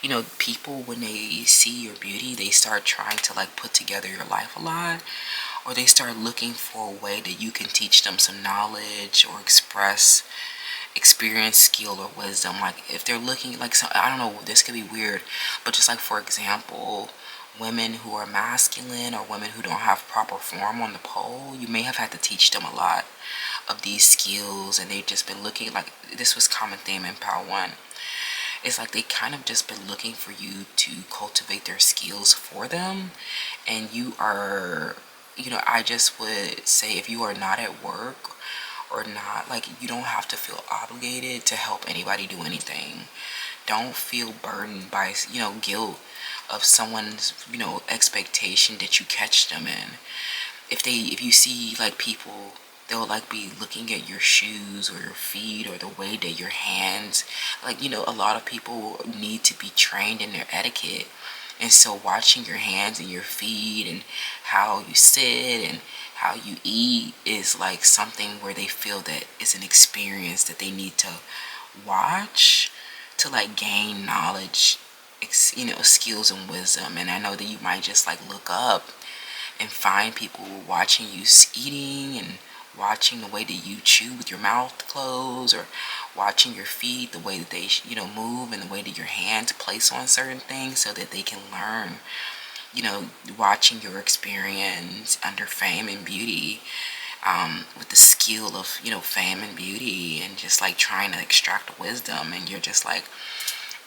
you know, people, when they see your beauty, they start trying to like put together your life a lot, or they start looking for a way that you can teach them some knowledge or express experience, skill, or wisdom. Like, if they're looking like some, I don't know, this could be weird, but just like, for example, women who are masculine or women who don't have proper form on the pole, you may have had to teach them a lot of these skills, and they've just been looking, like, this was common theme in Power 1. It's like they kind of just been looking for you to cultivate their skills for them, and you are, you know, I just would say, if you are not at work or not, like, you don't have to feel obligated to help anybody do anything. Don't feel burdened by, you know, guilt of someone's, you know, expectation that you catch them in. If you see like people, they'll like be looking at your shoes or your feet or the way that your hands, like, you know, a lot of people need to be trained in their etiquette. And so watching your hands and your feet and how you sit and how you eat is like something where they feel that it's an experience that they need to watch to like gain knowledge, you know, skills and wisdom. And I know that you might just like look up and find people watching you eating and watching the way that you chew with your mouth closed, or watching your feet, the way that they, you know, move, and the way that your hands place on certain things, so that they can learn, you know, watching your experience under fame and beauty, with the skill of, you know, fame and beauty, and just like trying to extract wisdom. And you're just like,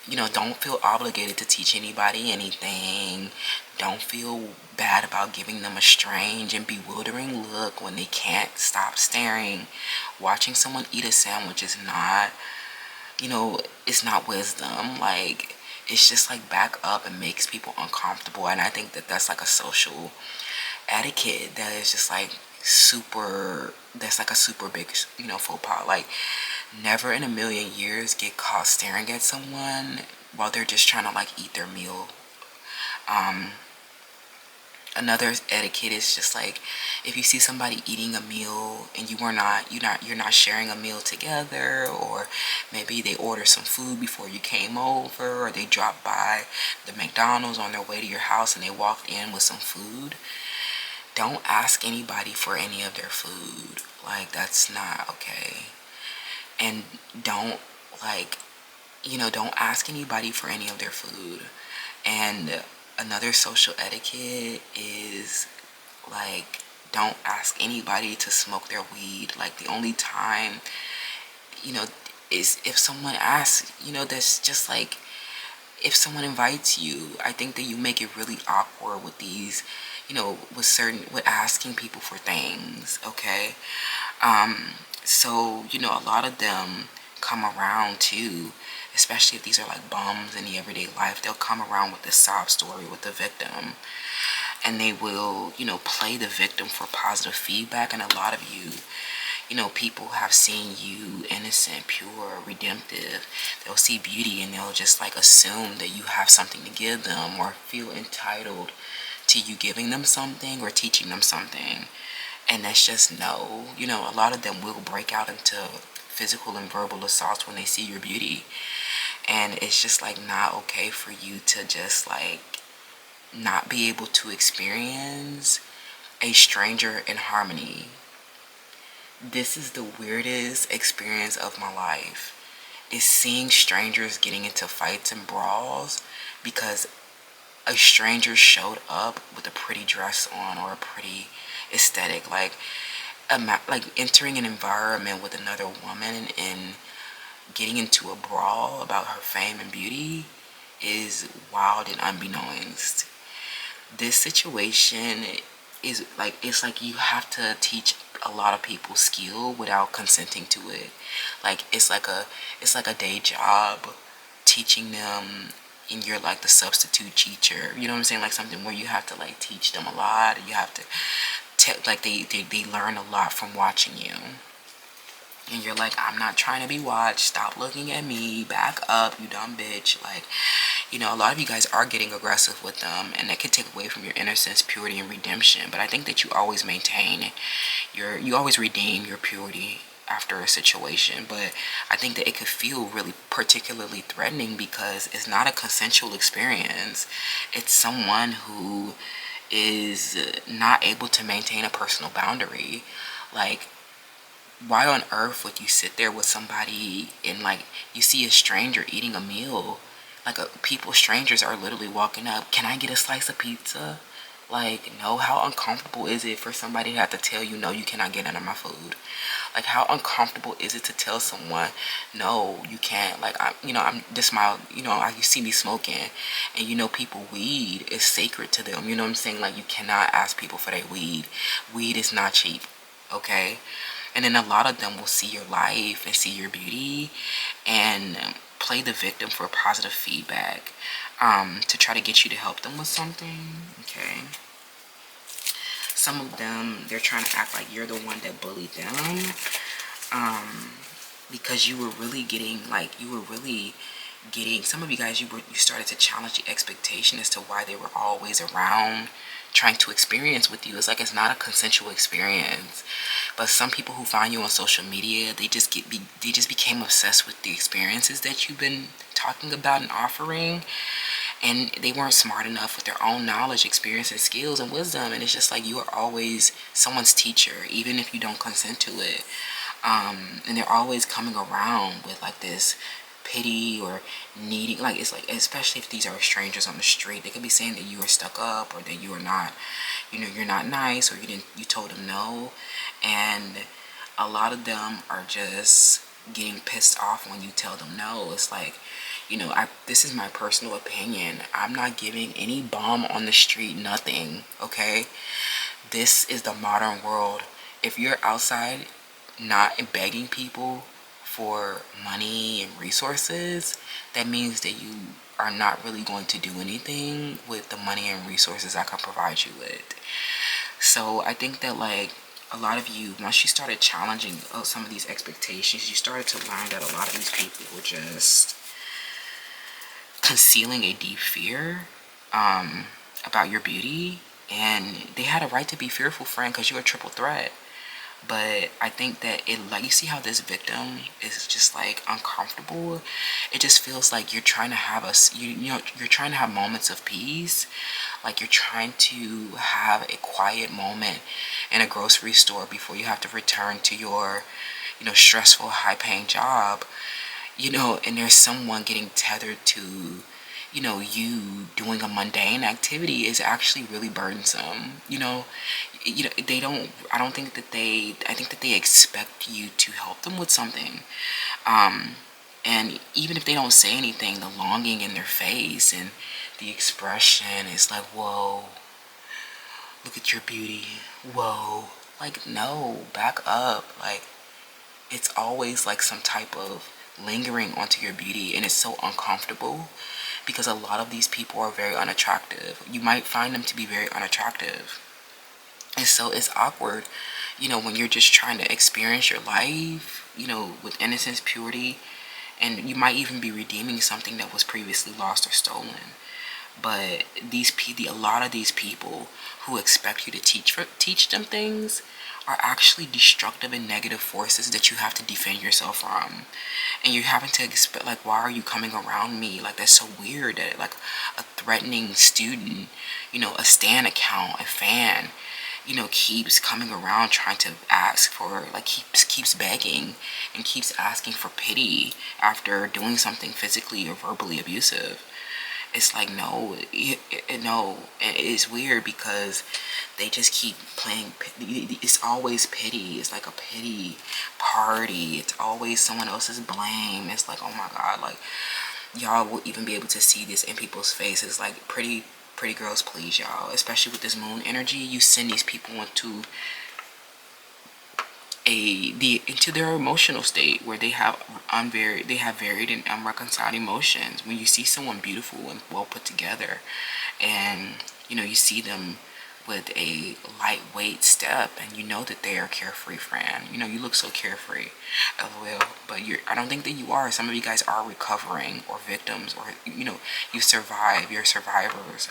you know, don't feel obligated to teach anybody anything. Don't feel bad about giving them a strange and bewildering look when they can't stop staring. Watching someone eat a sandwich is not, you know, it's not wisdom. Like, it's just like back up and makes people uncomfortable. And I think that that's like a social etiquette that is just like super, that's like a super big, you know, faux pas. Like, never in a million years get caught staring at someone while they're just trying to like eat their meal. Another etiquette is just like, if you see somebody eating a meal and you're not sharing a meal together, or maybe they order some food before you came over, or they dropped by the McDonald's on their way to your house and they walked in with some food, don't ask anybody for any of their food. Like, that's not okay. And don't, like, you know, don't ask anybody for any of their food. And another social etiquette is like, don't ask anybody to smoke their weed. Like, the only time, you know, is if someone asks, that's just like, if someone invites you, I think that you make it really awkward with these, with asking people for things, okay? So, a lot of them come around too, especially if these are like bums in the everyday life. They'll come around with this sob story with the victim, and they will, play the victim for positive feedback. And a lot of you, people have seen you innocent, pure, redemptive. They'll see beauty and they'll just like assume that you have something to give them or feel entitled to you giving them something or teaching them something. And that's just no. A lot of them will break out into physical and verbal assaults when they see your beauty. And it's just like not okay for you to just like not be able to experience a stranger in harmony. This is the weirdest experience of my life, is seeing strangers getting into fights and brawls because a stranger showed up with a pretty dress on or a pretty aesthetic. Like entering an environment with another woman and getting into a brawl about her fame and beauty is wild and unbeknownst. This situation is like, it's like you have to teach a lot of people skill without consenting to it. Like it's like a day job teaching them, and you're like the substitute teacher. You know what I'm saying? Like something where you have to like teach them a lot. You have to like they learn a lot from watching you. And you're like, I'm not trying to be watched. Stop looking at me. Back up, you dumb bitch. Like, a lot of you guys are getting aggressive with them, and that can take away from your innocence, purity, and redemption. But I think that you always maintain you always redeem your purity after a situation. But I think that it could feel really particularly threatening because it's not a consensual experience. It's someone who is not able to maintain a personal boundary. Like, why on earth would you sit there with somebody and like you see a stranger eating a meal? Like strangers are literally walking up, can I get a slice of pizza? Like, no. How uncomfortable is it for somebody to have to tell you, no, you cannot get none of my food? Like, how uncomfortable is it to tell someone, no, you can't? Like, I'm this my, you see me smoking, and people, weed is sacred to them. You know what I'm saying? Like, you cannot ask people for their weed. Weed is not cheap, okay? And then a lot of them will see your life and see your beauty and play the victim for positive feedback, to try to get you to help them with something, okay? Some of them, they're trying to act like you're the one that bullied them, because you were really getting, some of you guys, you started to challenge the expectation as to why they were always around trying to experience with you. It's like it's not a consensual experience. But some people who find you on social media, they just became obsessed with the experiences that you've been talking about and offering, and they weren't smart enough with their own knowledge, experience, and skills and wisdom. And it's just like you are always someone's teacher, even if you don't consent to it. And they're always coming around with like this pity or needing, like, it's like, especially if these are strangers on the street, they could be saying that you are stuck up or that you are not, you're not nice, or you told them no. And a lot of them are just getting pissed off when you tell them no. It's like, this is my personal opinion. I'm not giving any bum on the street nothing, okay? This is the modern world. If you're outside not begging people for money and resources, that means that you are not really going to do anything with the money and resources I can provide you with. So I think that, like, a lot of you, once you started challenging some of these expectations, you started to learn that a lot of these people were just concealing a deep fear about your beauty, and they had a right to be fearful, friend, because you're a triple threat. But I think that like, you see how this victim is just like uncomfortable. It just feels like you're trying to have you're trying to have moments of peace. Like you're trying to have a quiet moment in a grocery store before you have to return to your, stressful, high-paying job. And there's someone getting tethered to you doing a mundane activity is actually really burdensome. They don't, I think that they expect you to help them with something. And even if they don't say anything, the longing in their face and the expression is like, whoa, look at your beauty. Whoa. Like, no, back up. Like, it's always like some type of lingering onto your beauty, and it's so uncomfortable because a lot of these people are very unattractive. You might find them to be very unattractive. And so it's awkward, when you're just trying to experience your life, with innocence, purity, and you might even be redeeming something that was previously lost or stolen. But a lot of these people who expect you to teach them things are actually destructive and negative forces that you have to defend yourself from. And you're having to expect, like, why are you coming around me? Like, that's so weird that, like, a threatening student, a stan account, a fan, keeps coming around trying to ask for, like, keeps begging and keeps asking for pity after doing something physically or verbally abusive. It's like, no, no. And it's weird because they just keep playing. It's always pity. It's like a pity party. It's always someone else's blame. It's like, oh my God, like, y'all will even be able to see this in people's faces. Like, pretty girls, please, y'all. Especially with this moon energy, you send these people into their emotional state where they have varied and unreconciled emotions. When you see someone beautiful and well put together, and you see them with a lightweight step, and that they are carefree, friend. You look so carefree. LOL. But I don't think that you are. Some of you guys are recovering or victims, or you survive. You're survivors,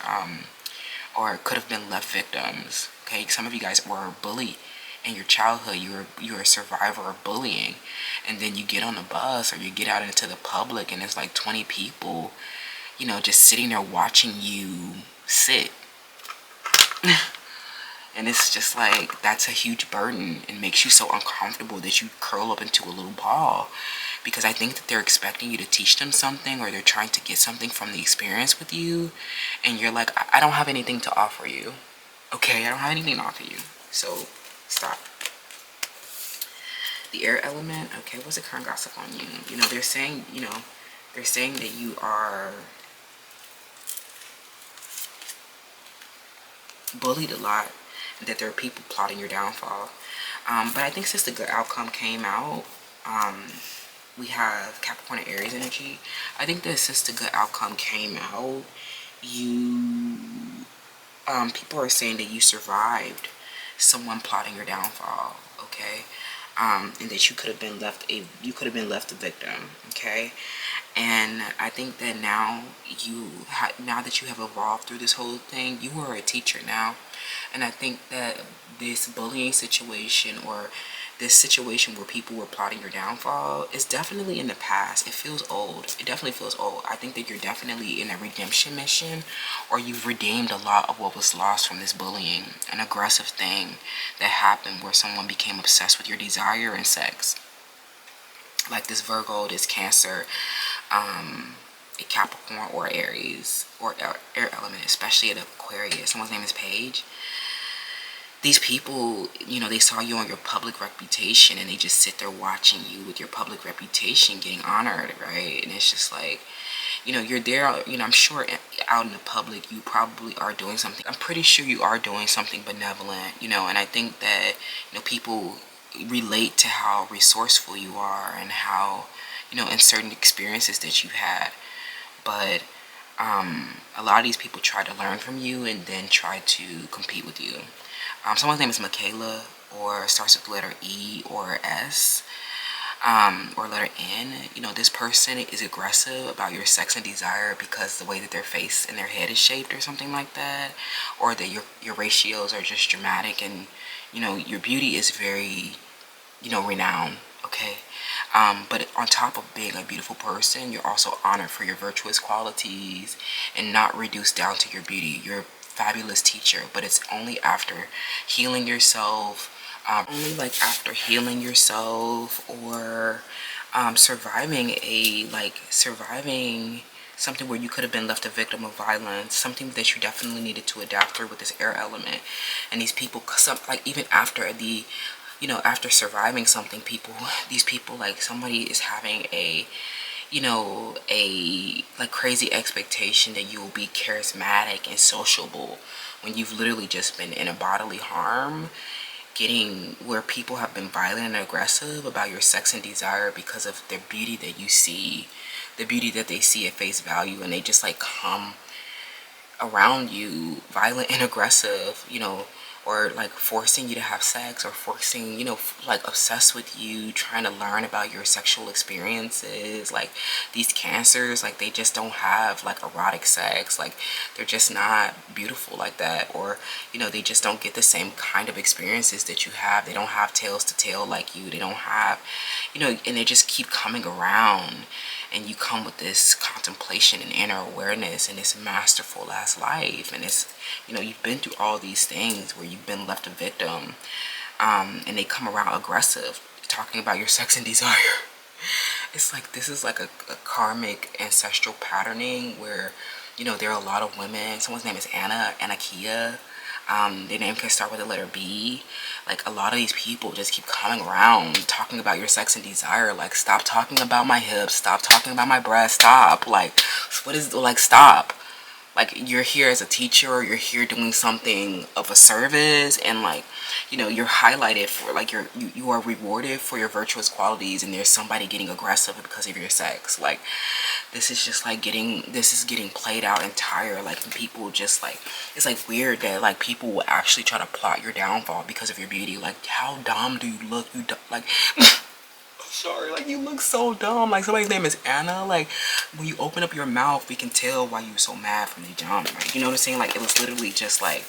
or could have been left victims. Okay, some of you guys were bullied in your childhood. You're a survivor of bullying, and then you get on the bus or you get out into the public and it's like 20 people just sitting there watching you sit. And it's just like, that's a huge burden and makes you so uncomfortable that you curl up into a little ball, because I think that they're expecting you to teach them something, or they're trying to get something from the experience with you, and you're like, I don't have anything to offer you. Okay, I don't have anything to offer you, so stop. The air element. Okay, what's the current gossip on you? They're saying, that you are bullied a lot, and that there are people plotting your downfall. But I think since the good outcome came out, we have Capricorn and Aries energy. I think that since the good outcome came out, people are saying that you survived someone plotting your downfall. Okay. And that you could have been left a victim. Okay. And I think that now that you have evolved through this whole thing, you are a teacher now. And I think that this bullying situation, or this situation where people were plotting your downfall, is definitely in the past. It feels old. It definitely feels old. I think that you're definitely in a redemption mission, or you've redeemed a lot of what was lost from this bullying, an aggressive thing that happened where someone became obsessed with your desire and sex. Like this Virgo, this Cancer, a Capricorn or Aries, or air element, especially an Aquarius. Someone's name is Paige. These people, they saw you on your public reputation, and they just sit there watching you with your public reputation getting honored, right? And it's just like, you're there, I'm sure out in the public, you probably are doing something. I'm pretty sure you are doing something benevolent, and I think that, people relate to how resourceful you are, and how, in certain experiences that you've had. But a lot of these people try to learn from you and then try to compete with you. Someone's name is Michaela, or starts with the letter E or S, or letter N. This person is aggressive about your sex and desire because the way that their face and their head is shaped, or something like that, or that your ratios are just dramatic, and your beauty is very renowned. Okay. But on top of being a beautiful person, you're also honored for your virtuous qualities and not reduced down to your beauty. You're a fabulous teacher, but it's only after healing yourself, or surviving something where you could have been left a victim of violence, something that you definitely needed to adapt through with this air element. And these people, like even after the, you know, after surviving something, these people, like somebody is having a, you know, a like crazy expectation that you will be charismatic and sociable when you've literally just been in a bodily harm, getting where people have been violent and aggressive about your sex and desire because of their beauty that you see, the beauty that they see at face value, and they just like come around you violent and aggressive, you know, or like forcing you to have sex, or forcing, you know, like obsessed with you, trying to learn about your sexual experiences. Like these cancers, like they just don't have like erotic sex, like they're just not beautiful like that, or you know, they just don't get the same kind of experiences that you have. They don't have tails to tail like you, they don't have, you know, and they just keep coming around, and you come with this contemplation and inner awareness and this masterful ass life, and it's, you know, you've been through all these things where you've been left a victim, and they come around aggressive, talking about your sex and desire. It's like, this is like a karmic ancestral patterning where, you know, there are a lot of women, someone's name is Anakia, their name can start with the letter B. Like a lot of these people just keep coming around talking about your sex and desire. Like, stop talking about my hips, stop talking about my breasts, stop. Like, what is, like, stop. Like, you're here as a teacher, or you're here doing something of a service, and like, you know, you're highlighted for like you are rewarded for your virtuous qualities, and there's somebody getting aggressive because of your sex. Like, this is just like this is getting played out entire. Like, people just like, it's like weird that like people will actually try to plot your downfall because of your beauty. Like, how dumb do you look? You like sorry, like you look so dumb. Like, somebody's name is Anna. Like, when you open up your mouth, we can tell why you were so mad from the jump. Like, you know what I'm saying? Like, it was literally just like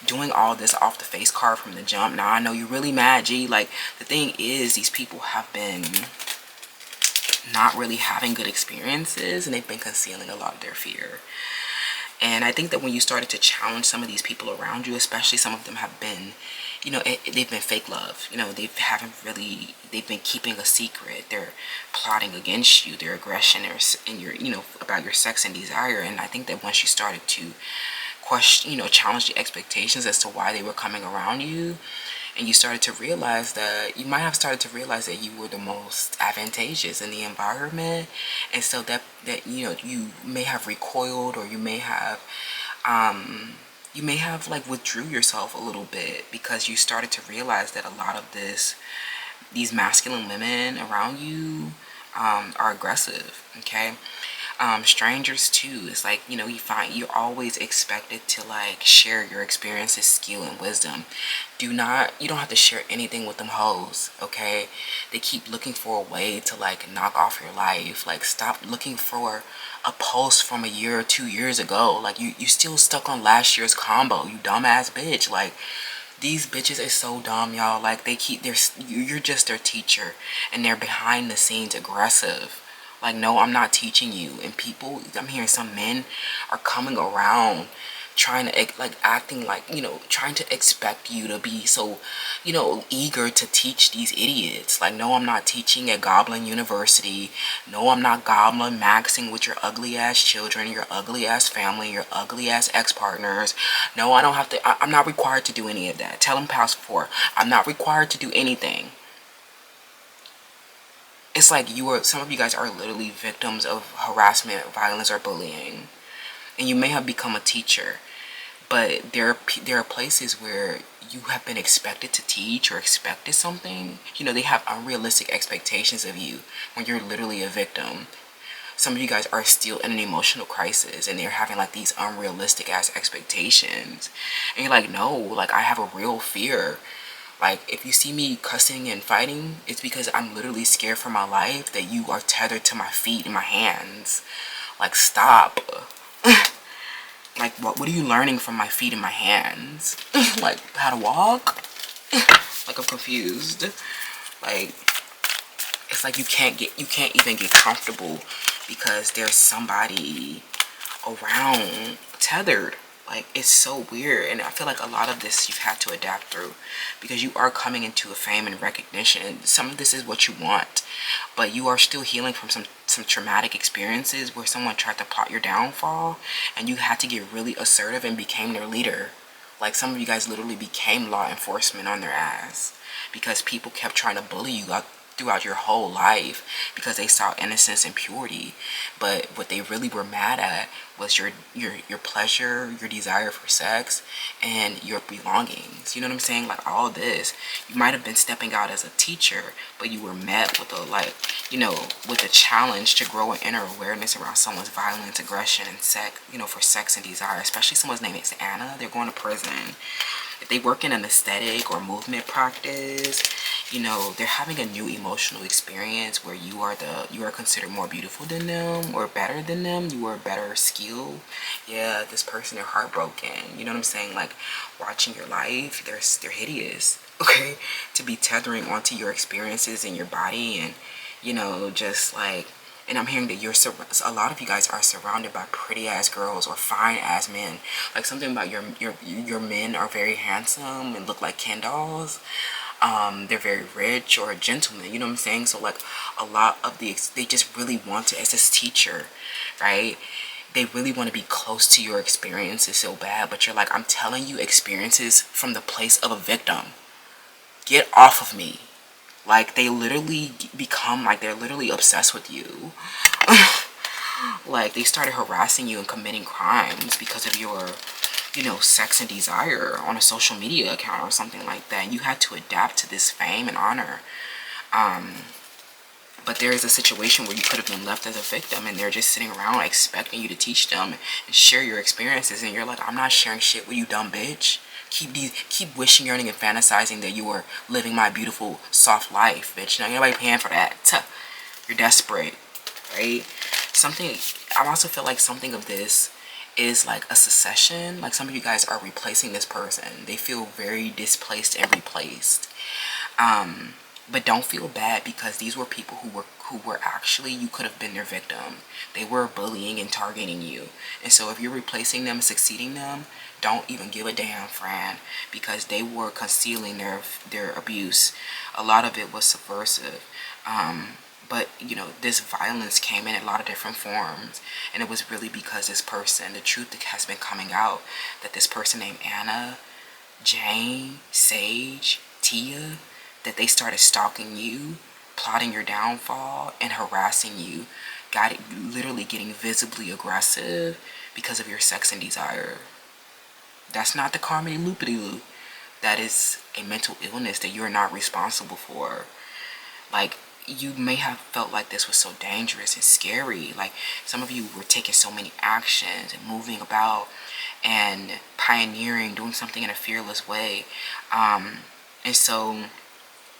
doing all this off the face card from the jump. Now I know you're really mad, G. Like, the thing is, these people have been not really having good experiences, and they've been concealing a lot of their fear. And I think that when you started to challenge some of these people around you, especially some of them have been, you know, they've been fake love. You know, they've been keeping a secret. They're plotting against you, their aggression, and your, you know, about your sex and desire. And I think that once you started to question, you know, challenge the expectations as to why they were coming around you, and you started to realize that, you might have started to realize that you were the most advantageous in the environment, and so that you know, you may have recoiled, or you may have like withdrew yourself a little bit, because you started to realize that a lot of these masculine women around you are aggressive. Okay. Strangers too. It's like, you know, you're always expected to like share your experiences, skill, and wisdom. You don't have to share anything with them hoes. Okay. They keep looking for a way to like knock off your life. Like, stop looking for a post from a year or 2 years ago. Like, you still stuck on last year's combo, you dumbass bitch. Like, these bitches are so dumb, y'all. Like, you're just their teacher, and they're behind the scenes aggressive. Like, no, I'm not teaching you. And people, I'm hearing some men are coming around trying to, like, acting like, you know, trying to expect you to be so, you know, eager to teach these idiots. Like, no, I'm not teaching at Goblin University. No, I'm not goblin maxing with your ugly ass children, your ugly ass family, your ugly ass ex-partners. No, I don't have to, I'm not required to do any of that. Tell them past 4. I'm not required to do anything. It's like some of you guys are literally victims of harassment, violence, or bullying. And you may have become a teacher, but there are places where you have been expected to teach, or expected something. You know, they have unrealistic expectations of you when you're literally a victim. Some of you guys are still in an emotional crisis, and they're having like these unrealistic ass expectations. And you're like, no, like, I have a real fear. Like, if you see me cussing and fighting, it's because I'm literally scared for my life, that you are tethered to my feet and my hands. Like, stop. Like, what are you learning from my feet and my hands? Like, how to walk? Like, I'm confused. Like, it's like you can't even get comfortable because there's somebody around tethered. Like, it's so weird. And I feel like a lot of this you've had to adapt through, because you are coming into a fame and recognition, and some of this is what you want, but you are still healing from some traumatic experiences where someone tried to plot your downfall, and you had to get really assertive and became their leader. Like, some of you guys literally became law enforcement on their ass because people kept trying to bully you throughout your whole life because they saw innocence and purity. But what they really were mad at was your pleasure, your desire for sex, and your belongings. You know what I'm saying? Like, all this, you might have been stepping out as a teacher, but you were met with a, like, you know, with a challenge to grow an inner awareness around someone's violence, aggression, and sex, you know, for sex and desire. Especially someone's name is Anna. They're going to prison. If they work in an aesthetic or movement practice, you know, they're having a new emotional experience where you are considered more beautiful than them or better than them. You are better skill. Yeah, this person, they're heartbroken. You know what I'm saying? Like, watching your life, they're hideous. Okay, to be tethering onto your experiences in your body, and, you know, just like. And I'm hearing that a lot of you guys are surrounded by pretty ass girls or fine ass men. Like, something about your men are very handsome and look like Ken dolls. They're very rich or a gentleman. You know what I'm saying? So, like, a lot of they just really want to, as this teacher, right? They really want to be close to your experiences so bad, but you're like, I'm telling you experiences from the place of a victim. Get off of me. Like, they literally become, like, they're literally obsessed with you. Like, they started harassing you and committing crimes because of your, you know, sex and desire on a social media account or something like that. And you had to adapt to this fame and honor. But there is a situation where you could have been left as a victim, and they're just sitting around expecting you to teach them and share your experiences. And you're like, I'm not sharing shit with you, dumb bitch. Keep wishing, yearning, and fantasizing that you are living my beautiful, soft life, bitch. Now, nobody paying for that. You're desperate, right? I also feel like something of this is like a secession. Like, some of you guys are replacing this person. They feel very displaced and replaced. But don't feel bad, because these were people who were actually, you could have been their victim. They were bullying and targeting you. And so if you're replacing them, succeeding them, don't even give a damn, friend, because they were concealing their abuse. A lot of it was subversive. But, you know, this violence came in a lot of different forms. And it was really because this person, the truth has been coming out, that this person named Anna, Jane, Sage, Tia, that they started stalking you, plotting your downfall, and harassing you. Literally getting visibly aggressive because of your sex and desire. That's not the carmody loopity-loo. That is a mental illness that you're not responsible for. Like, you may have felt like this was so dangerous and scary. Like, some of you were taking so many actions and moving about and pioneering, doing something in a fearless way. And so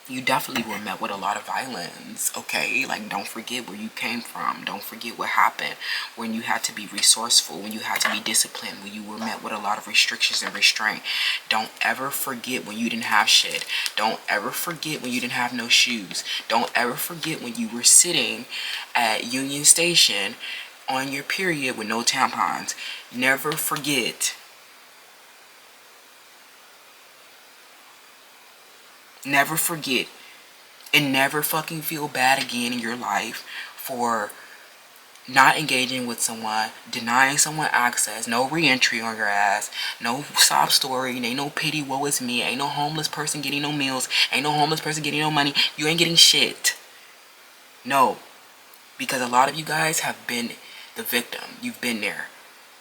you definitely were met with a lot of violence, okay? Like, don't forget where you came from. Don't forget what happened when you had to be resourceful, when you had to be disciplined, when you were met with a lot of restrictions and restraint. Don't ever forget when you didn't have shit. Don't ever forget when you didn't have no shoes. Don't ever forget when you were sitting at Union Station on your period with no tampons. Never forget. Never forget, and never fucking feel bad again in your life for not engaging with someone, denying someone access, no re-entry on your ass, no sob story, ain't no pity, woe is me, ain't no homeless person getting no meals, ain't no homeless person getting no money, you ain't getting shit. No, because a lot of you guys have been the victim. You've been there,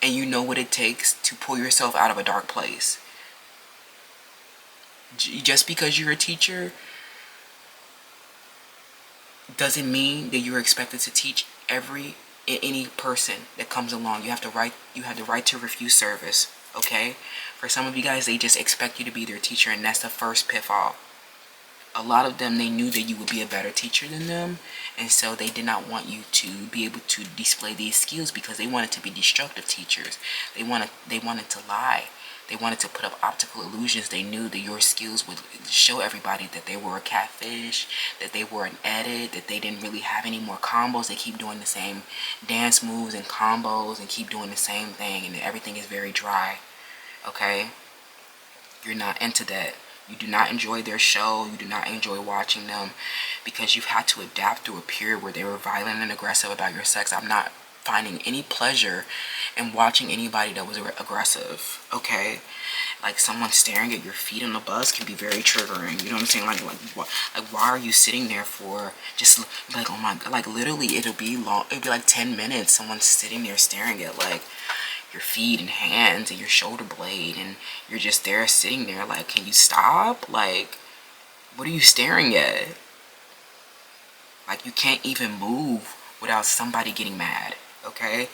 and you know what it takes to pull yourself out of a dark place. Just because you're a teacher doesn't mean that you're expected to teach any person that comes along. You have the right to refuse service, okay? For some of you guys, they just expect you to be their teacher, and that's the first pitfall. A lot of them, they knew that you would be a better teacher than them, and so they did not want you to be able to display these skills because they wanted to be destructive teachers. They wanted to lie. They wanted to put up optical illusions. They knew that your skills would show everybody that they were a catfish, that they were an edit, that they didn't really have any more combos. They keep doing the same dance moves and combos and keep doing the same thing, and everything is very dry. Okay? You're not into that. You do not enjoy their show. You do not enjoy watching them because you've had to adapt through a period where they were violent and aggressive about your sex. I'm not finding any pleasure in watching anybody that was aggressive. Okay? Like someone staring at your feet on the bus can be very triggering. You know what I'm saying? Like why are you sitting there for just like, oh my God, like literally it'll be long. It'll be like 10 minutes. Someone's sitting there staring at like your feet and hands and your shoulder blade, and you're just there sitting there like, can you stop? Like, what are you staring at? Like, you can't even move without somebody getting mad. Okay?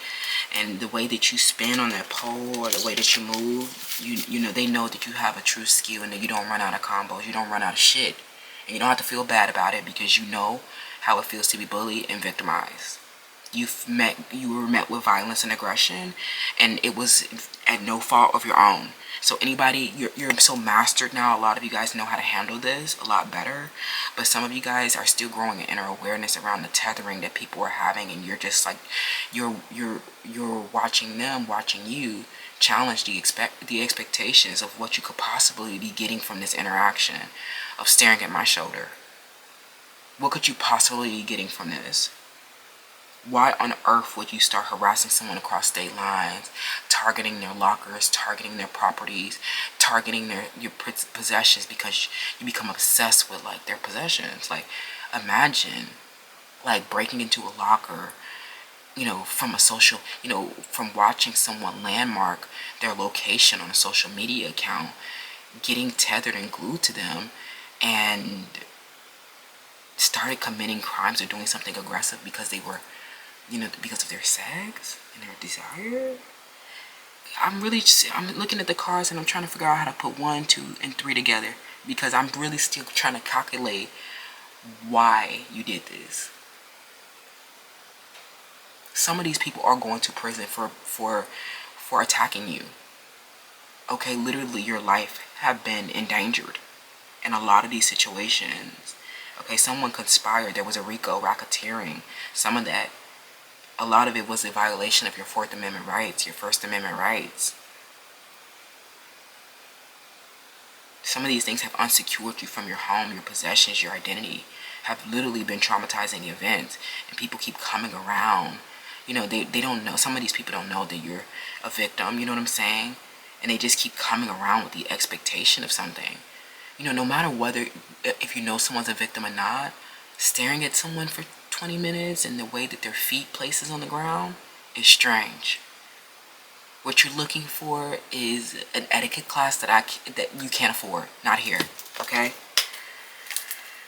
And the way that you spin on that pole or the way that you move, you know, they know that you have a true skill and that you don't run out of combos, you don't run out of shit, and you don't have to feel bad about it because you know how it feels to be bullied and victimized. You were met with violence and aggression, and it was at no fault of your own. So anybody, you're so mastered now. A lot of you guys know how to handle this a lot better, but some of you guys are still growing an inner awareness around the tethering that people are having, and you're just like, you're watching them, watching you challenge the expectations of what you could possibly be getting from this interaction of staring at my shoulder. What could you possibly be getting from this? Why on earth would you start harassing someone across state lines, targeting their lockers, targeting their properties, targeting your possessions because you become obsessed with like their possessions? Like, imagine like breaking into a locker, you know, from a social, you know, from watching someone landmark their location on a social media account, getting tethered and glued to them, and started committing crimes or doing something aggressive because they were, you know, because of their sex and their desire. I'm looking at the cards and I'm trying to figure out how to put 1, 2, and 3 together because I'm really still trying to calculate why you did this. Some of these people are going to prison for attacking you. Okay, literally your life have been endangered in a lot of these situations. Okay, someone conspired. There was a RICO racketeering. Some of that, a lot of it was a violation of your 4th Amendment rights, your 1st Amendment rights. Some of these things have unsecured you from your home, your possessions, your identity, have literally been traumatizing events, and people keep coming around. You know, they don't know, some of these people don't know that you're a victim, you know what I'm saying? And they just keep coming around with the expectation of something. You know, no matter whether, if you know someone's a victim or not, staring at someone for 20 minutes and the way that their feet places on the ground is strange. What you're looking for is an etiquette class that you can't afford. Not here, okay?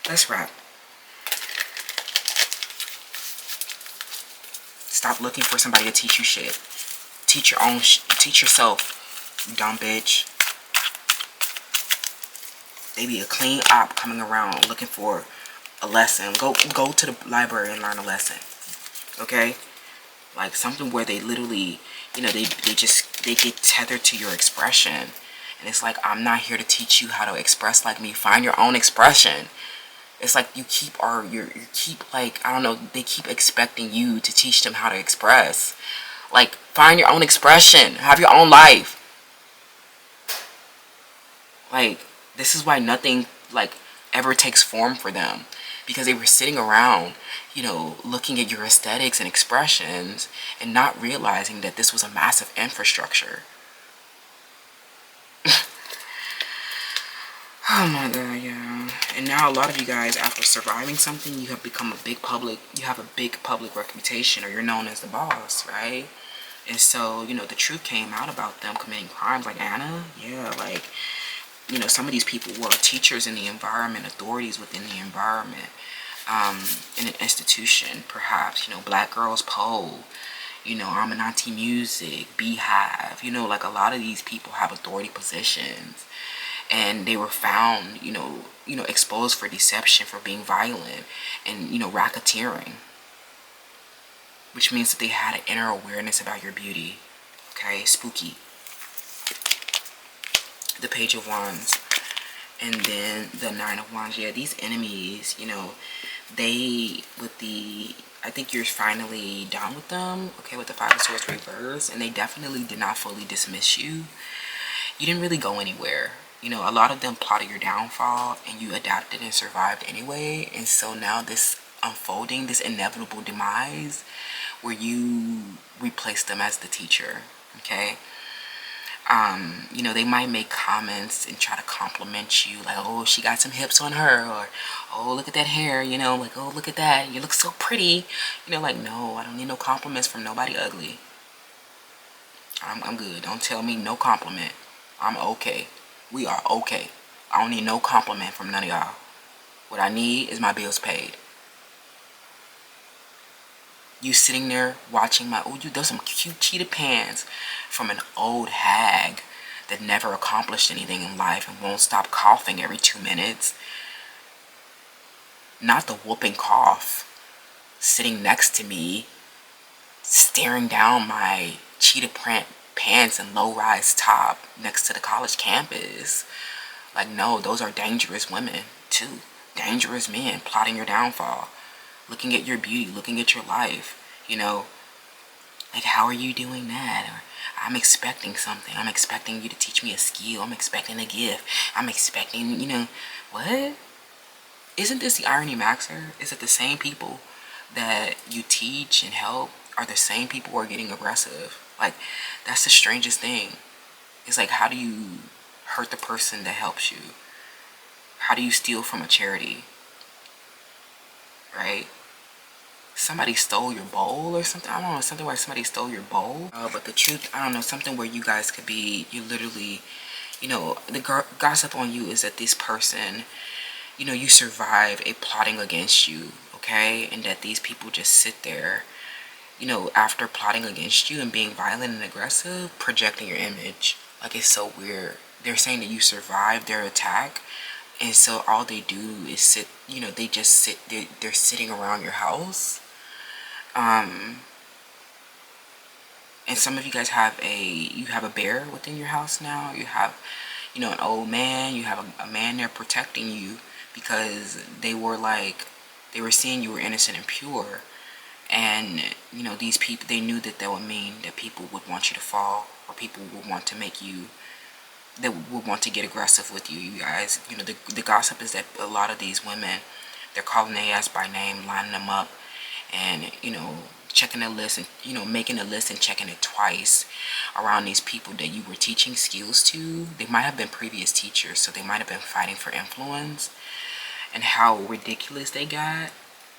Let's wrap. Stop looking for somebody to teach you shit. Teach your own teach yourself, you dumb bitch. They be a clean op coming around looking for a lesson. Go to the library and learn a lesson. Okay? Like something where they literally, you know, they get tethered to your expression. And it's like, I'm not here to teach you how to express like me. Find your own expression. It's like you keep like, I don't know, they keep expecting you to teach them how to express. Like, find your own expression. Have your own life. Like, this is why nothing, like, ever takes form for them. Because they were sitting around, you know, looking at your aesthetics and expressions and not realizing that this was a massive infrastructure. Oh my God, yeah. And now a lot of you guys, after surviving something, you have become you have a big public reputation, or you're known as the boss, right? And so, you know, the truth came out about them committing crimes like Anna. Yeah, like, you know, some of these people were teachers in the environment, authorities within the environment, in an institution, perhaps, you know, Black Girls Pole, you know, Amanati Music, Beehive, you know, like a lot of these people have authority positions. And they were found, you know, exposed for deception, for being violent, and, you know, racketeering. Which means that they had an inner awareness about your beauty. Okay, spooky. The Page of Wands. And then the Nine of Wands. Yeah, these enemies, you know, I think you're finally done with them. Okay, with the Five of Swords reverse. And they definitely did not fully dismiss you. you didn't really go anywhere. You know, a lot of them plotted your downfall and you adapted and survived anyway. And so now this unfolding, this inevitable demise where you replace them as the teacher, okay? You know, they might make comments and try to compliment you, like, oh, she got some hips on her, or oh, look at that hair, you know, like, oh, look at that, you look so pretty, you know, like, no, I don't need no compliments from nobody ugly. I'm good. Don't tell me no compliment. I'm okay. We are okay. I don't need no compliment from none of y'all. What I need is my bills paid. You sitting there watching my, oh, you those some cute cheetah pants from an old hag that never accomplished anything in life and won't stop coughing every 2 minutes. Not the whooping cough. Sitting next to me, staring down my cheetah print pants and low-rise top next to the college campus. Like, no, those are dangerous women too. Dangerous men plotting your downfall. Looking at your beauty, looking at your life, you know, like, how are you doing that? Or, I'm expecting something. I'm expecting you to teach me a skill. I'm expecting a gift. I'm expecting, you know, what? Isn't this the irony maxer? Is it the same people that you teach and help are the same people who are getting aggressive? Like, that's the strangest thing. It's like, how do you hurt the person that helps you? How do you steal from a charity? Right? Somebody stole your bowl or something. I don't know, something where somebody stole your bowl. But the truth, I don't know, something where you guys could be, you literally, you know, the gossip on you is that this person, you know, you survive a plotting against you, okay? And that these people just sit there, you know, after plotting against you and being violent and aggressive, projecting your image. Like, it's so weird. They're saying that you survived their attack. And so all they do is sit, you know, they just sit, they're sitting around your house. And some of you guys have you have a bear within your house now. You have, you know, an old man. You have a man there protecting you because they were seeing you were innocent and pure. And, you know, these people, they knew that would mean that people would want you to fall, or people would want to make you, that would want to get aggressive with you, you guys. You know, the gossip is that a lot of these women, they're calling their ass by name, lining them up, and, you know, checking a list and, you know, making a list and checking it twice around these people that you were teaching skills to. They might have been previous teachers, so they might have been fighting for influence. And how ridiculous they got.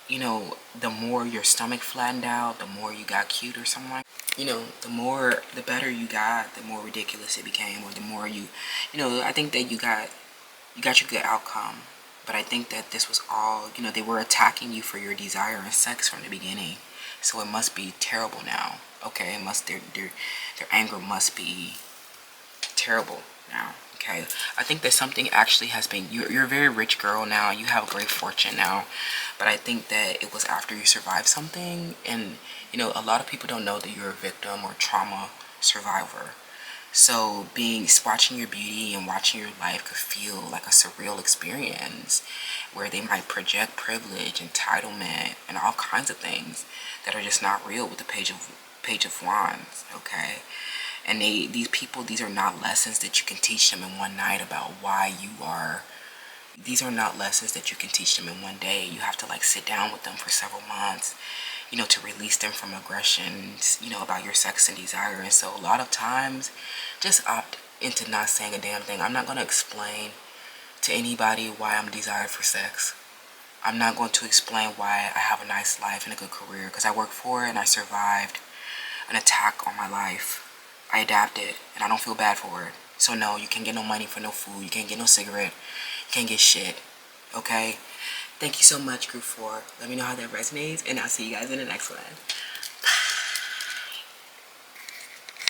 You know, the more your stomach flattened out, the more you got cute or something like that. You know, the better you got, the more ridiculous it became, or the more you know, I think that you got your good outcome. But I think that this was all, you know, they were attacking you for your desire and sex from the beginning. So it must be terrible now. Okay, it must, their anger must be terrible now. Okay, I think that something actually has been, you're a very rich girl now, you have a great fortune now, but I think that it was after you survived something. And, you know, a lot of people don't know that you're a victim or trauma survivor. So watching your beauty and watching your life could feel like a surreal experience where they might project privilege, entitlement, and all kinds of things that are just not real with the page of wands. Okay. And these people, these are not lessons that you can teach them in one night about why you are. These are not lessons that you can teach them in one day. You have to, like, sit down with them for several months, you know, to release them from aggressions, you know, about your sex and desire. And so a lot of times, just opt into not saying a damn thing. I'm not going to explain to anybody why I'm desired for sex. I'm not going to explain why I have a nice life and a good career, because I worked for it and I survived an attack on my life. I adapted, and I don't feel bad for it. So no, you can't get no money for no food. You can't get no cigarette. You can't get shit. Okay? Thank you so much, Group 4. Let me know how that resonates, and I'll see you guys in the next one.